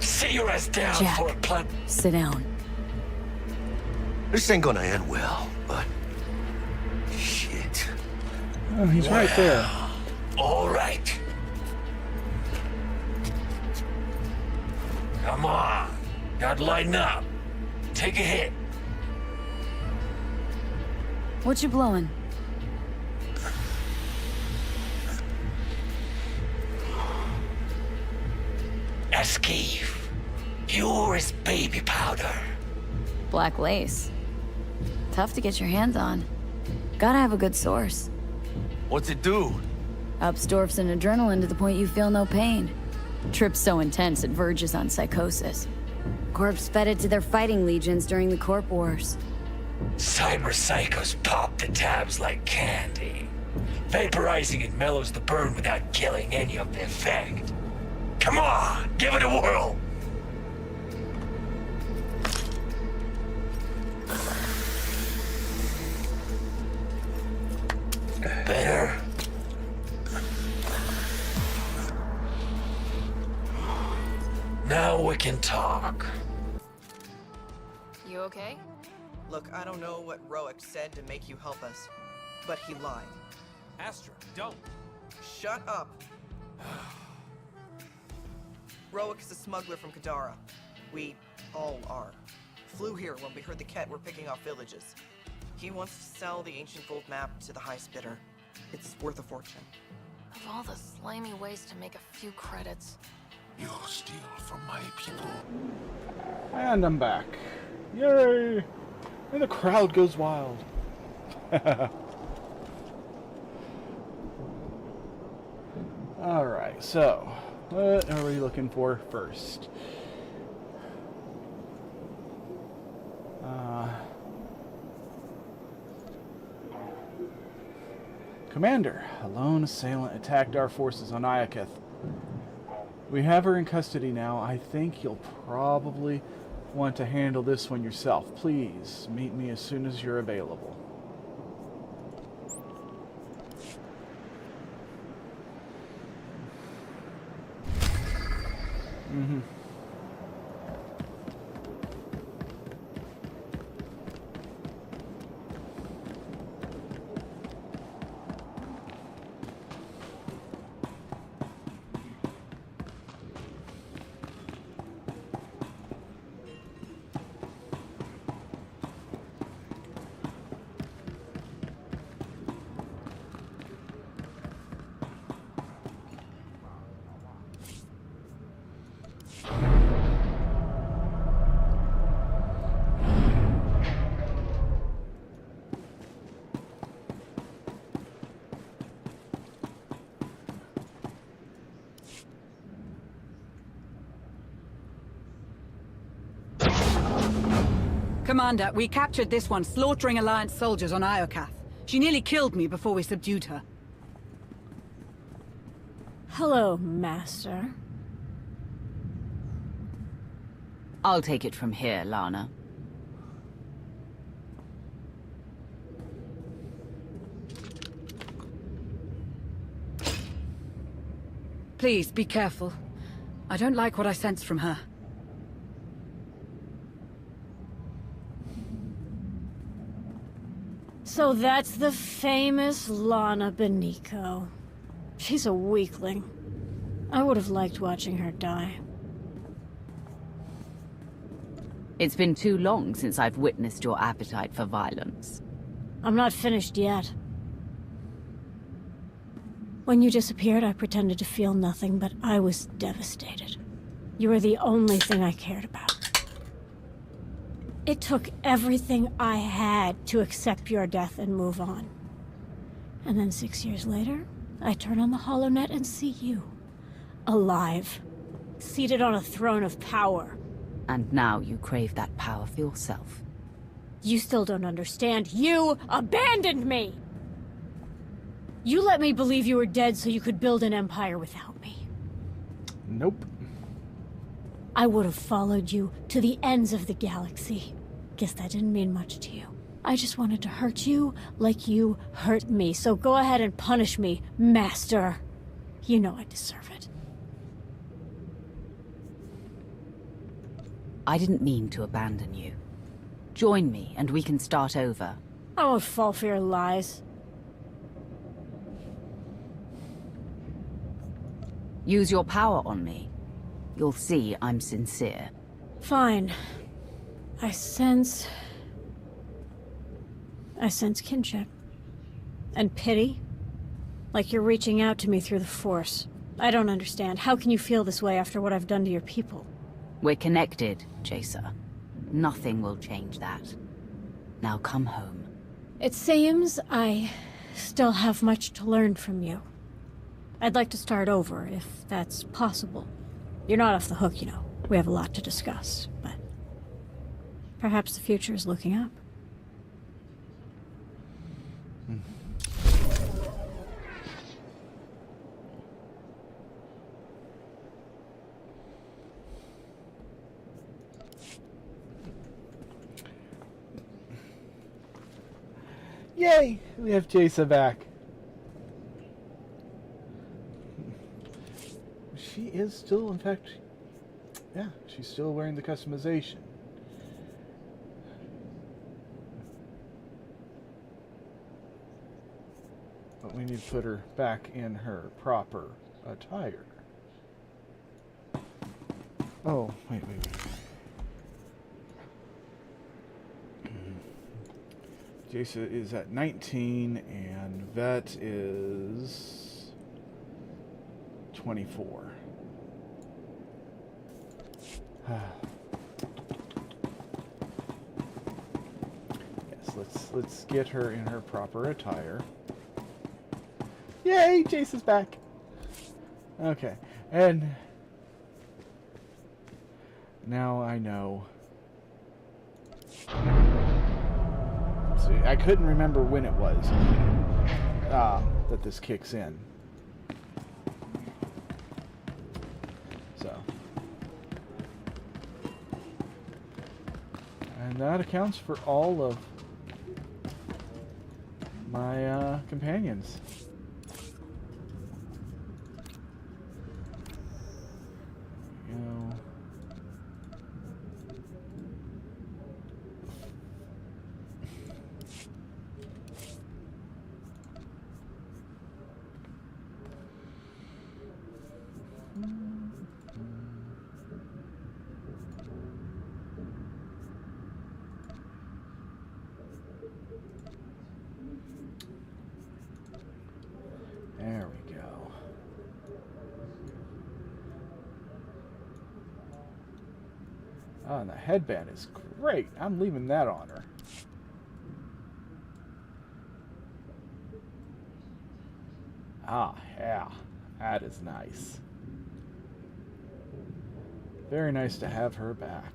Sit your ass down Jack, for a plan. sit down. This ain't gonna end well, but... Shit. Oh, he's right there. All right. Come on. Gotta lighten up. Take a hit. What you blowing? Askeef. Pure as baby powder. Black lace. Tough to get your hands on. Gotta have a good source. What's it do? Ups dwarfs and adrenaline to the point you feel no pain. Trip's so intense it verges on psychosis. Corps fed it to their fighting legions during the Corp Wars. Cyber psychos pop the tabs like candy. Vaporizing it mellows the burn without killing any of the effect. Come on, give it a whirl! Better. Now we can talk. You okay? Look, I don't know what Roic said to make you help us, but he lied. Astra, don't. Shut up. Roic is a smuggler from Kadara. We all are. Flew here when we heard the Ket were picking off villages. He wants to sell the ancient gold map to the highest bidder. It's worth a fortune. Of all the slimy ways to make a few credits. You'll steal from my people. And I'm back. Yay! And the crowd goes wild. Alright, so what are we looking for first? Commander, a lone assailant attacked our forces on Iaketh. We have her in custody now. I think you'll probably want to handle this one yourself. Please meet me as soon as you're available. Mm-hmm. Commander, we captured this one, slaughtering Alliance soldiers on Iokath. She nearly killed me before we subdued her. Hello, Master. I'll take it from here, Lana. Please, be careful. I don't like what I sense from her. So that's the famous Lana Beniko. She's a weakling. I would have liked watching her die. It's been too long since I've witnessed your appetite for violence. I'm not finished yet. When you disappeared, I pretended to feel nothing, but I was devastated. You were the only thing I cared about. It took everything I had to accept your death and move on. And then 6 years later, I turn on the HoloNet and see you. Alive. Seated on a throne of power. And now you crave that power for yourself. You still don't understand. You abandoned me! You let me believe you were dead so you could build an empire without me. Nope. I would have followed you to the ends of the galaxy. Guess that didn't mean much to you. I just wanted to hurt you like you hurt me. So go ahead and punish me, Master. You know I deserve it. I didn't mean to abandon you. Join me, and we can start over. I won't fall for your lies. Use your power on me. You'll see I'm sincere. Fine. I sense kinship. And pity. Like you're reaching out to me through the Force. I don't understand. How can you feel this way after what I've done to your people? We're connected, Jacer. Nothing will change that. Now come home. It seems I still have much to learn from you. I'd like to start over, if that's possible. You're not off the hook, you know. We have a lot to discuss, but perhaps the future is looking up. Yay! We have Jason back. She is still, in fact, yeah, she's still wearing the customization. But we need to put her back in her proper attire. Oh, wait. Jason is at 19 and Vet is 24. Yes, let's get her in her proper attire. Yay, Jason's back. Okay, and now I know. See, I couldn't remember when it was that this kicks in. So, and that accounts for all of my companions. There we go. Oh, and the headband is great. I'm leaving that on her. Ah, yeah. That is nice. Very nice to have her back.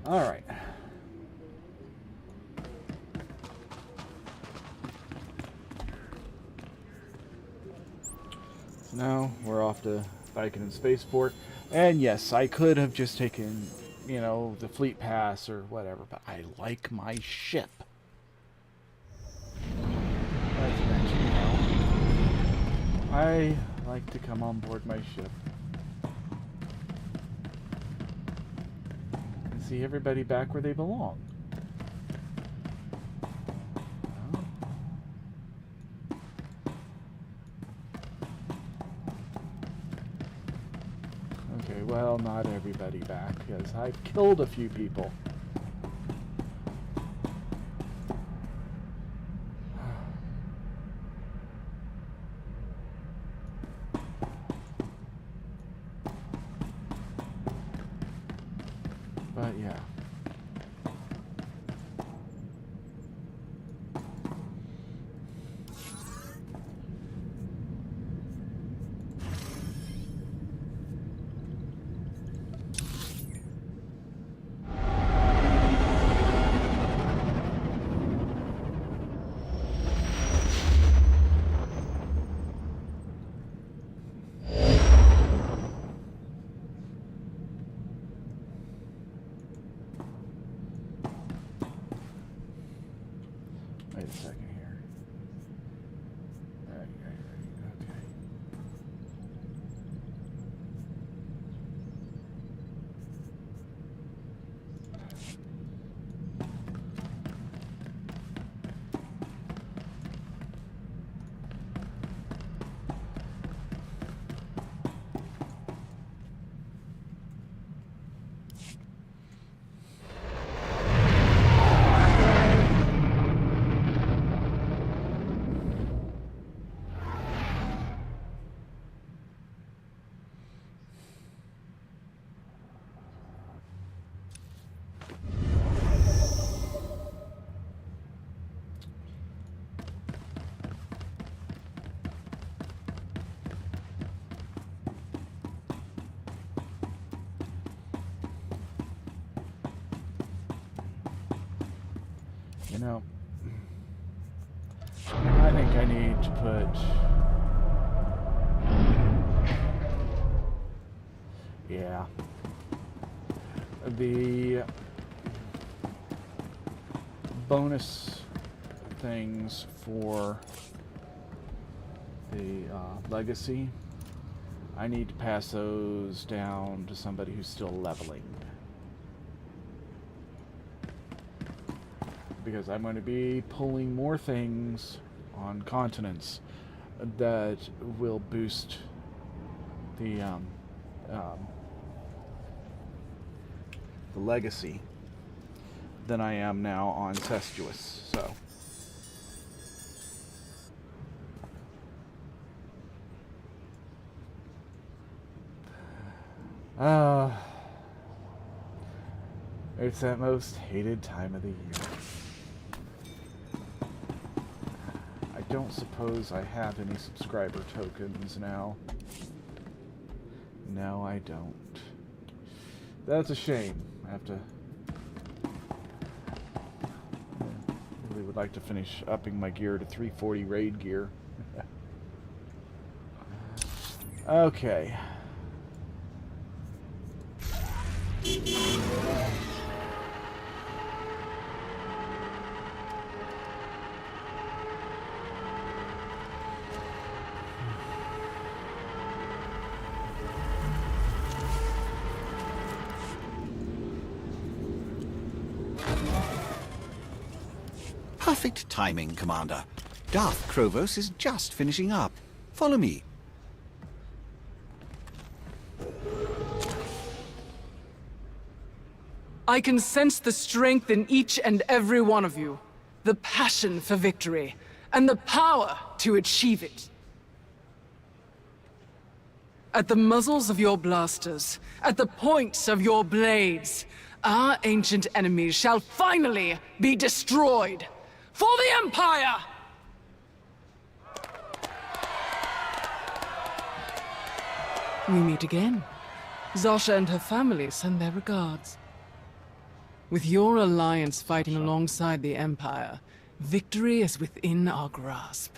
All right. So now we're off to Viking and Spaceport. And yes, I could have just taken, you know, the fleet pass or whatever, but I like my ship. As mentioned, you know, I like to come on board my ship. See everybody back where they belong. Okay, well, not everybody back, because I've killed a few people. But yeah. Wait a second here. Right, okay. You know, I think I need to put... Yeah. The bonus things for the legacy, I need to pass those down to somebody who's still leveling. Because I'm going to be pulling more things on continents that will boost the legacy than I am now on Cestious. So it's that most hated time of the year. I don't suppose I have any subscriber tokens now. No, I don't. That's a shame. I have to... really would like to finish upping my gear to 340 raid gear. Okay. Perfect timing, Commander. Darth Crovos is just finishing up. Follow me. I can sense the strength in each and every one of you. The passion for victory, and the power to achieve it. At the muzzles of your blasters, at the points of your blades, our ancient enemies shall finally be destroyed. For the Empire! We meet again. Zasha and her family send their regards. With your alliance fighting alongside the Empire, victory is within our grasp.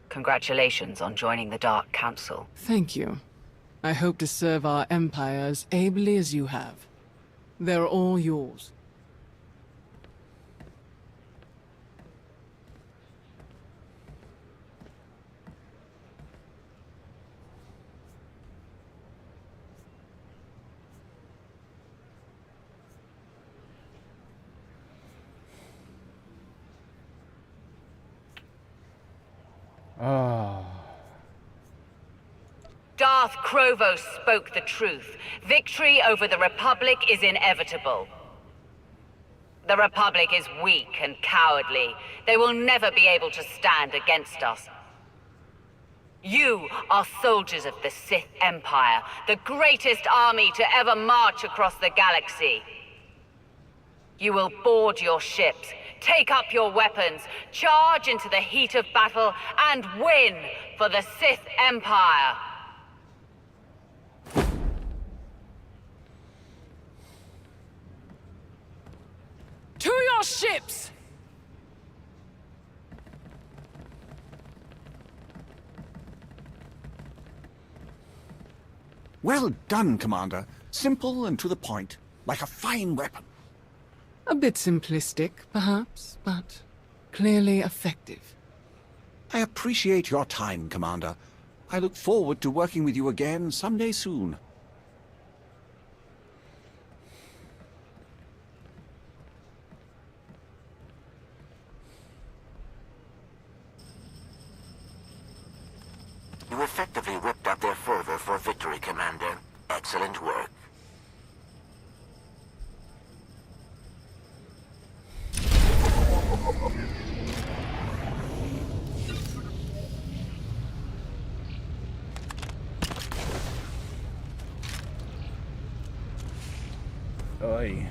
Congratulations on joining the Dark Council. Thank you. I hope to serve our Empire as ably as you have. They're all yours. Darth Crovos spoke the truth. Victory over the Republic is inevitable. The Republic is weak and cowardly. They will never be able to stand against us. You are soldiers of the Sith Empire, the greatest army to ever march across the galaxy. You will board your ships, take up your weapons, charge into the heat of battle, and win for the Sith Empire. To your ships! Well done, Commander. Simple and to the point, like a fine weapon. A bit simplistic, perhaps, but clearly effective. I appreciate your time, Commander. I look forward to working with you again someday soon. You effectively whipped up their fervor for victory, Commander. Excellent work. Oy.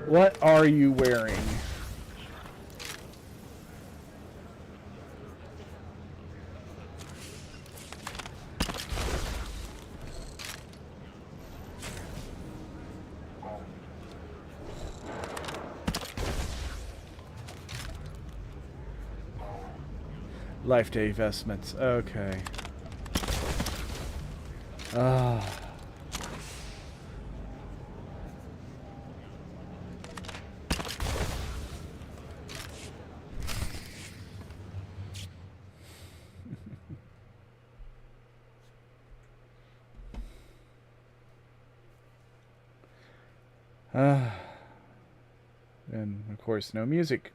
What are you wearing? Life Day vestments. Okay. Ah. And of course, no music.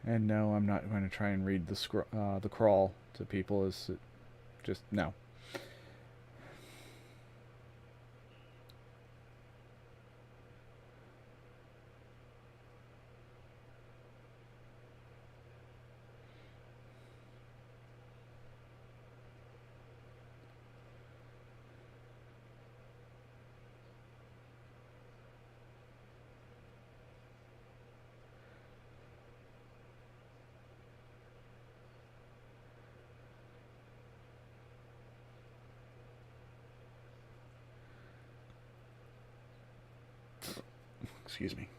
And no, I'm not going to try and read the crawl to people. Is just no. Excuse me.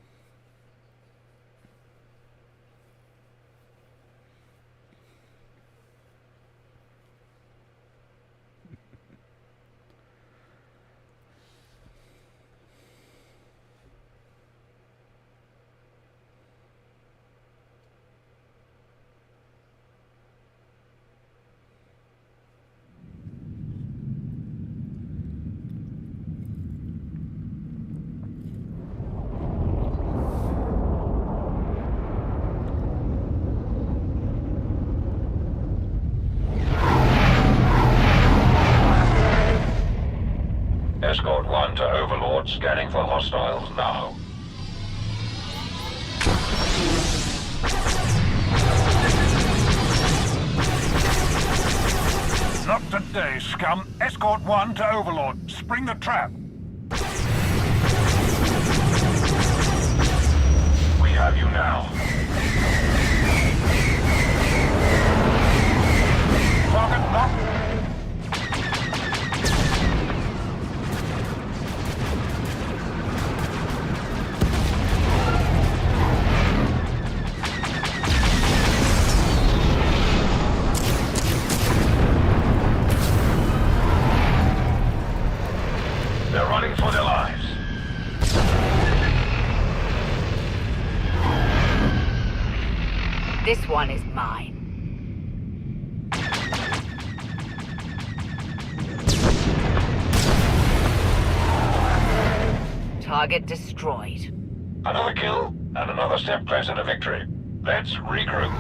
Escort 1 to Overlord, scanning for hostiles now. Not today, scum. Escort 1 to Overlord. Spring the trap. We have you now. Target locked. They're running for their lives. This one is mine. Target destroyed. Another kill, and another step closer to victory. Let's regroup.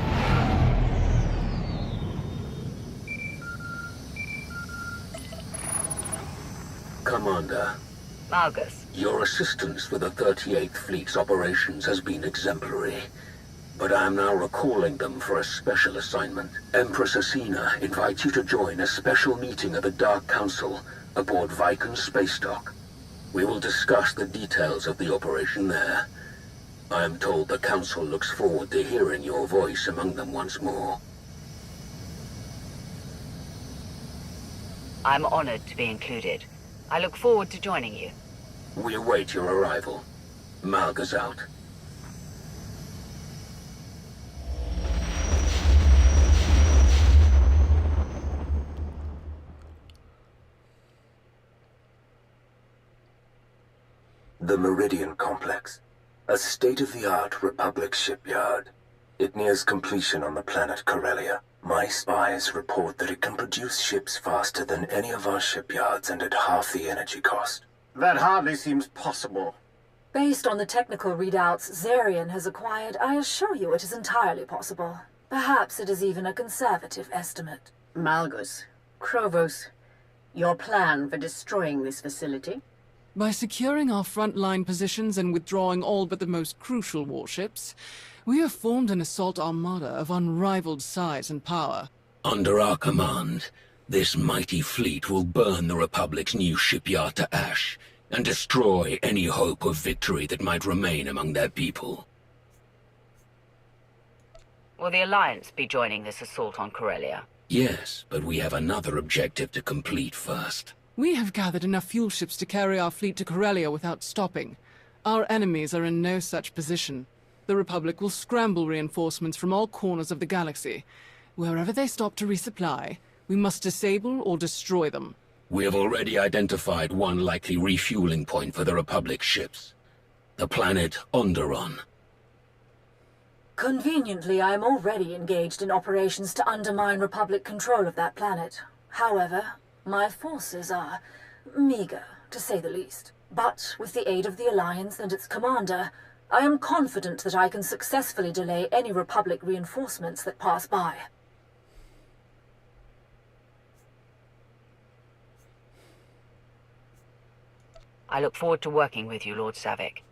Commander. Malgus. Your assistance with the 38th Fleet's operations has been exemplary. But I am now recalling them for a special assignment. Empress Asina invites you to join a special meeting of the Dark Council aboard Viken's space dock. We will discuss the details of the operation there. I am told the Council looks forward to hearing your voice among them once more. I'm honored to be included. I look forward to joining you. We await your arrival. Malgus out. The Meridian Complex, a state-of-the-art Republic shipyard. It nears completion on the planet Corellia. My spies report that it can produce ships faster than any of our shipyards and at half the energy cost. That hardly seems possible. Based on the technical readouts Zarian has acquired, I assure you it is entirely possible. Perhaps it is even a conservative estimate. Malgus, Krovos, your plan for destroying this facility? By securing our front-line positions and withdrawing all but the most crucial warships, we have formed an assault armada of unrivaled size and power. Under our command, this mighty fleet will burn the Republic's new shipyard to ash and destroy any hope of victory that might remain among their people. Will the Alliance be joining this assault on Corellia? Yes, but we have another objective to complete first. We have gathered enough fuel ships to carry our fleet to Corellia without stopping. Our enemies are in no such position. The Republic will scramble reinforcements from all corners of the galaxy. Wherever they stop to resupply, we must disable or destroy them. We have already identified one likely refueling point for the Republic ships. The planet Onderon. Conveniently, I am already engaged in operations to undermine Republic control of that planet. However, my forces are meager, to say the least. But with the aid of the Alliance and its commander, I am confident that I can successfully delay any Republic reinforcements that pass by. I look forward to working with you, Lord Savick.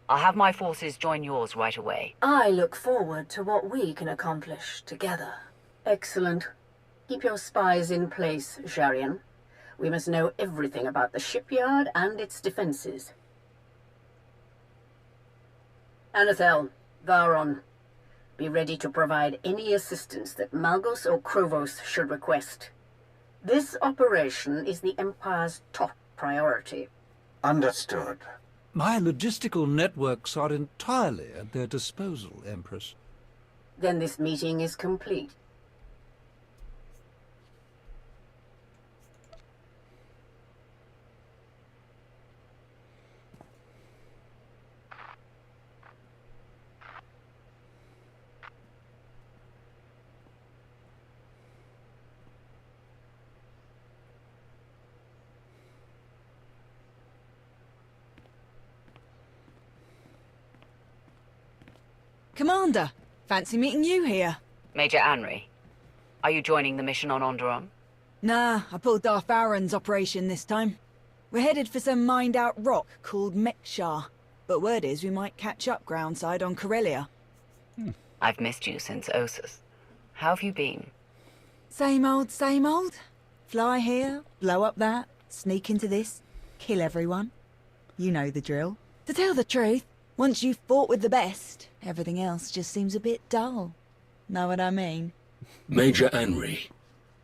I'll have my forces join yours right away. I look forward to what we can accomplish together. Excellent. Keep your spies in place, Zarian. We must know everything about the shipyard and its defenses. Anathel, Varon, be ready to provide any assistance that Malgus or Krovos should request. This operation is the Empire's top priority. Understood. My logistical networks are entirely at their disposal, Empress. Then this meeting is complete. Commander, fancy meeting you here. Major Anri, are you joining the mission on Onderon? Nah, I pulled Darth Varon's operation this time. We're headed for some mined-out rock called Mekshar, but word is we might catch up groundside on Corellia. I've missed you since Osus. How have you been? Same old, same old. Fly here, blow up that, sneak into this, kill everyone. You know the drill. To tell the truth, once you've fought with the best, everything else just seems a bit dull. Know what I mean? Major Anri,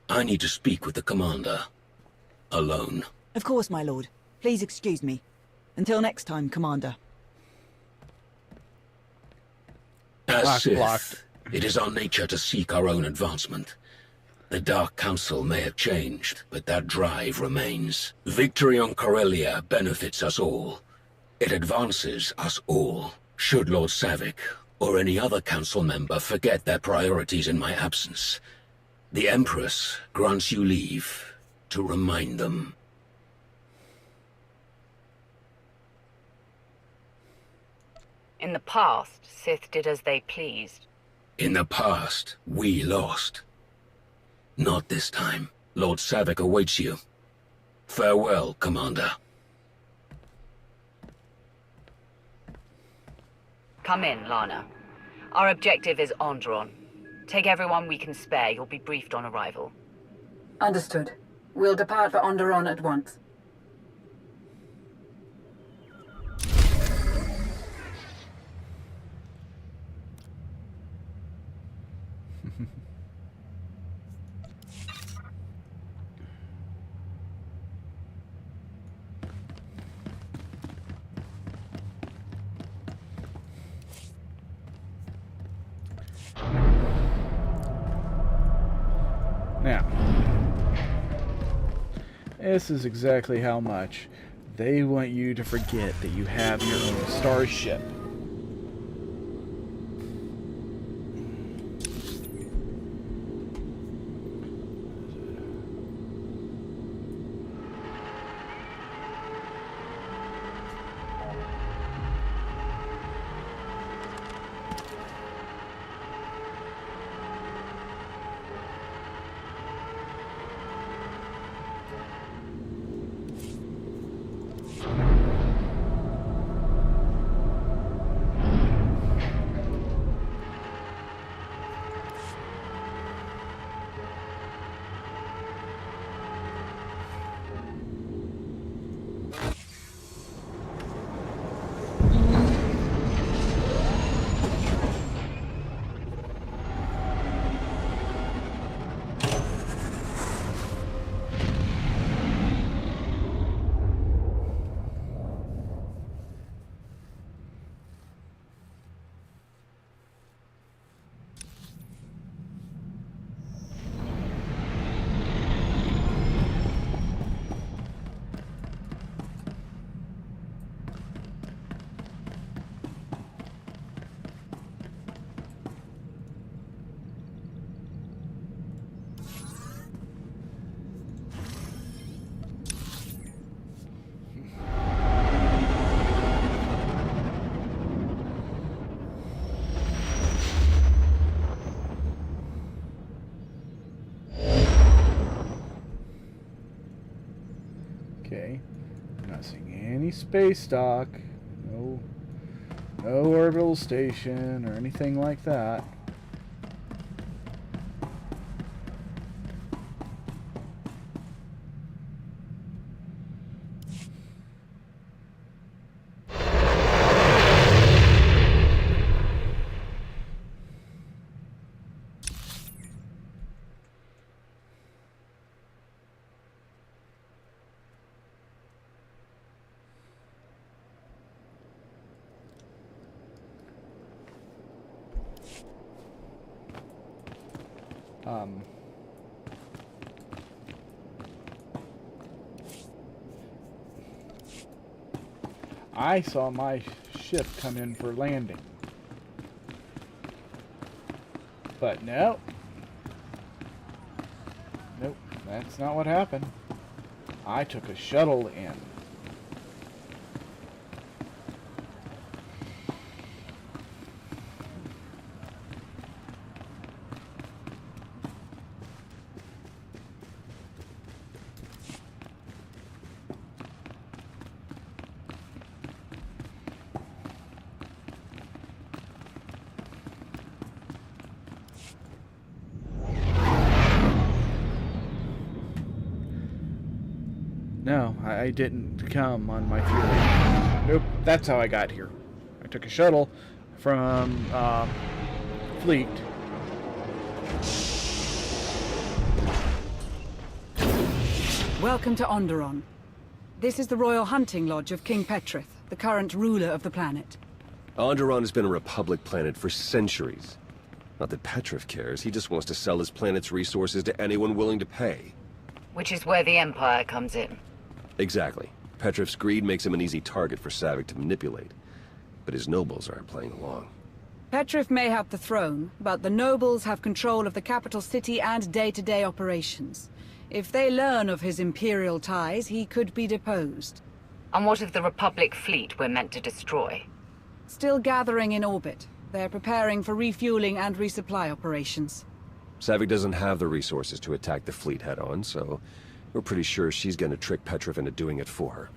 I need to speak with the commander. Alone. Of course, my lord. Please excuse me. Until next time, Commander. As Sith, it is our nature to seek our own advancement. The Dark Council may have changed, but that drive remains. Victory on Corellia benefits us all. It advances us all. Should Lord Savick or any other council member forget their priorities in my absence, the Empress grants you leave to remind them. In the past, Sith did as they pleased. In the past, we lost. Not this time. Lord Savik awaits you. Farewell, Commander. Come in, Lana. Our objective is Onderon. Take everyone we can spare. You'll be briefed on arrival. Understood. We'll depart for Onderon at once. Now, this is exactly how much they want you to forget that you have your own starship. Okay, not seeing any space dock, no orbital station or anything like that. I saw my ship come in for landing. But no. Nope, that's not what happened. I took a shuttle in. No, I didn't come on my Fury. Nope, that's how I got here. I took a shuttle from Fleet. Welcome to Onderon. This is the Royal Hunting Lodge of King Petrith, the current ruler of the planet. Onderon has been a Republic planet for centuries. Not that Petrith cares, he just wants to sell his planet's resources to anyone willing to pay. Which is where the Empire comes in. Exactly. Petrith's greed makes him an easy target for Savik to manipulate. But his nobles aren't playing along. Petrith may have the throne, but the nobles have control of the capital city and day-to-day operations. If they learn of his imperial ties, he could be deposed. And what of the Republic fleet we're meant to destroy? Still gathering in orbit. They're preparing for refueling and resupply operations. Savik doesn't have the resources to attack the fleet head-on, so we're pretty sure she's gonna trick Petrov into doing it for her.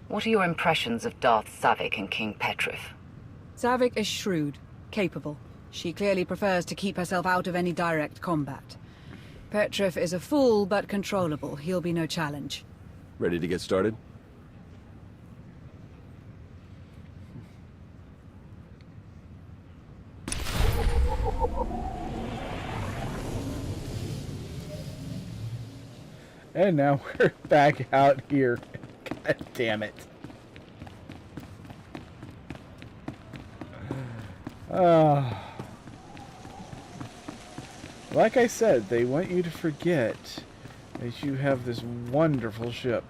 What are your impressions of Darth Savik and King Petrov? Savik is shrewd, capable. She clearly prefers to keep herself out of any direct combat. Petrov is a fool, but controllable. He'll be no challenge. Ready to get started? And now we're back out here. God damn it. Like I said, they want you to forget that you have this wonderful ship.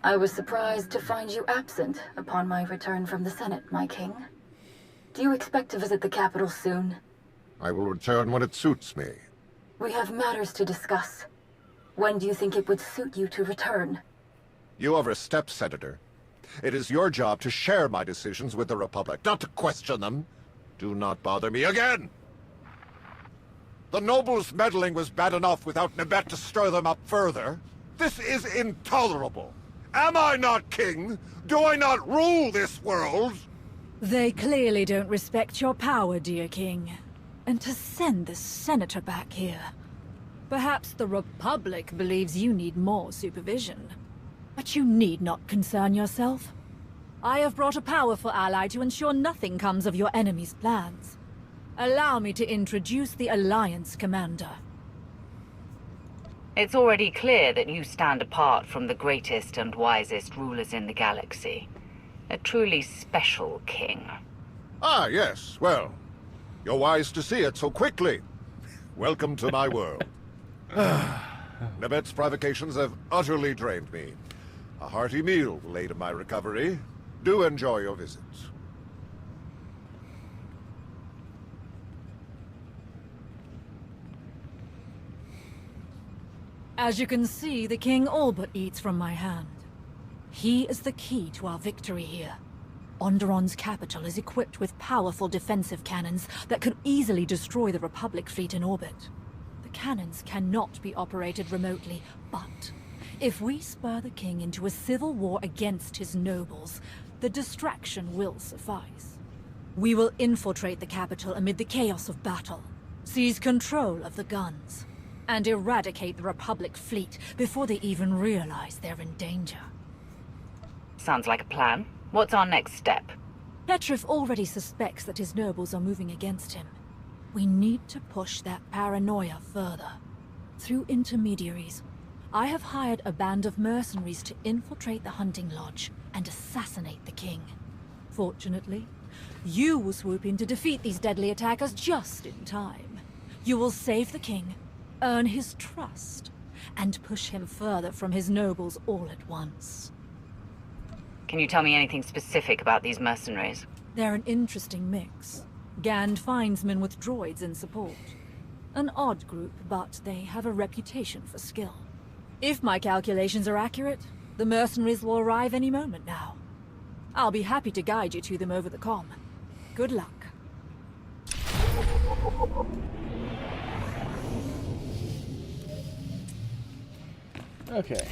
I was surprised to find you absent upon my return from the Senate, my king. Do you expect to visit the capital soon? I will return when it suits me. We have matters to discuss. When do you think it would suit you to return? You overstep, Senator. It is your job to share my decisions with the Republic, not to question them. Do not bother me again! The nobles' meddling was bad enough without Nibet to stir them up further. This is intolerable. Am I not king? Do I not rule this world? They clearly don't respect your power, dear king. And to send the senator back here. Perhaps the Republic believes you need more supervision. But you need not concern yourself. I have brought a powerful ally to ensure nothing comes of your enemy's plans. Allow me to introduce the Alliance Commander. It's already clear that you stand apart from the greatest and wisest rulers in the galaxy. A truly special king. Ah, yes. Well, you're wise to see it so quickly. Welcome to my world. Nibet's provocations have utterly drained me. A hearty meal will aid in my recovery. Do enjoy your visit. As you can see, the king all but eats from my hand. He is the key to our victory here. Onderon's capital is equipped with powerful defensive cannons that could easily destroy the Republic fleet in orbit. The cannons cannot be operated remotely, but if we spur the king into a civil war against his nobles, the distraction will suffice. We will infiltrate the capital amid the chaos of battle, seize control of the guns, and eradicate the Republic fleet before they even realize they're in danger. Sounds like a plan. What's our next step? Petrov already suspects that his nobles are moving against him. We need to push that paranoia further. Through intermediaries, I have hired a band of mercenaries to infiltrate the hunting lodge and assassinate the king. Fortunately, you will swoop in to defeat these deadly attackers just in time. You will save the king, earn his trust, and push him further from his nobles all at once. Can you tell me anything specific about these mercenaries? They're an interesting mix. Gand finds men with droids in support. An odd group, but they have a reputation for skill. If my calculations are accurate, the mercenaries will arrive any moment now. I'll be happy to guide you to them over the comm. Good luck. Okay.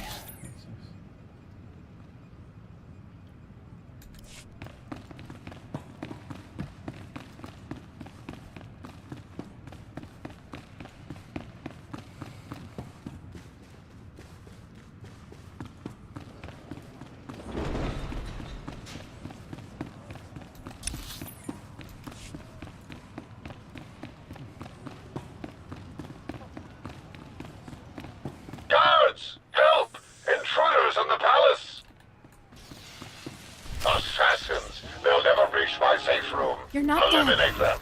Guards! Help! Intruders in the palace! Assassins! They'll never reach my safe room. You're not dead. Eliminate them.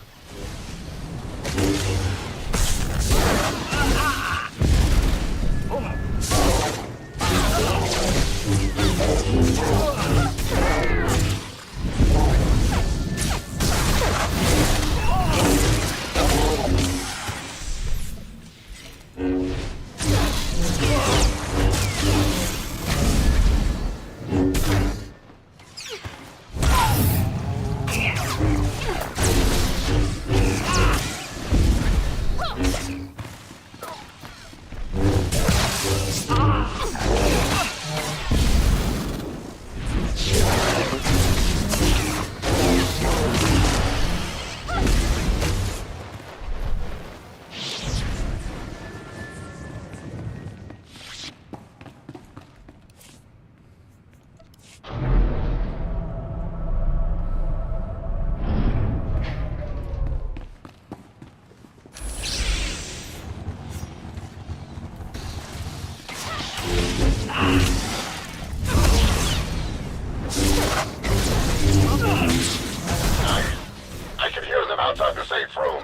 I can hear them outside the safe room.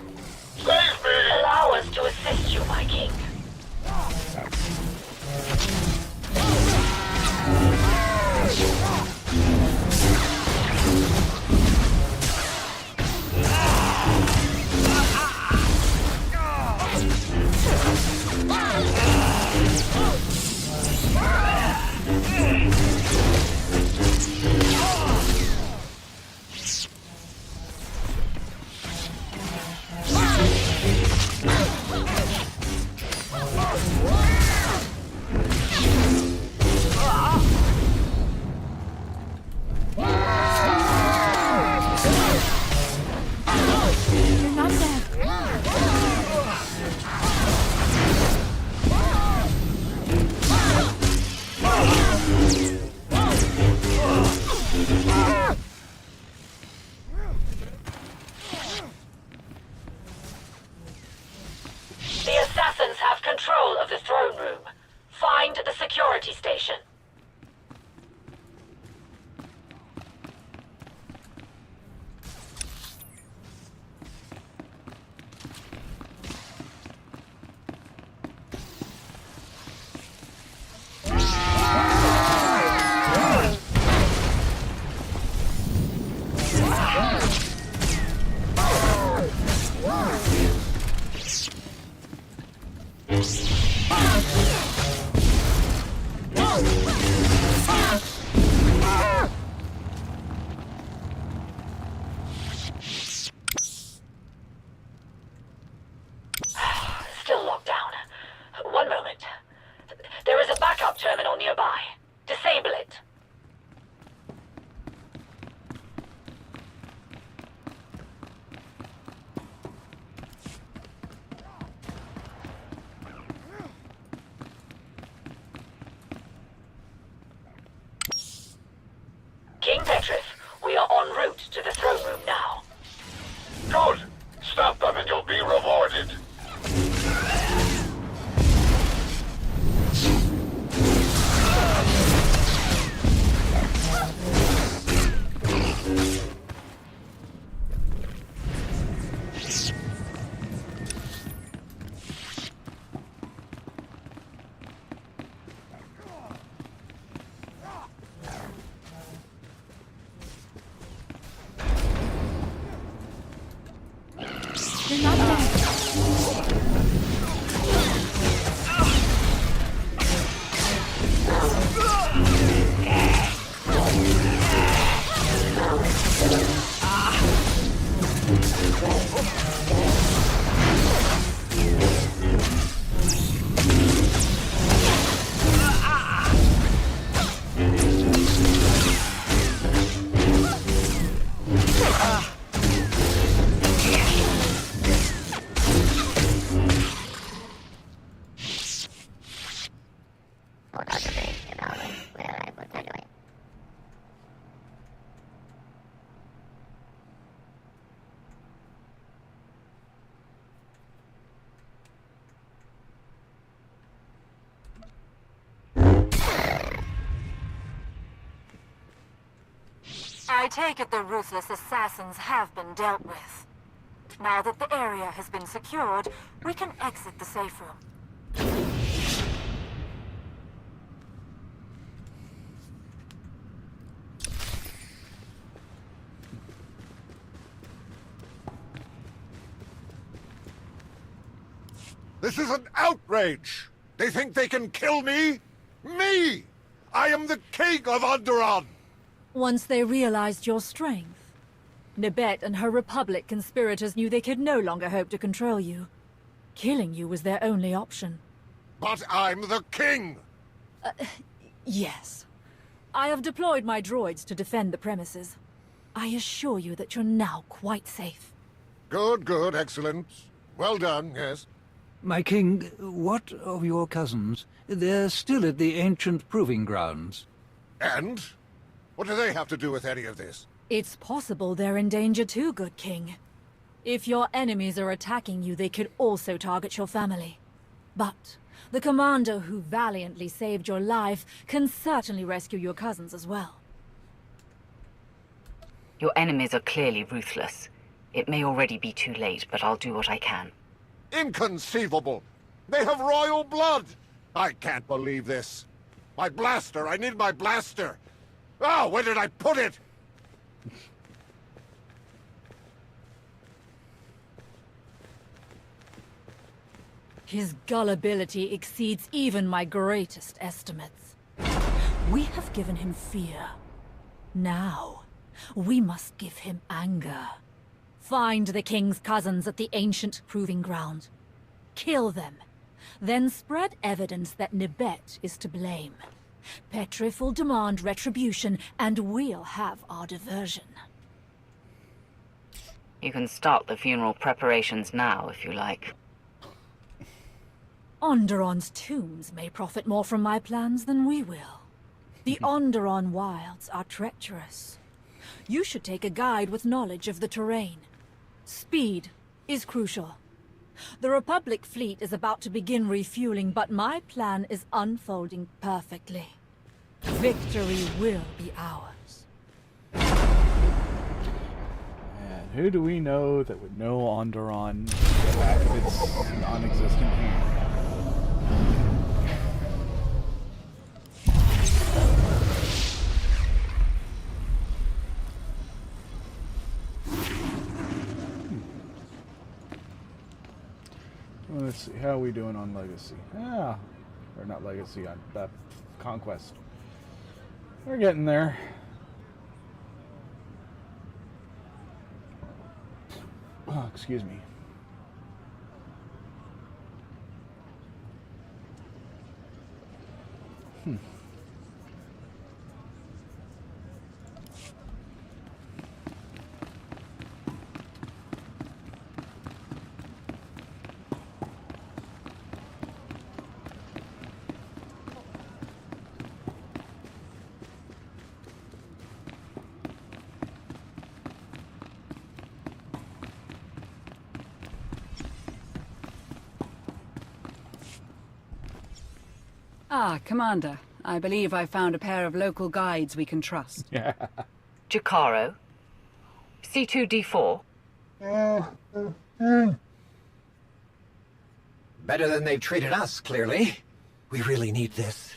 Save me! Allow us to assist you, my king. The assassins have control of the throne room. Find the security station. Still locked down. One moment. There is a backup terminal nearby. Disable it. King Petrif, we are en route to the throne room now. Good! Stop them and you'll be rewarded. You're not dead. I take it the ruthless assassins have been dealt with. Now that the area has been secured, we can exit the safe room. This is an outrage! They think they can kill me? Me! I am the king of Onderon! Once they realized your strength, Nibet and her Republic conspirators knew they could no longer hope to control you. Killing you was their only option. But I'm the king! Yes. I have deployed my droids to defend the premises. I assure you that you're now quite safe. Good, good, excellent. Well done, yes. My king, what of your cousins? They're still at the ancient proving grounds. And? What do they have to do with any of this? It's possible they're in danger too, good king. If your enemies are attacking you, they could also target your family. But the commander who valiantly saved your life can certainly rescue your cousins as well. Your enemies are clearly ruthless. It may already be too late, but I'll do what I can. Inconceivable! They have royal blood! I can't believe this. My blaster! I need my blaster! Oh, where did I put it? His gullibility exceeds even my greatest estimates. We have given him fear. Now, we must give him anger. Find the king's cousins at the ancient proving ground. Kill them. Then spread evidence that Nibet is to blame. Petrif will demand retribution, and we'll have our diversion. You can start the funeral preparations now, if you like. Onderon's tombs may profit more from my plans than we will. The Onderon wilds are treacherous. You should take a guide with knowledge of the terrain. Speed is crucial. The Republic fleet is about to begin refueling, but my plan is unfolding perfectly. Victory will be ours. And who do we know that would know Onderon back of its non-existent hand? Let's see, how are we doing on Legacy? Or not Legacy, on Conquest. We're getting there. Oh, excuse me. Ah, Commander. I believe I found a pair of local guides we can trust. Jakaro? C2D4? Better than they've treated us, clearly. We really need this.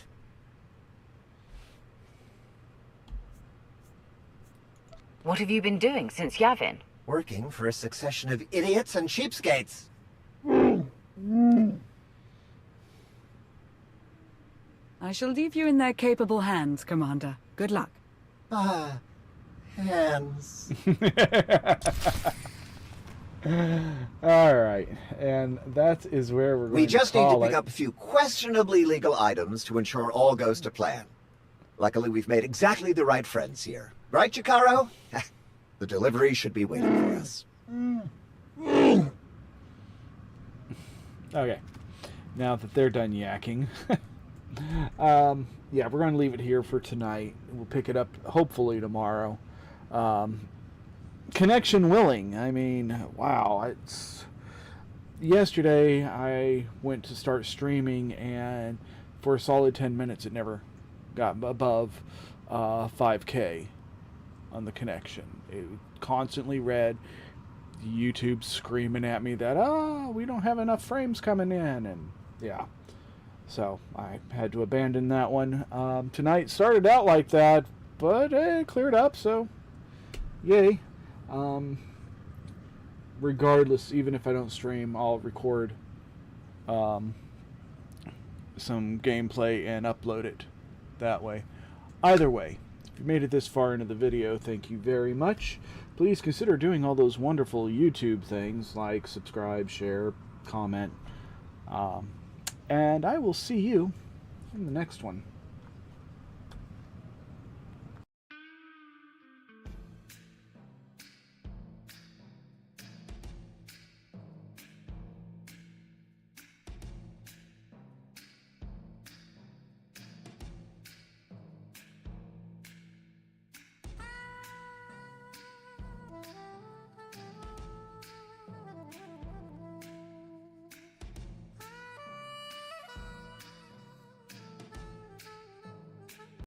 What have you been doing since Yavin? Working for a succession of idiots and cheapskates. I shall leave you in their capable hands, Commander. Good luck. Ah, hands. Alright, and that is where we're going We just need to pick it. up a few questionably legal items to ensure all goes to plan. Luckily, we've made exactly the right friends here. Right, Jakaro? The delivery should be waiting for us. Okay, now that they're done yakking. Yeah, we're going to leave it here for tonight. We'll pick it up hopefully tomorrow. Connection willing. I mean, wow. Yesterday I went to start streaming, and for a solid 10 minutes it never got above 5K on the connection. It constantly read YouTube screaming at me that, we don't have enough frames coming in, and yeah. So I had to abandon that one. Tonight started out like that, but it cleared up, so yay. Regardless, even if I don't stream, I'll record some gameplay and upload it that way. Either way, if you made it this far into the video, thank you very much. Please consider doing all those wonderful YouTube things like subscribe, share, comment, and I will see you in the next one.